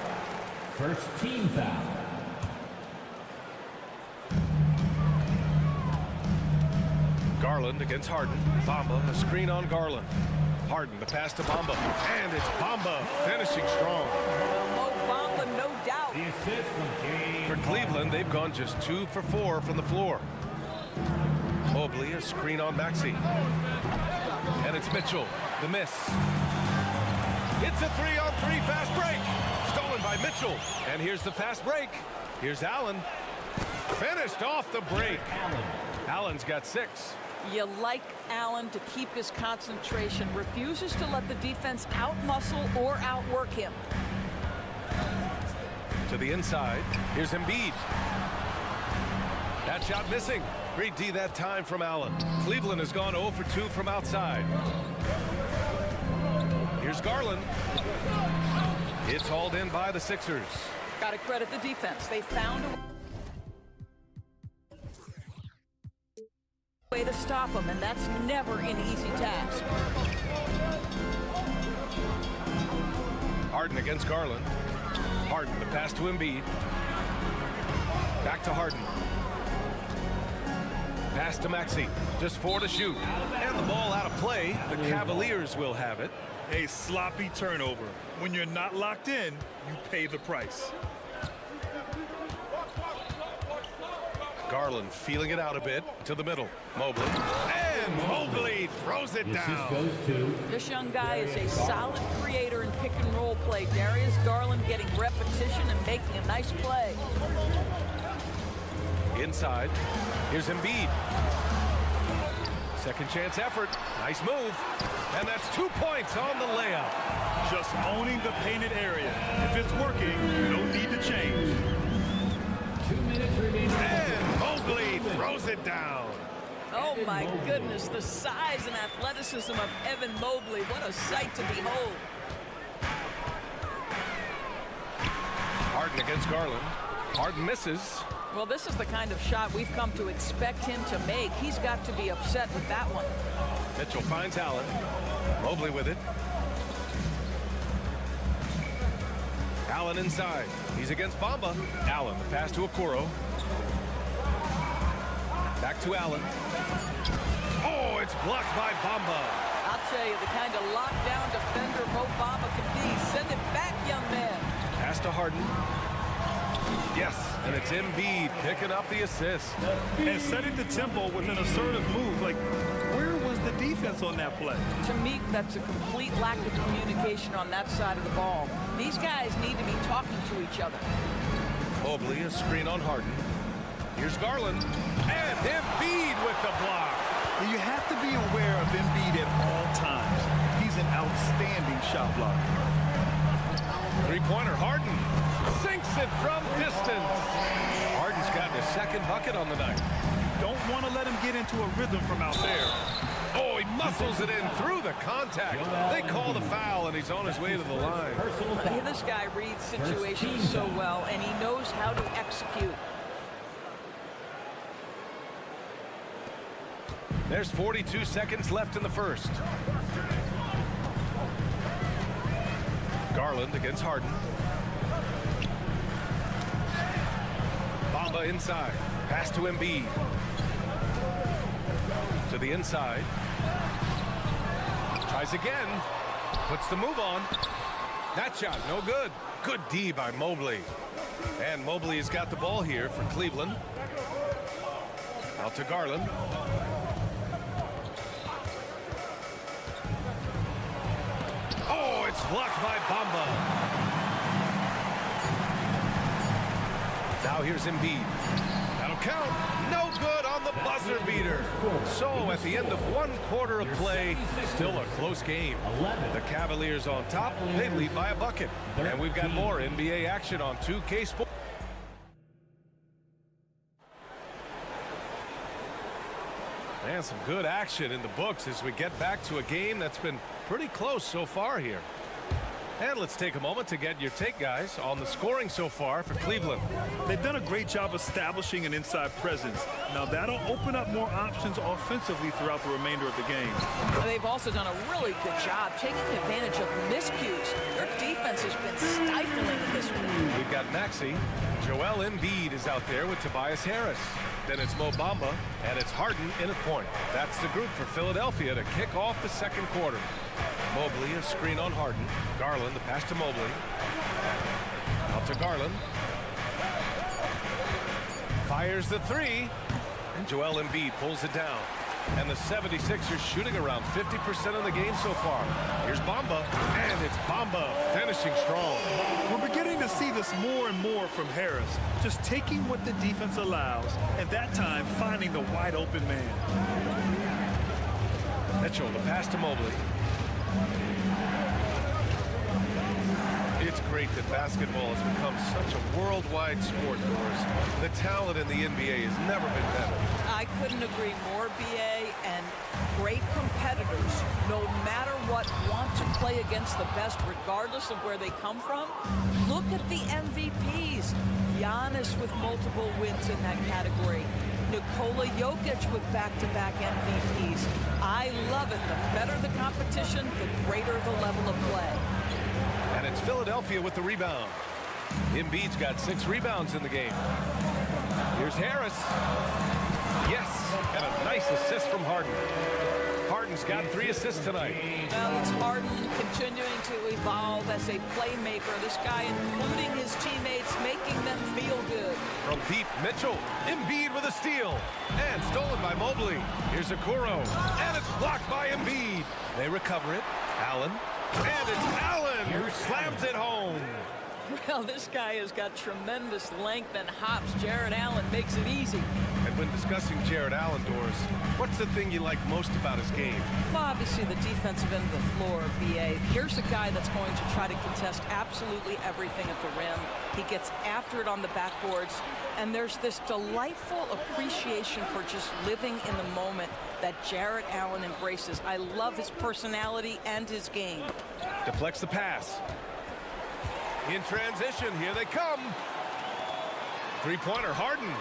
First team foul. Garland against Harden. Bamba, a screen on Garland. Harden, the pass to Bamba. And it's Bamba finishing strong. Mo Bamba, no doubt. For Cleveland, they've gone just 2 for 4 from the floor. Mobley, a screen on Maxey. And it's Mitchell, the miss. It's a 3-on-3 fast break. Stolen by Mitchell. And here's the fast break. Here's Allen. Finished off the break. Allen's got 6. You like Allen to keep his concentration. Refuses to let the defense out-muscle or outwork him. To the inside. Here's Embiid. That shot missing. Great D that time from Allen. Cleveland has gone 0 for 2 from outside. Here's Garland. It's hauled in by the Sixers. Got to credit the defense. They found a way to stop him, and that's never an easy task. Harden against Garland. Harden, the pass to Embiid. Back to Harden. Pass to Maxey. Just 4 to shoot. And the ball out of play. The Cavaliers will have it. A sloppy turnover. When you're not locked in, you pay the price. Garland feeling it out a bit to the middle. Mobley. And Mobley throws it down. This young guy is a solid creator in pick and roll play. Darius Garland getting repetition and making a nice play. Inside. Here's Embiid. Second chance effort. Nice move. And that's 2 points on the layup. Just owning the painted area. If it's working, no need to change. 2 minutes remaining. And Mobley throws it down. Oh my goodness, the size and athleticism of Evan Mobley. What a sight to behold. Harden against Garland. Harden misses. Well, this is the kind of shot we've come to expect him to make. He's got to be upset with that one. Mitchell finds Allen. Mobley with it. Allen inside. He's against Bamba. Allen, the pass to Okoro. Back to Allen. Oh, it's blocked by Bamba. I'll tell you, the kind of lockdown defender Mo Bamba can be. Send it back, young man. Pass to Harden. Yes, and it's Embiid picking up the assist. And setting the tempo with an assertive move. Like, where was the defense on that play? To me, that's a complete lack of communication on that side of the ball. These guys need to be talking to each other. Mobley, a screen on Harden. Here's Garland. And Embiid with the block. And you have to be aware of Embiid at all times. He's an outstanding shot blocker. Three-pointer, Harden. Sinks it from distance. Harden's gotten his second bucket on the night. Don't want to let him get into a rhythm from out there. Oh, he muscles it in through the contact. They call the foul, and he's on his way to the line. Hey, this guy reads situations so well, and he knows how to execute. There's 42 seconds left in the first. Garland against Harden. Bamba inside. Pass to Embiid. To the inside. Tries again. Puts the move on. That shot, no good. Good D by Mobley. And Mobley has got the ball here for Cleveland. Out to Garland. Oh, it's blocked by Bamba. Now here's Embiid. That'll count. No good on the buzzer beater. So at the end of 1 quarter of play, still a close game. The Cavaliers on top. They lead by a bucket. And we've got more NBA action on 2K Sports. And some good action in the books as we get back to a game that's been pretty close so far here. And let's take a moment to get your take, guys, on the scoring so far for Cleveland. They've done a great job establishing an inside presence. Now that'll open up more options offensively throughout the remainder of the game. They've also done a really good job taking advantage of miscues. Their defense has been stifling in this one. We've got Maxey. Joel Embiid is out there with Tobias Harris. Then it's Mo Bamba, and it's Harden in at point. That's the group for Philadelphia to kick off the second quarter. Mobley, a screen on Harden. Garland, the pass to Mobley. Out to Garland. Fires the three. And Joel Embiid pulls it down. And the 76ers shooting around 50% of the game so far. Here's Bamba. And it's Bamba finishing strong. We're beginning to see this more and more from Harris. Just taking what the defense allows, and that time finding the wide open man. Mitchell, the pass to Mobley. It's great that basketball has become such a worldwide sport, Doris. The talent in the NBA has never been better. I couldn't agree more, B.A., and great competitors, no matter what, want to play against the best regardless of where they come from. Look at the MVPs. Giannis with multiple wins in that category. Nikola Jokic with back-to-back MVPs. I love it. The better the competition, the greater the level of play. And it's Philadelphia with the rebound. Embiid's got 6 rebounds in the game. Here's Harris. Yes, and a nice assist from Harden. Harden's got 3 assists tonight. Well, it's Harden continuing to evolve as a playmaker. This guy, including his teammates, making them feel good. From deep, Mitchell. Embiid with a steal. And stolen by Mobley. Here's Okoro. And it's blocked by Embiid. They recover it. Allen. And it's Allen who slams it home. Well, this guy has got tremendous length and hops. Jared Allen makes it easy. And when discussing Jared Allen, Doris, what's the thing you like most about his game? Well, obviously the defensive end of the floor, B.A. Here's a guy that's going to try to contest absolutely everything at the rim. He gets after it on the backboards. And there's this delightful appreciation for just living in the moment that Jared Allen embraces. I love his personality and his game. Deflects the pass. In transition, here they come. Three-pointer, Harden.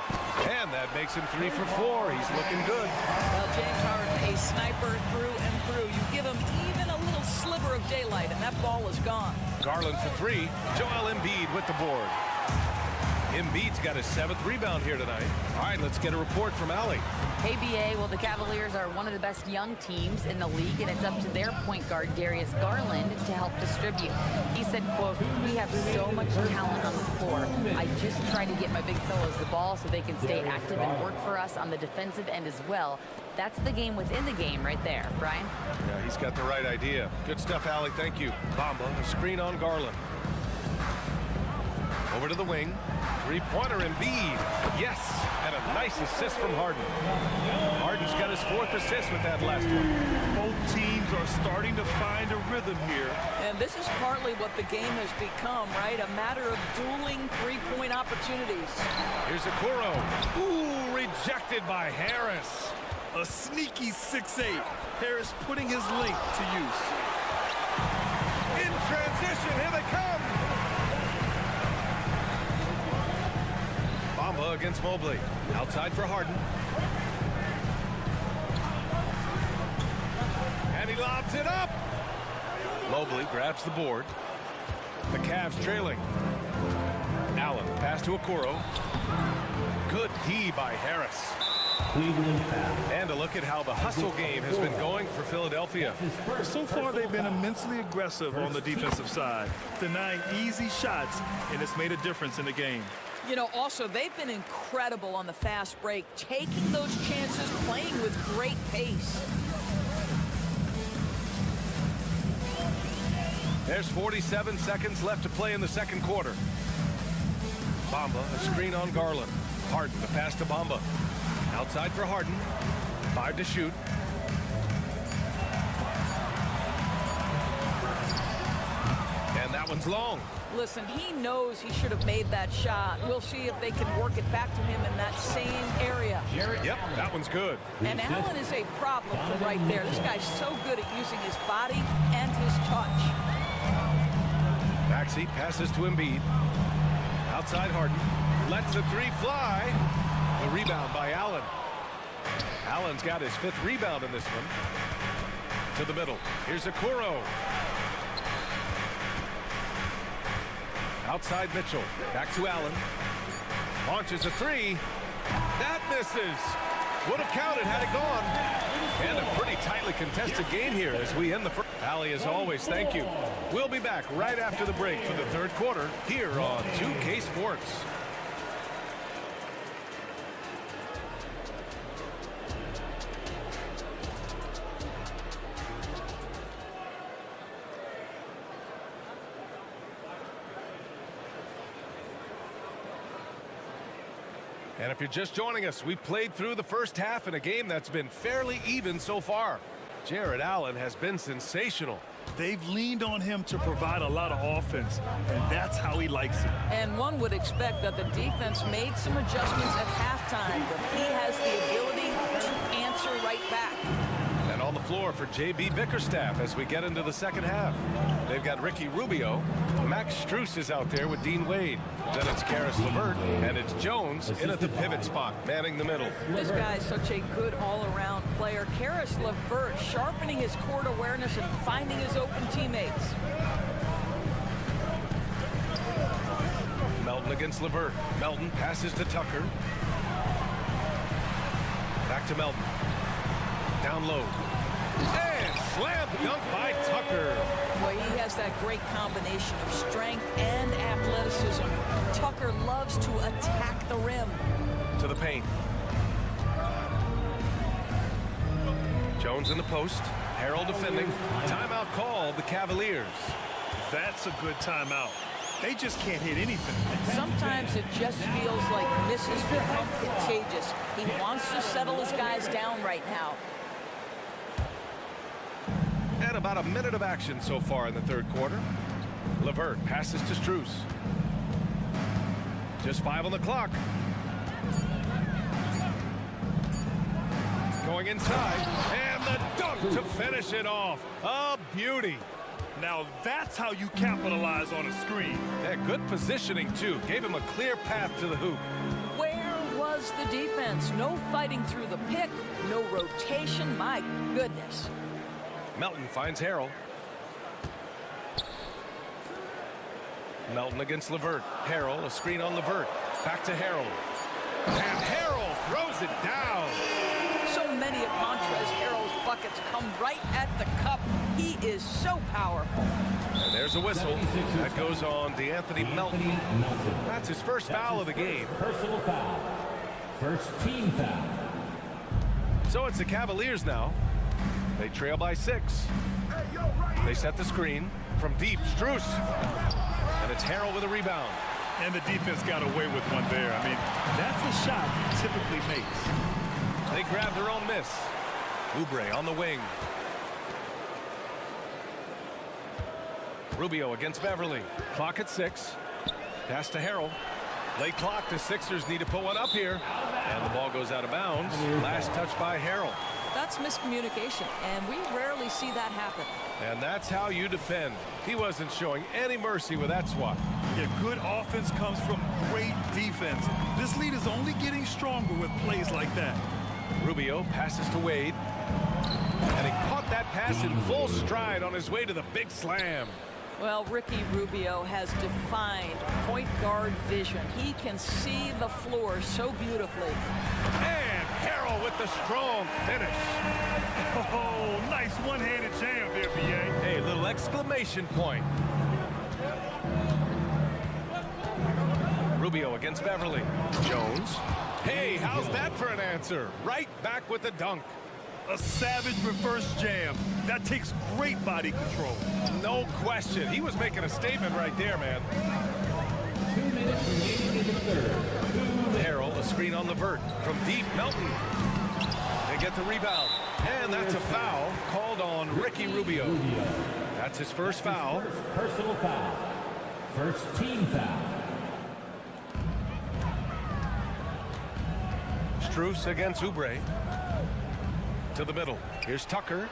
And that makes him 3 for 4. He's looking good. Well, James Harden, a sniper through and through. You give him even a little sliver of daylight, and that ball is gone. Garland for 3. Joel Embiid with the board. Embiid's got his 7th rebound here tonight. All right, let's get a report from Allie. Hey, B.A., well, the Cavaliers are one of the best young teams in the league, and it's up to their point guard, Darius Garland, to help distribute. He said, quote, "We have so much talent on the floor. I just try to get my big fellows the ball so they can stay active and work for us on the defensive end as well." That's the game within the game right there, Brian. Yeah, he's got the right idea. Good stuff, Allie. Thank you. Bamba, a screen on Garland. Over to the wing. Three-pointer Embiid. Yes, and a nice assist from Harden. Harden's got his 4th assist with that last one. Both teams are starting to find a rhythm here. And this is partly what the game has become, right? A matter of dueling three-point opportunities. Here's Okoro. Ooh, rejected by Harris. A sneaky 6'8". Harris putting his length to use. In transition, here they come. Bamba against Mobley. Outside for Harden. And he lobs it up. Mobley grabs the board. The Cavs trailing. Allen, pass to Okoro. Good D by Harris. And a look at how the hustle game has been going for Philadelphia. So far, they've been immensely aggressive on the defensive side, denying easy shots, and it's made a difference in the game. You know, also, they've been incredible on the fast break, taking those chances, playing with great pace. There's 47 seconds left to play in the second quarter. Bamba, a screen on Garland. Harden, the pass to Bamba. Outside for Harden. 5 to shoot. And that one's long. Listen, he knows he should have made that shot. We'll see if they can work it back to him in that same area. Yep, that one's good. And Allen is a problem from right there. This guy's so good at using his body and his touch. Maxey passes to Embiid. Outside Harden. Lets the three fly. The rebound by Allen. Allen's got his 5th rebound in this one. To the middle. Here's Okoro. Outside Mitchell. Back to Allen. Launches a 3. That misses. Would have counted had it gone. And a pretty tightly contested game here as we end the first. Allie, as always, thank you. We'll be back right after the break for the 3rd quarter here on 2K Sports. And if you're just joining us, we played through the first half in a game that's been fairly even so far. Jared Allen has been sensational. They've leaned on him to provide a lot of offense, and that's how he likes it. And one would expect that the defense made some adjustments at halftime, but he has the ability to answer right back. And on the floor for J.B. Bickerstaff as we get into the second half. They've got Ricky Rubio. Max Strus is out there with Dean Wade. Then it's Caris LeVert, and it's Jones in at the pivot spot, manning the middle. This guy is such a good all-around player. Caris LeVert sharpening his court awareness and finding his open teammates. Melton against LeVert. Melton passes to Tucker. Back to Melton. Down low. And slam dunk by Tucker. Boy, he has that great combination of strength and athleticism. Tucker loves to attack the rim. To the paint. Jones in the post. Harrell defending. Timeout called the Cavaliers. That's a good timeout. They just can't hit anything. Sometimes it just feels like misses become contagious. He wants to settle his guys down right now. And about a minute of action so far in the 3rd quarter. LeVert passes to Strus. Just 5 on the clock. Going inside. And the dunk to finish it off. A beauty. Now that's how you capitalize on a screen. Yeah, good positioning, too. Gave him a clear path to the hoop. Where was the defense? No fighting through the pick. No rotation. My goodness. Melton finds Harrell. Melton against LeVert. Harrell, a screen on LeVert. Back to Harrell. And Harrell throws it down. So many of Montrezl Harrell's buckets come right at the cup. He is so powerful. And there's a whistle. That goes on DeAnthony Melton. That's his first foul of the game. Personal foul. First team foul. So it's the Cavaliers now. They trail by 6. They set the screen from deep. Strus. And it's Harrell with a rebound. And the defense got away with one there. I mean, that's a shot he typically makes. They grab their own miss. Oubre on the wing. Rubio against Beverly. Clock at 6. Pass to Harrell. Late clock. The Sixers need to put one up here. And the ball goes out of bounds. Last touch by Harrell. That's miscommunication, and we rarely see that happen. And that's how you defend. He wasn't showing any mercy with that swat. Yeah, good offense comes from great defense. This lead is only getting stronger with plays like that. Rubio passes to Wade. And he caught that pass in full stride on his way to the big slam. Well, Ricky Rubio has defined point guard vision. He can see the floor so beautifully. And Harrell with the strong finish. Oh, nice one-handed jam there, B.A. Hey, little exclamation point. Rubio against Beverly. Jones. Hey, how's that for an answer? Right back with the dunk. A savage reverse jam. That takes great body control. No question. He was making a statement right there, man. 2 minutes remaining in the 3rd. Harrell, a screen on LeVert. From deep, Melton. They get the rebound. And that's a foul called on Ricky Rubio. That's his first foul. Personal foul. First team foul. Strus against Oubre. To the middle. Here's Tucker.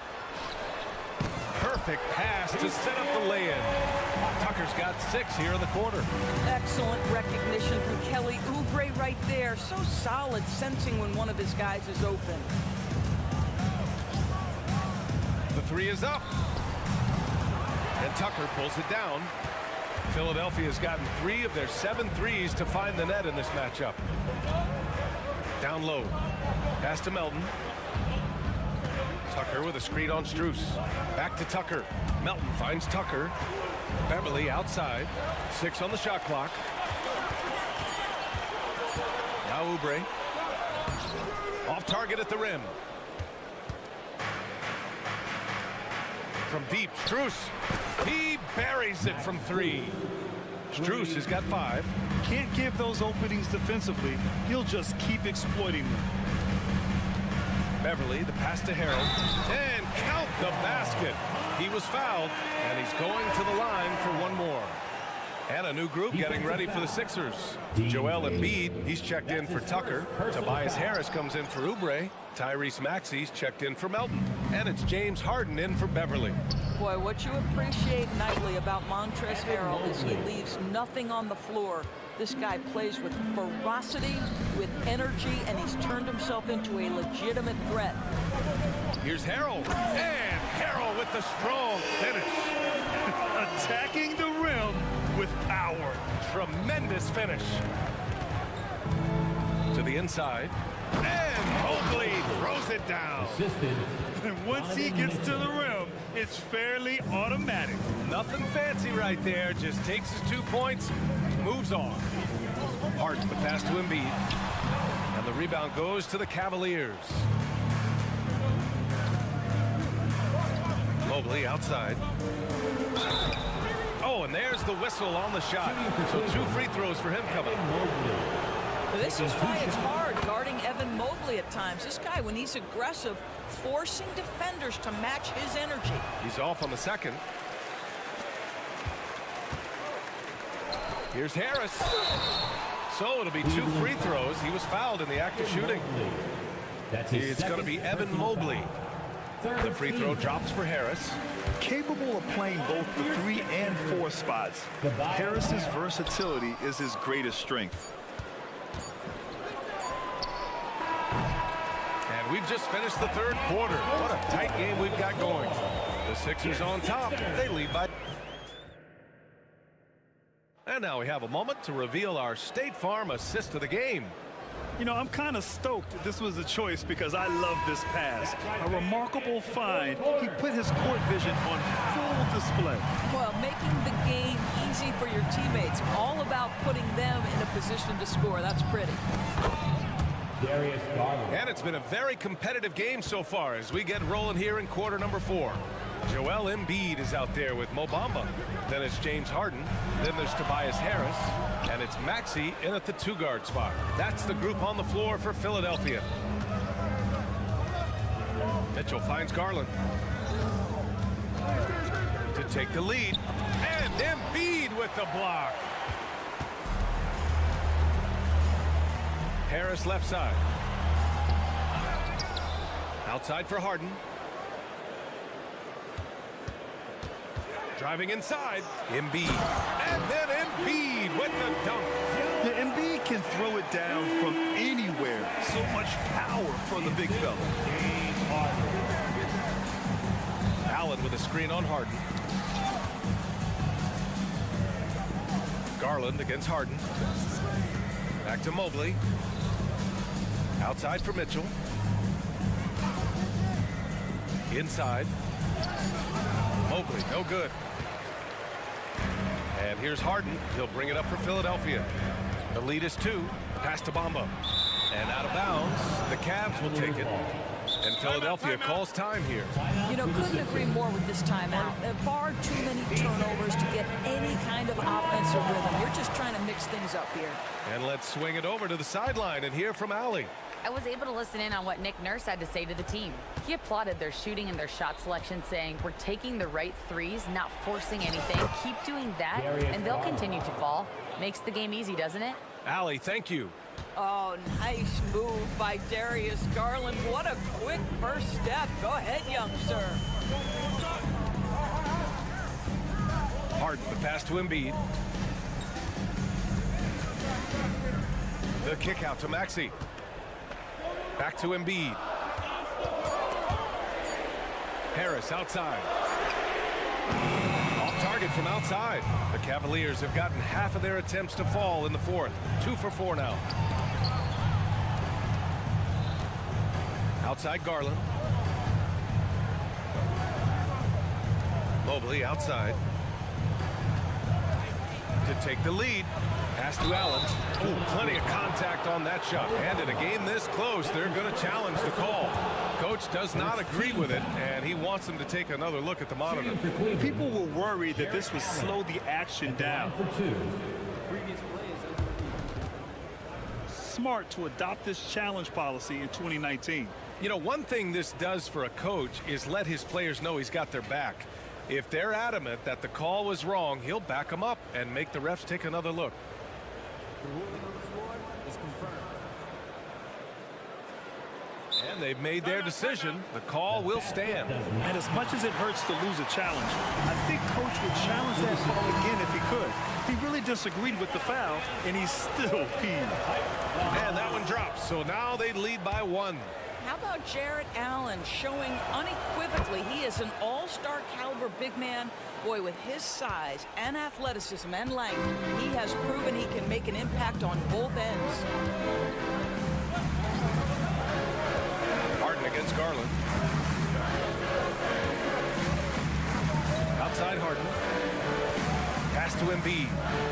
Perfect Perfect pass to set up the lay-in. Tucker's got 6 here in the quarter. Excellent recognition from Kelly Oubre right there. So solid, sensing when one of his guys is open. The 3 is up. And Tucker pulls it down. Philadelphia's gotten 3 of their 7 threes to find the net in this matchup. Down low. Pass to Melton. Tucker with a screen on Strus. Back to Tucker. Melton finds Tucker. Beverly outside. 6 on the shot clock. Now Oubre. Off target at the rim. From deep, Strus. He buries it from 3. Strus has got 5. Can't give those openings defensively. He'll just keep exploiting them. Beverly, the pass to Harold. And count the basket. He was fouled, and he's going to the line for 1 more. And a new group getting ready for the Sixers. Joel Embiid, he's checked in for Tucker. Tobias Harris comes in for Oubre. Tyrese Maxey's checked in for Melton. And it's James Harden in for Beverly. Boy, what you appreciate nightly about Montrezl Harrell is he leaves nothing on the floor. This guy plays with ferocity, with energy, and he's turned himself into a legitimate threat. Here's Harrell. And Harrell with the strong finish. Attacking the rim with power. Tremendous finish. To the inside. And Mobley throws it down. And once he gets to the rim, it's fairly automatic. Nothing fancy right there. Just takes his 2 points, moves on. Harden, the pass to Embiid. And the rebound goes to the Cavaliers. Mobley outside. Oh, and there's the whistle on the shot. So 2 free throws for him coming. This is why it's hard guarding Evan Mobley at times. This guy, when he's aggressive, forcing defenders to match his energy. He's off on the second. Here's Harris. So it'll be 2 free throws. He was fouled in the act of shooting. It's going to be Evan Mobley. The free throw drops for Harris. Capable of playing both the 3 and 4 spots. Harris's versatility is his greatest strength. And we've just finished the 3rd quarter. What a tight game we've got going. The Sixers on top. They lead by. And now we have a moment to reveal our State Farm assist of the game. You know, I'm kind of stoked this was a choice because I love this pass. A remarkable find. He put his court vision on full display. Well, making the game easy for your teammates. All about putting them in a position to score. That's pretty. And it's been a very competitive game so far as we get rolling here in quarter number 4. Joel Embiid is out there with Mo Bamba. Then it's James Harden. Then there's Tobias Harris. And it's Maxey in at the 2-guard spot. That's the group on the floor for Philadelphia. Mitchell finds Garland to take the lead. And Embiid with the block. Harris left side. Outside for Harden. Driving inside. Embiid. And then Embiid with the dunk. Yeah, Embiid can throw it down from anywhere. So much power from the big fella. Allen with a screen on Harden. Garland against Harden. Back to Mobley. Outside for Mitchell. Inside. Mobley, no good. And here's Harden. He'll bring it up for Philadelphia. The lead is 2. Pass to Bamba. And out of bounds. The Cavs will take it. And Philadelphia calls time here. You know, couldn't agree more with this timeout. Far too many turnovers to get any kind of offensive rhythm. You're just trying to mix things up here. And let's swing it over to the sideline and hear from Allie. I was able to listen in on what Nick Nurse had to say to the team. He applauded their shooting and their shot selection, saying, "We're taking the right threes, not forcing anything. Keep doing that, and they'll continue to fall." Makes the game easy, doesn't it? Allie, thank you. Oh, nice move by Darius Garland. What a quick first step. Go ahead, young sir. Harden, the pass to Embiid. The kick out to Maxey. Back to Embiid. Harris outside. Off target from outside. The Cavaliers have gotten half of their attempts to fall in the fourth. 2 for 4 now. Outside Garland. Mobley outside. To take the lead. Pass to Allen. Oh, plenty of contact on that shot. And in a game this close, they're going to challenge the call. Coach does not agree with it, and he wants them to take another look at the monitor. People were worried that this would slow the action down. Smart to adopt this challenge policy in 2019. You know, one thing this does for a coach is let his players know he's got their back. If they're adamant that the call was wrong, he'll back them up and make the refs take another look. The ruling on the floor is confirmed. And they've made their decision. The call will stand. And as much as it hurts to lose a challenge, I think Coach would challenge that call again if he could. He really disagreed with the foul, and he's still peeved. And that one drops. So now they lead by 1. How about Jarrett Allen showing unequivocally he is an all-star caliber big man? Boy, with his size and athleticism and length, he has proven he can make an impact on both ends. Harden against Garland. Outside Harden. Pass to Embiid.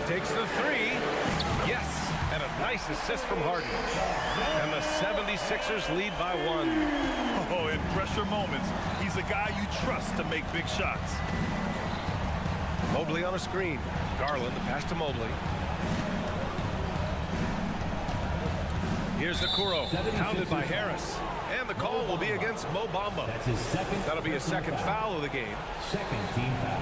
Takes the 3. Yes. And a nice assist from Harden. And the 76ers lead by 1. Oh, in pressure moments, he's a guy you trust to make big shots. Mobley on a screen. Garland, the pass to Mobley. Here's Okoro, pounded by Harris. And the call will be against Mo Bamba. That's his second. That'll be his second foul of the game. Second team foul.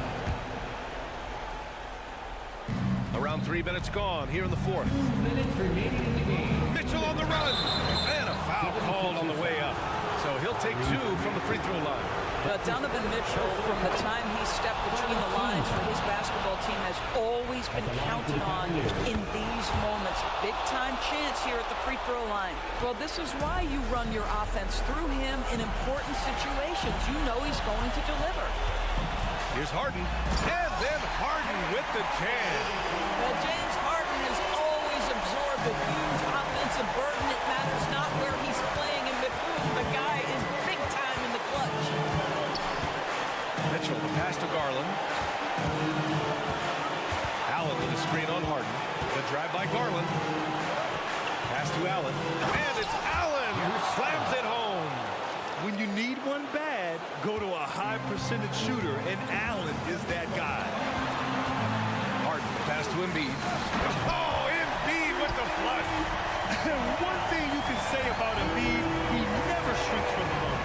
Around 3 minutes gone here in the fourth. 2 minutes remaining in the game. Mitchell on the run. And a foul called on the way up. So he'll take 2 from the free throw line. But Donovan Mitchell, from the time he stepped between the lines for his basketball team, has always been counted on in these moments. Big-time chance here at the free throw line. Well, this is why you run your offense through him in important situations. You know he's going to deliver. Here's Harden. And then Harden with the jam. Well, James Harden has always absorbed a huge offensive burden. It matters not where he's playing in between. The guy is big time in the clutch. Mitchell, the pass to Garland. Allen with a screen on Harden. The drive by Garland. Pass to Allen. And it's Allen who slams it home. When you need one bad, go to a high percentage shooter, and Allen is that guy. Harden, pass to Embiid. Oh, Embiid with the flush. One thing you can say about Embiid, he never shrinks from the moment.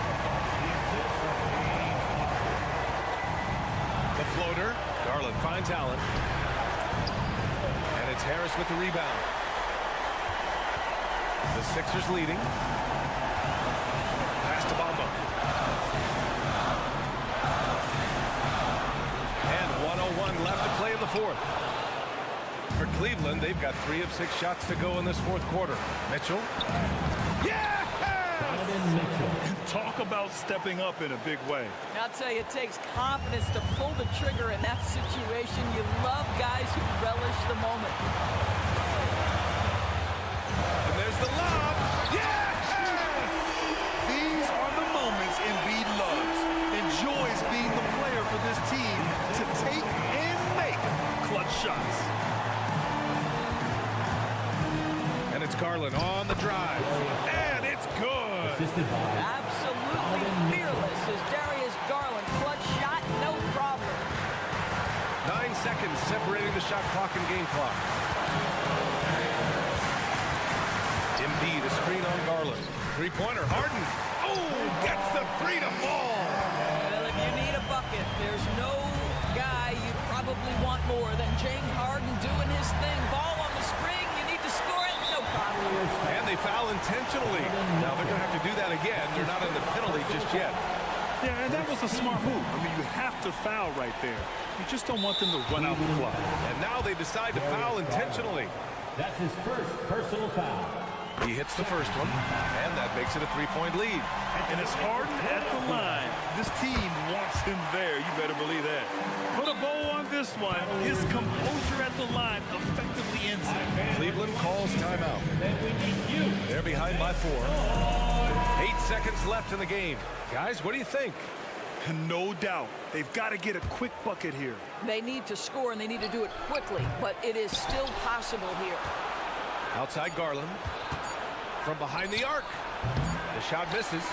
The floater. Garland finds Allen. And it's Harris with the rebound. The Sixers leading. Pass to Bamba. And 1:01 left to play in the fourth. For Cleveland, they've got 3 of 6 shots to go in this fourth quarter. Mitchell. Yeah! Talk about stepping up in a big way. I'll tell you, it takes confidence to pull the trigger in that situation. You love guys who relish the moment. And there's the lob. Yes! These are the moments Embiid loves. Enjoys being the player for this team to take and make clutch shots. And it's Garland on the drive. And it's good. Absolutely fearless is Darius Garland. Clutch shot, no problem. 9 seconds separating the shot clock and game clock. Embiid, a screen on Garland. Three-pointer, Harden. Oh, gets the 3 to fall. Well, if you need a bucket, there's no guy you probably want more than James Harden doing his thing. Ball on the string, you need to score it, no problem. And they foul intentionally. Now they're going to have to do that again. They're not in the penalty just yet. Yeah, and that was a smart move. I mean, you have to foul right there. You just don't want them to run out the clock. And now they decide to foul intentionally. That's his first personal foul. He hits the first one, and that makes it a three-point lead. And it's Harden at the line. This team wants him there. You better believe that. Put a bow on this one. His composure at the line effectively ends it. Cleveland calls timeout. They're behind by 4. 8 seconds left in the game. Guys, what do you think? No doubt. They've got to get a quick bucket here. They need to score, and they need to do it quickly, but it is still possible here. Outside Garland. From behind the arc. The shot misses.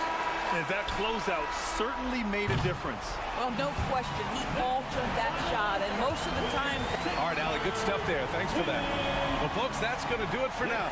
And that closeout certainly made a difference. Well, no question. He altered that shot, and most of the time... All right, Allie, good stuff there. Thanks for that. Well, folks, that's going to do it for now.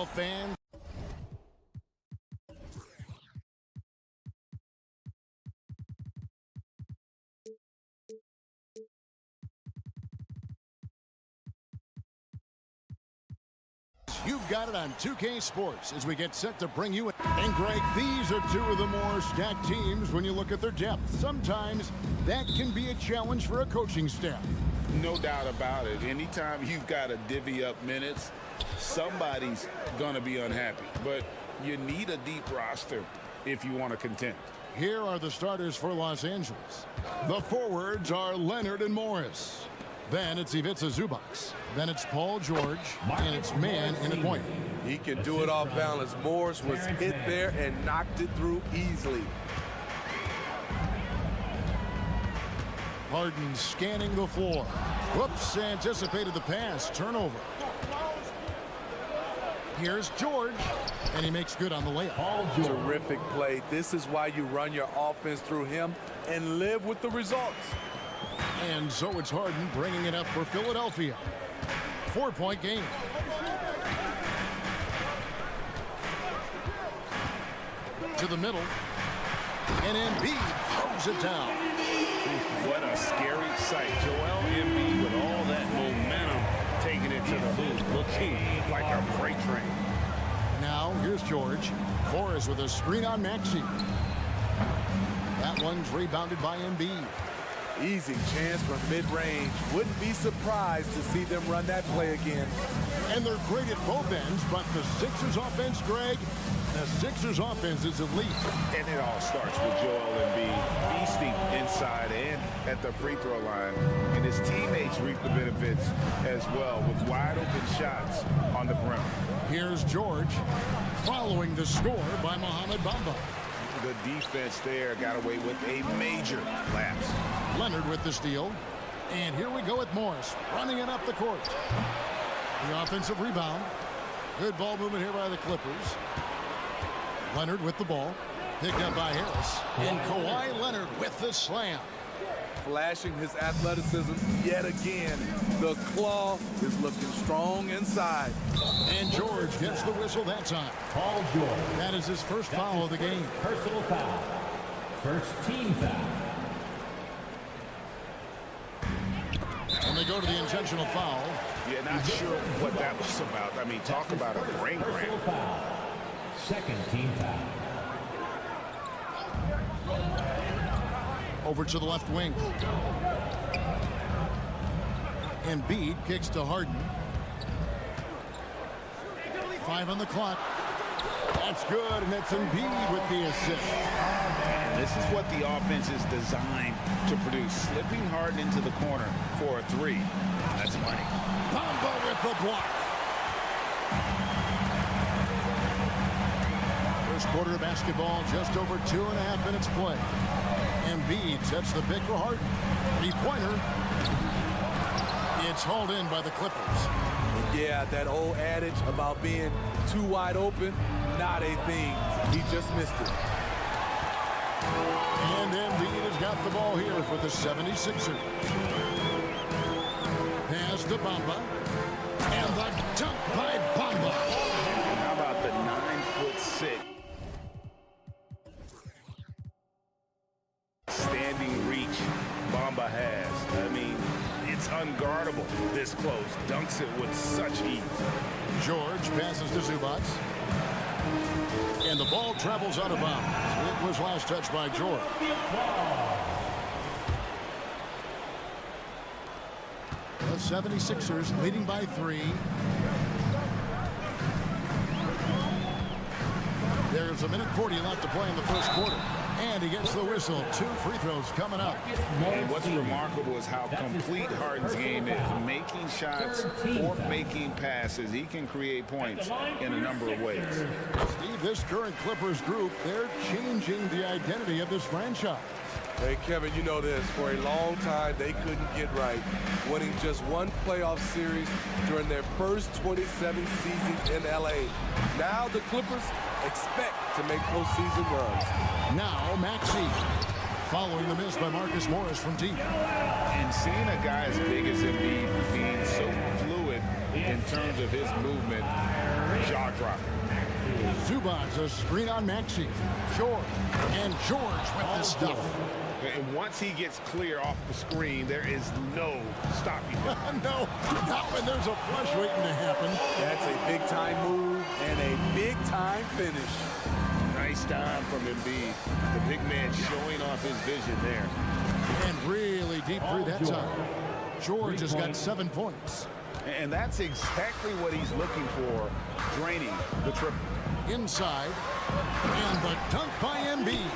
Fans. You've got it on 2K Sports as we get set to bring you. And Greg, these are two of the more stacked teams when you look at their depth. Sometimes that can be a challenge for a coaching staff. No doubt about it. Anytime you've got to divvy up minutes, somebody's going to be unhappy. But you need a deep roster if you want to contend. Here are the starters for Los Angeles. The forwards are Leonard and Morris. Then it's Ivica Zubac. Then it's Paul George, and it's man in a point. He can do it off balance. Morris was hit there and knocked it through easily. Harden scanning the floor. Whoops, anticipated the pass. Turnover. Here's George, and he makes good on the layup. Terrific play. This is why you run your offense through him and live with the results. And so it's Harden bringing it up for Philadelphia. 4-point game. To the middle. And Embiid throws it down. What a scary sight. Joel Embiid with all that momentum taking it to the hoop, looking like a freight train. Now here's George. Morris with a screen on Maxey. That one's rebounded by Embiid. Easy chance from mid-range. Wouldn't be surprised to see them run that play again. And they're great at both ends, but the Sixers offense, Greg, the Sixers offense is elite. And it all starts with Joel Embiid feasting inside and at the free throw line. And his teammates reap the benefits as well with wide open shots on the perimeter. Here's George following the score by Mohamed Bamba. The defense there got away with a major lapse. Leonard with the steal. And here we go with Morris running it up the court. The offensive rebound. Good ball movement here by the Clippers. Leonard with the ball. Picked up by Harris. And Kawhi Leonard with the slam. Flashing his athleticism yet again. The claw is looking strong inside. And George gets the whistle that time. Paul George. That is his first foul of the game. Personal foul. First team foul. And they go to the intentional foul. Yeah, not sure what that was about. I mean, talk about a brain cramp. Second team foul. Over to the left wing. Embiid kicks to Harden. 5 on the clock. That's good, and that's Embiid with the assist. And this is what the offense is designed to produce. Slipping Harden into the corner for a three. That's money. Bamba with the block. First quarter of basketball, just over 2.5 minutes play. Embiid sets the pick for Harden. 3-pointer. It's hauled in by the Clippers. Yeah, that old adage about being too wide open, not a thing. He just missed it. And Embiid has got the ball here for the 76ers. Pass to Bamba. And the dunk by Bamba. How about the 9'6" standing reach Bamba has? I mean, it's unguardable this close. Dunks it with such ease. George passes to Zubac. And the ball travels out of bounds. It was last touched by George. The 76ers leading by 3. There's a minute 40 left to play in the first quarter. And he gets the whistle. 2 free throws coming up. And what's remarkable is how complete Harden's game is. Making shots or making passes. He can create points in a number of ways. Steve, this current Clippers group, they're changing the identity of this franchise. Hey, Kevin, you know this. For a long time, they couldn't get right. Winning just one playoff series during their first 27 seasons in L.A. Now the Clippers expect to make postseason runs. Now Maxey following the miss by Marcus Morris from deep. And seeing a guy as big as Embiid being so fluid in terms of his movement, jaw-dropping. Zubac's a screen on Maxey. George. And George with this stuff. And once he gets clear off the screen, there is no stopping him. No, not when there's a flush waiting to happen. That's a big-time move and a big-time finish. Nice time from Embiid. The big man showing off his vision there. And really deep through that time. George has got 7 points. And that's exactly what he's looking for, draining the triple. Inside. And the dunk by Embiid.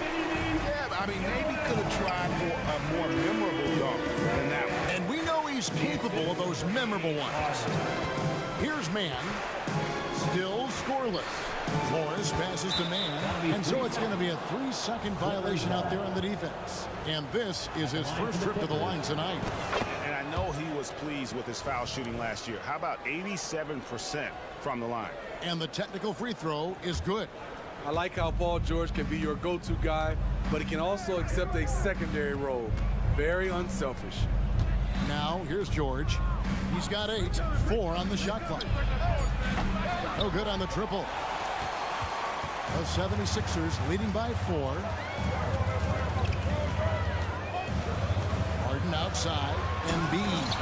Yeah, I mean, maybe could have tried for a more memorable dunk than that one. And we know he's capable of those memorable ones. Here's Man. Still scoreless. Morris passes to Man. And so it's going to be a 3-second violation out there on the defense. And this is his first trip to the line tonight. And I know he was pleased with his foul shooting last year. How about 87% from the line? And the technical free throw is good. I like how Paul George can be your go-to guy, but he can also accept a secondary role. Very unselfish. Now, here's George. He's got 8, 4 on the shot clock. No good on the triple. The 76ers leading by 4. Harden outside. Embiid.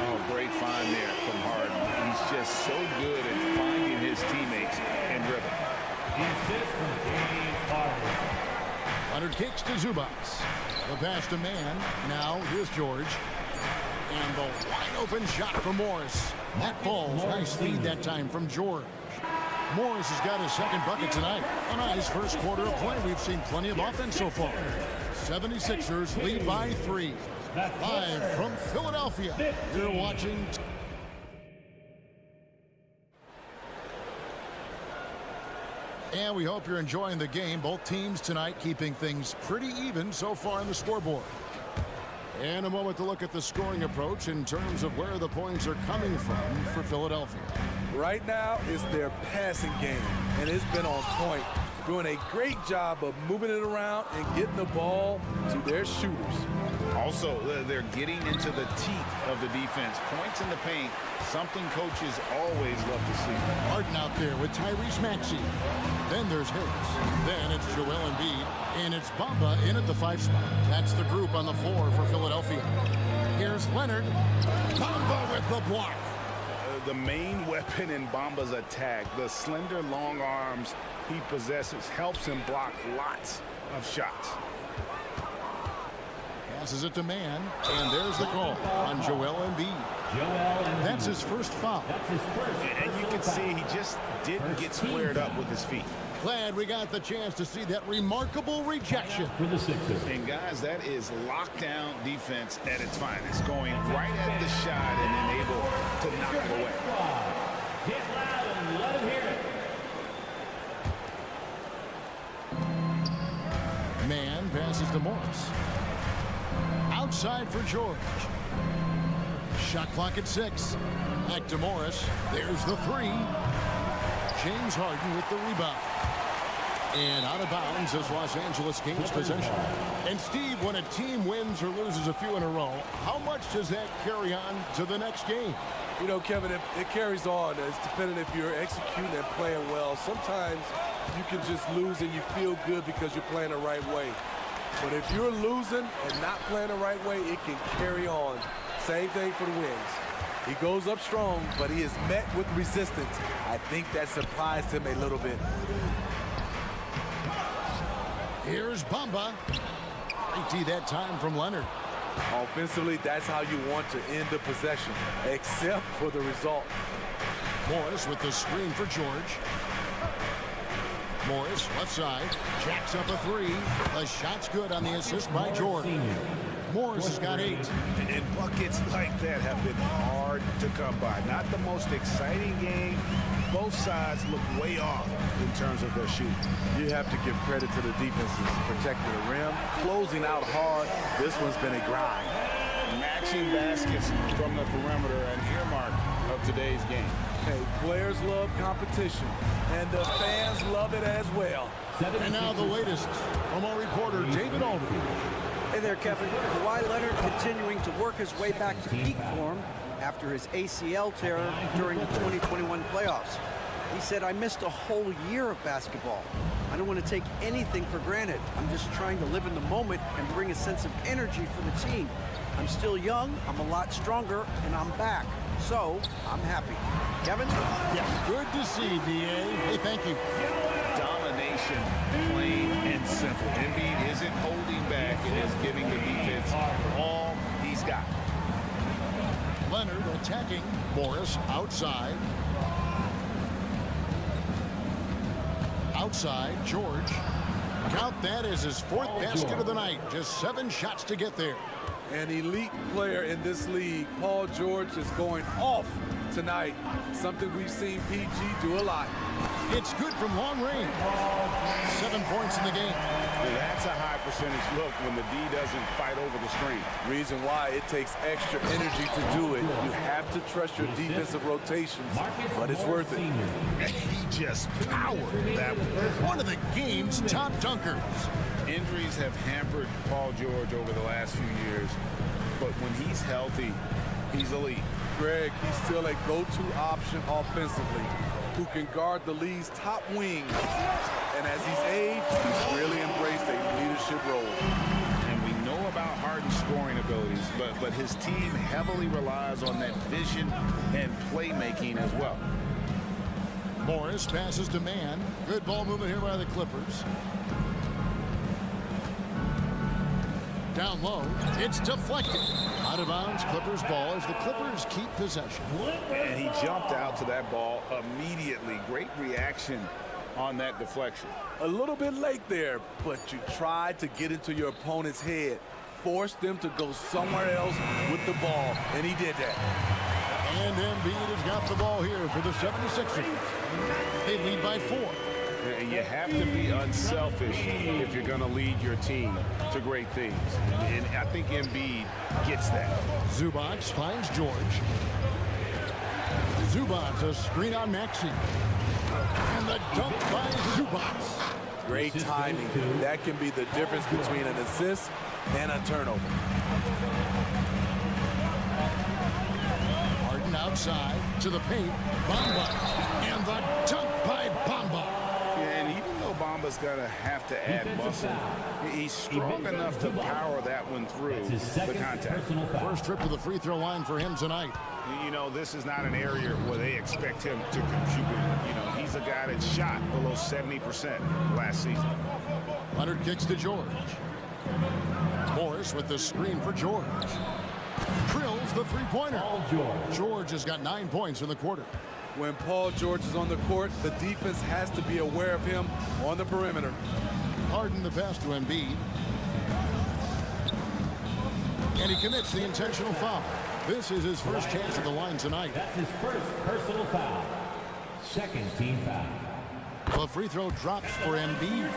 Oh, great find there from Harden. He's just so good at finding his teammates and rhythm. Leonard kicks to Zubac. The pass to Man. Now, here's George. And the wide-open shot from Morris. That falls. Nice feed that time from George. Morris has got his second bucket tonight. A nice first quarter of play. We've seen plenty of offense so far. 76ers lead by 3. Live from Philadelphia, you're watching. And we hope you're enjoying the game. Both teams tonight keeping things pretty even so far on the scoreboard. And a moment to look at the scoring approach in terms of where the points are coming from for Philadelphia. Right now, it's their passing game, and it's been on point. Doing a great job of moving it around and getting the ball to their shooters. Also, they're getting into the teeth of the defense. Points in the paint, something coaches always love to see. Harden out there with Tyrese Maxey. Then there's Hicks. Then it's Joel Embiid. And it's Bamba in at the 5 spot. That's the group on the floor for Philadelphia. Here's Leonard. Bamba with the block. The main weapon in Bamba's attack, the slender long arms he possesses, helps him block lots of shots. Passes it to Man, and there's the call on Joel Embiid. That's his first foul. And you can see he just didn't get squared up with his feet. Glad we got the chance to see that remarkable rejection. For the Sixers. And guys, that is lockdown defense at its finest, going right at the shot and then able to knock it away. Get loud and let him hear it. Man passes to Morris. Outside for George. Shot clock at 6. Back to Morris. There's the 3. James Harden with the rebound. And out of bounds as Los Angeles gains possession. And Steve, when a team wins or loses a few in a row, how much does that carry on to the next game? You know, Kevin, it carries on. It's depending if you're executing and playing well. Sometimes you can just lose and you feel good because you're playing the right way. But if you're losing and not playing the right way, it can carry on. Same thing for the Wings. He goes up strong, but he is met with resistance. I think that surprised him a little bit. Here's Bamba. Great that time from Leonard. Offensively, that's how you want to end the possession, except for the result. Morris with the screen for George. Morris, left side, jacks up a 3. The shot's good on the assist by George. Morris has got 8. And buckets like that have been hard to come by. Not the most exciting game. Both sides look way off in terms of their shooting. You have to give credit to the defenses protecting the rim, closing out hard. This one's been a grind. Matching baskets from the perimeter, an earmark of today's game. Hey, players love competition, and the fans love it as well. And now the latest from our reporter, David Aldridge. Hey there, Kevin. Kawhi Leonard continuing to work his way back to peak form. after his ACL tear during the 2021 playoffs. He said, "I missed a whole year of basketball. I don't want to take anything for granted. I'm just trying to live in the moment and bring a sense of energy for the team. I'm still young, I'm a lot stronger, and I'm back. So, I'm happy." Kevin? Yeah, good to see, B.A. Hey, thank you. Domination, plain and simple. Embiid isn't holding back. It is giving the defense all he's got. Leonard attacking. Morris outside. Outside, George. Count that as his fourth basket of the night. Just 7 shots to get there. An elite player in this league, Paul George, is going off tonight. Something we've seen PG do a lot. It's good from long range. 7 points in the game. That's a high percentage look when the D doesn't fight over the screen. Reason why it takes extra energy to do it. You have to trust your defensive rotations, but it's worth it. He just powered that one of the game's top dunkers. Injuries have hampered Paul George over the last few years, but when he's healthy, he's elite. Greg, he's still a go-to option offensively, who can guard the league's top wings. And as he's aged, he's really embraced a leadership role. And we know about Harden's scoring abilities, but his team heavily relies on that vision and playmaking as well. Morris passes to Mann. Good ball movement here by the Clippers. Down low, it's deflected. Out of bounds, Clippers ball as the Clippers keep possession. And he jumped out to that ball immediately. Great reaction on that deflection. A little bit late there, but you tried to get into your opponent's head. Force them to go somewhere else with the ball, and he did that. And Embiid has got the ball here for the 76ers. They lead by 4. And you have to be unselfish if you're going to lead your team to great things. And I think Embiid gets that. Zubac finds George. Zubac, a screen on Maxey. And the dunk by Zubac. Great timing. That can be the difference between an assist and a turnover. Harden outside to the paint. Bamba. And the dunk by Bamba. And even though Bamba's going to have to add muscle, he's strong enough to power that one through the contact. First trip to the free throw line for him tonight. You know, this is not an area where they expect him to contribute. You know, he's a guy that shot below 70% last season. Leonard kicks to George. Morris with the screen for George. Drills the three-pointer. George has got 9 points in the quarter. When Paul George is on the court, the defense has to be aware of him on the perimeter. Harden the pass to Embiid. And he commits the intentional foul. This is his first chance at the line tonight. That's his first personal foul. Second team foul. The free throw drops for Embiid.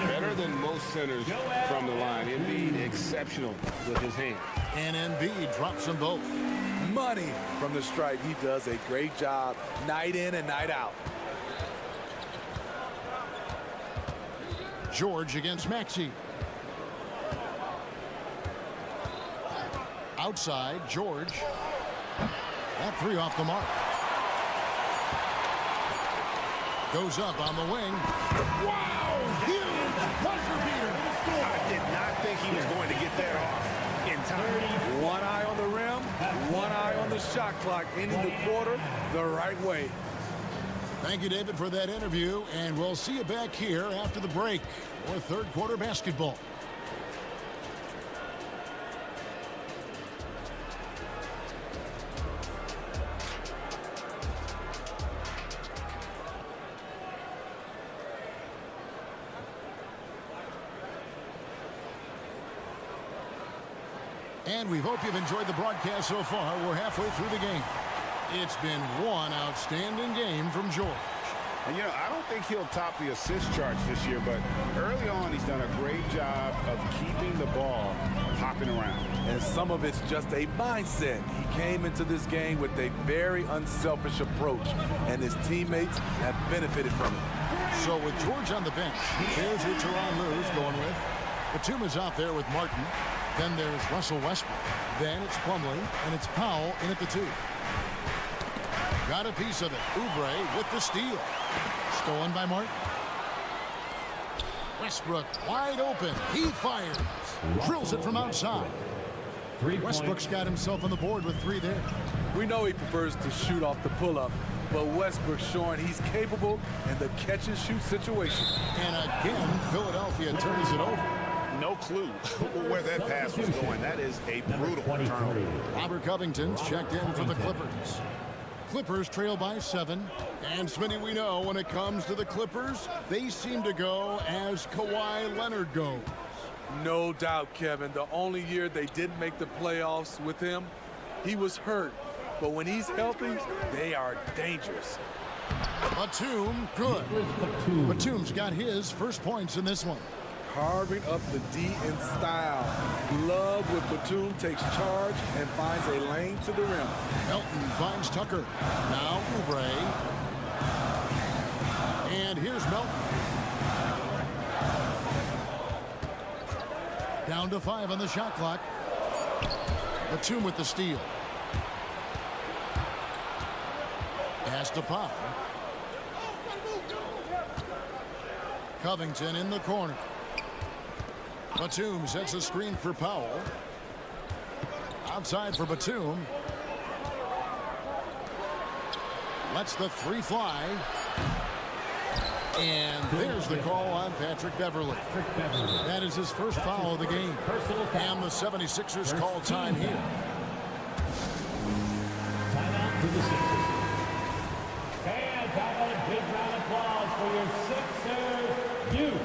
Better than most centers from the line. Embiid exceptional with his hand. And Embiid drops them both. Money from the stripe. He does a great job night in and night out. George against Maxey. Outside, George. That 3 off the mark. Goes up on the wing. Wow! Huge buzzer beater. I did not think he was going to get that off in time. One eye on the rim, one eye on the shot clock, ending the quarter the right way. Thank you, David, for that interview, and we'll see you back here after the break for third quarter basketball. And we hope you've enjoyed the broadcast so far. We're halfway through the game. It's been one outstanding game from George. And, you know, I don't think he'll top the assist charts this year, but early on he's done a great job of keeping the ball hopping around. And some of it's just a mindset. He came into this game with a very unselfish approach, and his teammates have benefited from it. So with George on the bench, here's who Tyronn Lue's going with. Batum is out there with Martin. Then there's Russell Westbrook. Then it's Plumlee, and it's Powell in at the 2. Got a piece of it. Oubre with the steal. Stolen by Martin. Westbrook wide open. He fires. Drills it from outside. Westbrook's got himself on the board with 3 there. We know he prefers to shoot off the pull-up, but Westbrook's showing he's capable in the catch-and-shoot situation. And again, Philadelphia turns it over. No clue where that pass was going. That is a brutal turnover. Robert Covington's checked in for the Clippers. Clippers trail by 7. And Smitty, we know when it comes to the Clippers, they seem to go as Kawhi Leonard goes. No doubt, Kevin. The only year they didn't make the playoffs with him, he was hurt. But when he's healthy, they are dangerous. Batum, good. Batum's got his first points in this one. Carving up the D in style. Love when Batum takes charge and finds a lane to the rim. Melton finds Tucker. Now Oubre. And here's Melton. Down to 5 on the shot clock. Batum with the steal. Pass to Powell. Covington in the corner. Batum sets a screen for Powell. Outside for Batum. Lets the 3 fly. And there's the call on Patrick Beverley. That is his first foul of the game. And the 76ers call time here. Timeout to the Sixers. Fans, how about a big round of applause for your Sixers youth.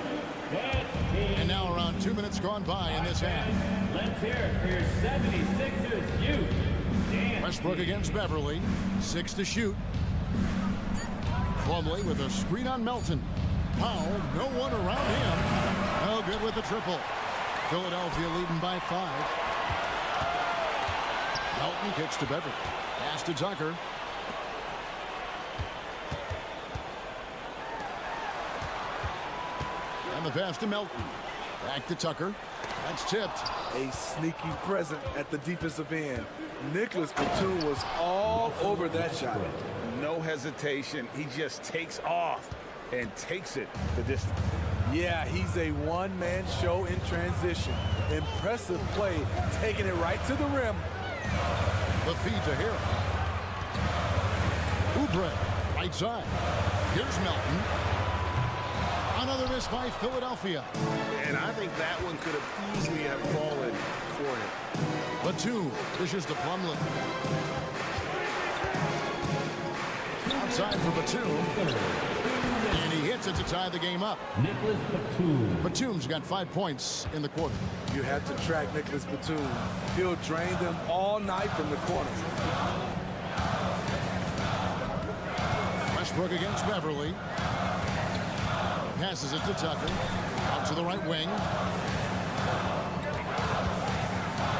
And now around 2 minutes gone by in this half. Let's hear it for your 76ers youth. Westbrook against Beverley. 6 to shoot. Plumlee with a screen on Melton. Powell, no one around him. No good with the triple. Philadelphia leading by 5. Melton kicks to Beverley. Pass to Tucker. And the pass to Melton. Back to Tucker. That's tipped. A sneaky present at the defensive end. Nicholas Batum was all over that shot. No hesitation. He just takes off and takes it the distance. Yeah, he's a one-man show in transition. Impressive play, taking it right to the rim. The feed to Hero. Oubre, right side. Here's Melton. Another miss by Philadelphia. And I think that one could have easily have fallen for him. Batum dishes to Plumlee. Outside for Batum. And he hits it to tie the game up. Nicholas Batum. Batum's got 5 points in the quarter. You have to track Nicholas Batum. He'll drain them all night from the corner. Westbrook against Beverley. Passes it to Tucker. Out to the right wing.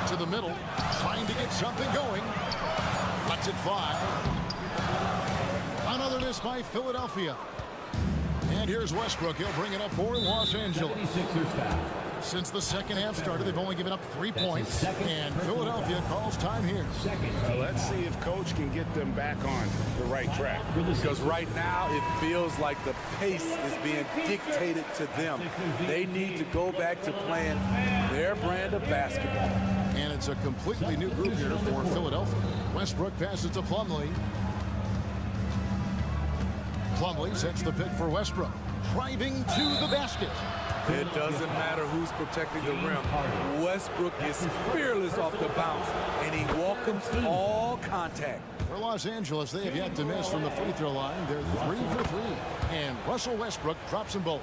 To the middle. Trying to get something going. Lets it fly. Another miss by Philadelphia. And here's Westbrook. He'll bring it up for Los Angeles. 76ers foul. Since the second half started, they've only given up 3 points. And Philadelphia calls time here. Well, let's see if coach can get them back on the right track. Because right now it feels like the pace is being dictated to them. They need to go back to playing their brand of basketball. And it's a completely new group here for Philadelphia. Westbrook passes to Plumlee. Plumlee sets the pick for Westbrook. Driving to the basket. It doesn't matter who's protecting the rim. Westbrook is fearless off the bounce, and he welcomes all contact. For Los Angeles, they have yet to miss from the free throw line. They're 3 for 3. And Russell Westbrook drops them both.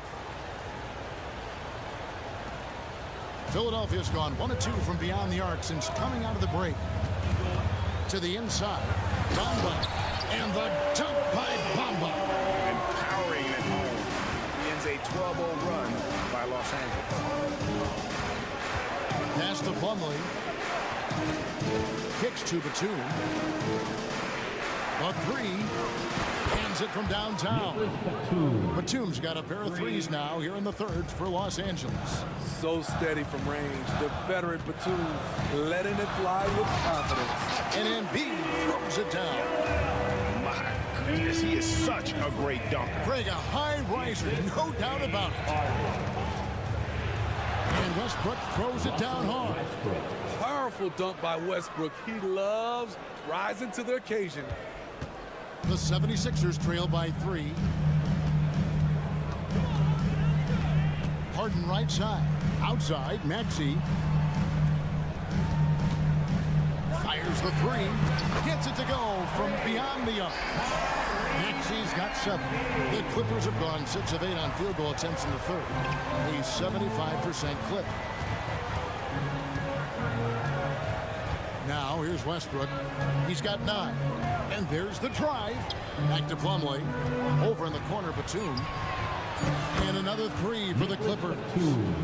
Philadelphia's gone 1 of 2 from beyond the arc since coming out of the break. To the inside. Bamba. And the dunk by Bamba. Empowering at home. He ends a 12-0 run by Los Angeles. Pass to Plumlee. Kicks to Batum. A three. Hands it from downtown. Batum's got a pair of threes now here in the third for Los Angeles. So steady from range. The veteran Batum letting it fly with confidence. And Embiid throws it down. My goodness, he is such a great dunker. Greg, a high riser, no doubt about it. And Westbrook throws it down hard. Powerful dunk by Westbrook. He loves rising to the occasion. The 76ers trail by 3. Harden right side. Outside, Maxey. Fires the 3. Gets it to go from beyond the arc. Maxey's got 7. The Clippers have gone 6 of 8 on field goal attempts in the third. A 75% clip. Now, here's Westbrook. He's got 9. And there's the drive. Back to Plumlee. Over in the corner, Batum. And another 3 for the Clippers.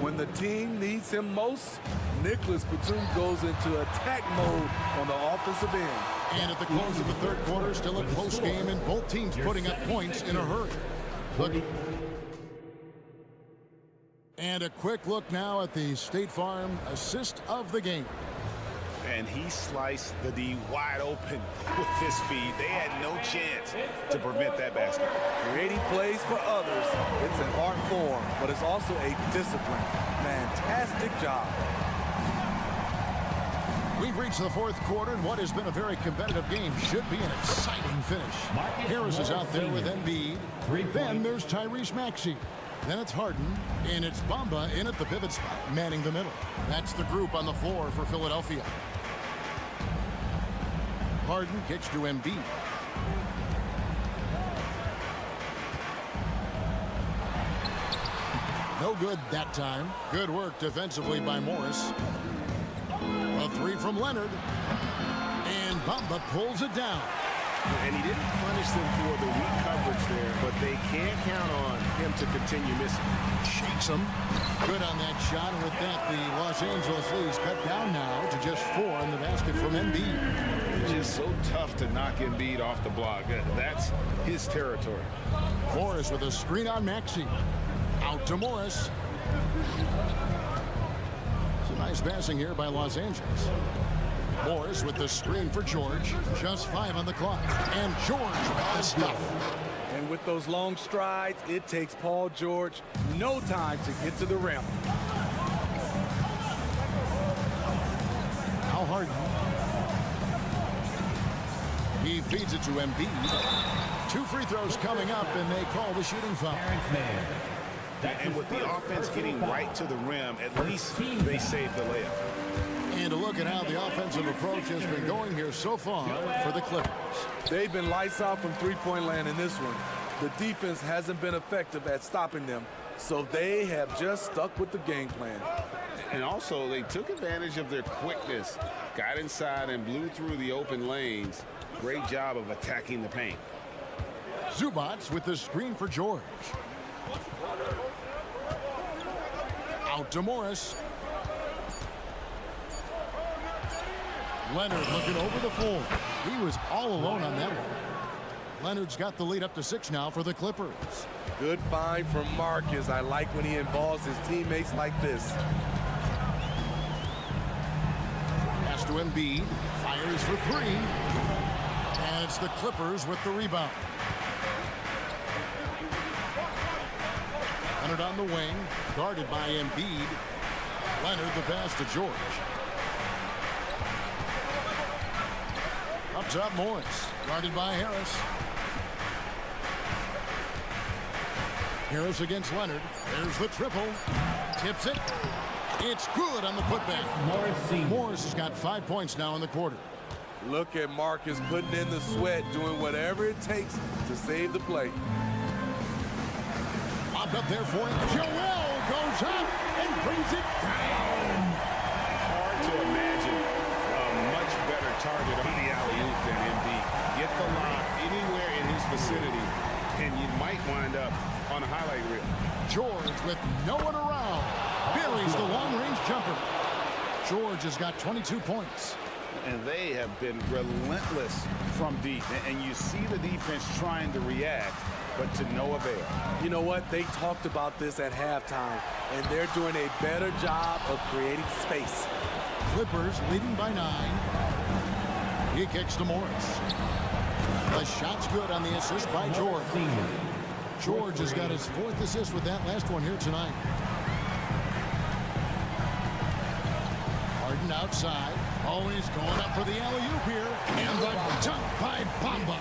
When the team needs him most, Nicholas Batum goes into attack mode on the offensive end. And at the close of the third quarter, still a close game, and both teams putting up points in a hurry. Look. And a quick look now at the State Farm assist of the game. And he sliced the D wide open with his speed. They had no chance to prevent that basket. Creating plays for others, it's an art form, but it's also a discipline. Fantastic job. We've reached the fourth quarter, and what has been a very competitive game should be an exciting finish. Harris is out there with Embiid. Then there's Tyrese Maxey. Then it's Harden, and it's Bamba in at the pivot spot, manning the middle. That's the group on the floor for Philadelphia. Harden kicks to Embiid. No good that time. Good work defensively by Morris. A 3 from Leonard. And Bamba pulls it down. And he didn't punish them for the weak coverage there, but they can't count on him to continue missing. Shakes him. Good on that shot. And with that, the Los Angeles Leagues cut down now to just 4 in the basket from Embiid. It's just so tough to knock Embiid off the block. That's his territory. Morris with a screen on Maxey. Out to Morris. It's a nice passing here by Los Angeles. Morris with the screen for George. Just 5 on the clock. And George with the stuff. And with those long strides, it takes Paul George no time to get to the rim. Now Harden. He feeds it to Embiid. 2 free throws coming up, and they call the shooting foul. And with the offense getting right to the rim, at least they saved the layup. And a look at how the offensive approach has been going here so far for the Clippers. They've been lights out from three-point land in this one. The defense hasn't been effective at stopping them, so they have just stuck with the game plan. And also, they took advantage of their quickness, got inside and blew through the open lanes. Great job of attacking the paint. Zubats with the screen for George. Out to Morris. Leonard looking over the floor. He was all alone on that one. Leonard's got the lead up to 6 now for the Clippers. Good find from Marcus. I like when he involves his teammates like this. Pass to Embiid. Fires for 3. And it's the Clippers with the rebound. Leonard on the wing. Guarded by Embiid. Leonard the pass to George. Up top, Morris. Guarded by Harris. Harris against Leonard. There's the triple. Tips it. It's good on the putback. Morris has got 5 points now in the quarter. Look at Marcus putting in the sweat, doing whatever it takes to save the play. Lobbed up there for him. Joel goes up and brings it down. Hard to imagine a much better target on the alley-oop than Embiid. Get the lob anywhere in his vicinity, and you might wind up on a highlight reel. George with no one around. Buries the long-range jumper. George has got 22 points. and they have been relentless from deep. And you see the defense trying to react, but to no avail. You know what? They talked about this at halftime, and they're doing a better job of creating space. Clippers leading by 9. He kicks to Morris. The shot's good on the assist by George. George has got his 4th assist with that last one here tonight. Harden outside. Always going up for the alley-oop here. And the dunk by Bamba.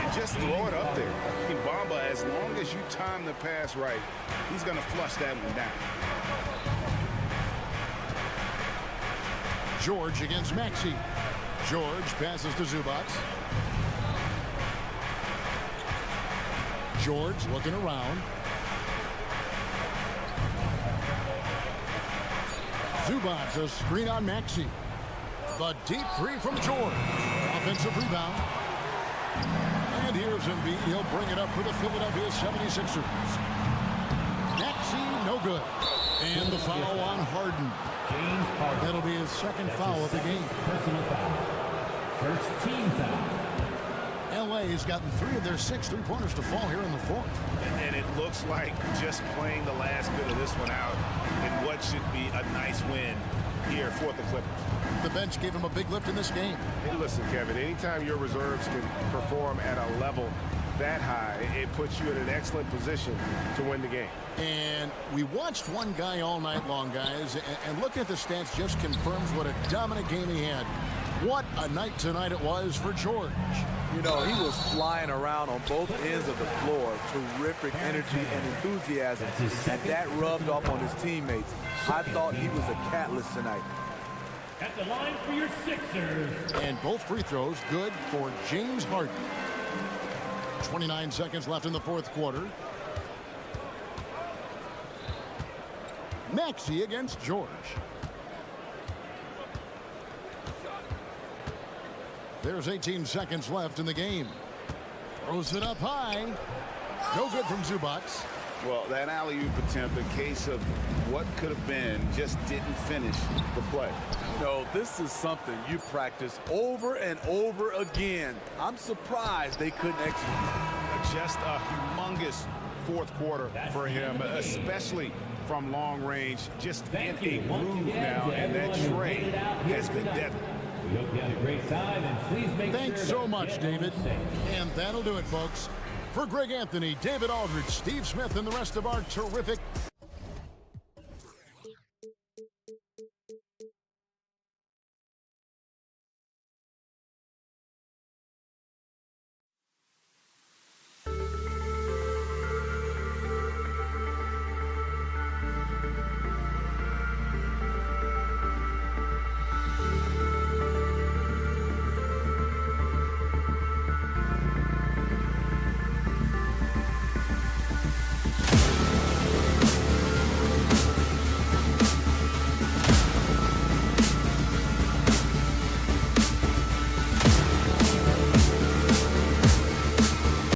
And just throw it up there. I mean, Bamba, as long as you time the pass right, he's going to flush that one down. George against Maxey. George passes to Zubac. George looking around. Zubac, a screen on Maxey. The deep 3 from George. Offensive rebound. And here's Embiid. He'll bring it up for the Philadelphia 76ers. Maxey, no good. And the foul on Harden. That'll be his 2nd foul of the game. Personal foul. First team foul. LA's gotten 3 of their 6 3-pointers to fall here in the 4th. And it looks like just playing the last bit of this one out in what should be a nice win here for the Clippers. The bench gave him a big lift in this game. Hey, listen, Kevin, anytime your reserves can perform at a level that high, it puts you in an excellent position to win the game. And we watched one guy all night long, guys, and looking at the stats just confirms what a dominant game he had. What a night tonight it was for George. You know, he was flying around on both ends of the floor. Terrific energy and enthusiasm. And that rubbed off on his teammates. I thought he was a catalyst tonight. At the line for your Sixers. And both free throws good for James Harden. 29 seconds left in the 4th quarter. Maxey against George. There's 18 seconds left in the game. Throws it up high. No good from Zubac. Well, that alley-oop attempt, a case of what could have been, just didn't finish the play. No, this is something you practice over and over again. I'm surprised they couldn't execute. Just a humongous 4th quarter for him, especially from long range. Just in a groove now, and that trade has been deadly. We hope you had a great time, and please make Thanks sure so much, David. And that'll do it, folks. For Greg Anthony, David Aldridge, Steve Smith, and the rest of our terrific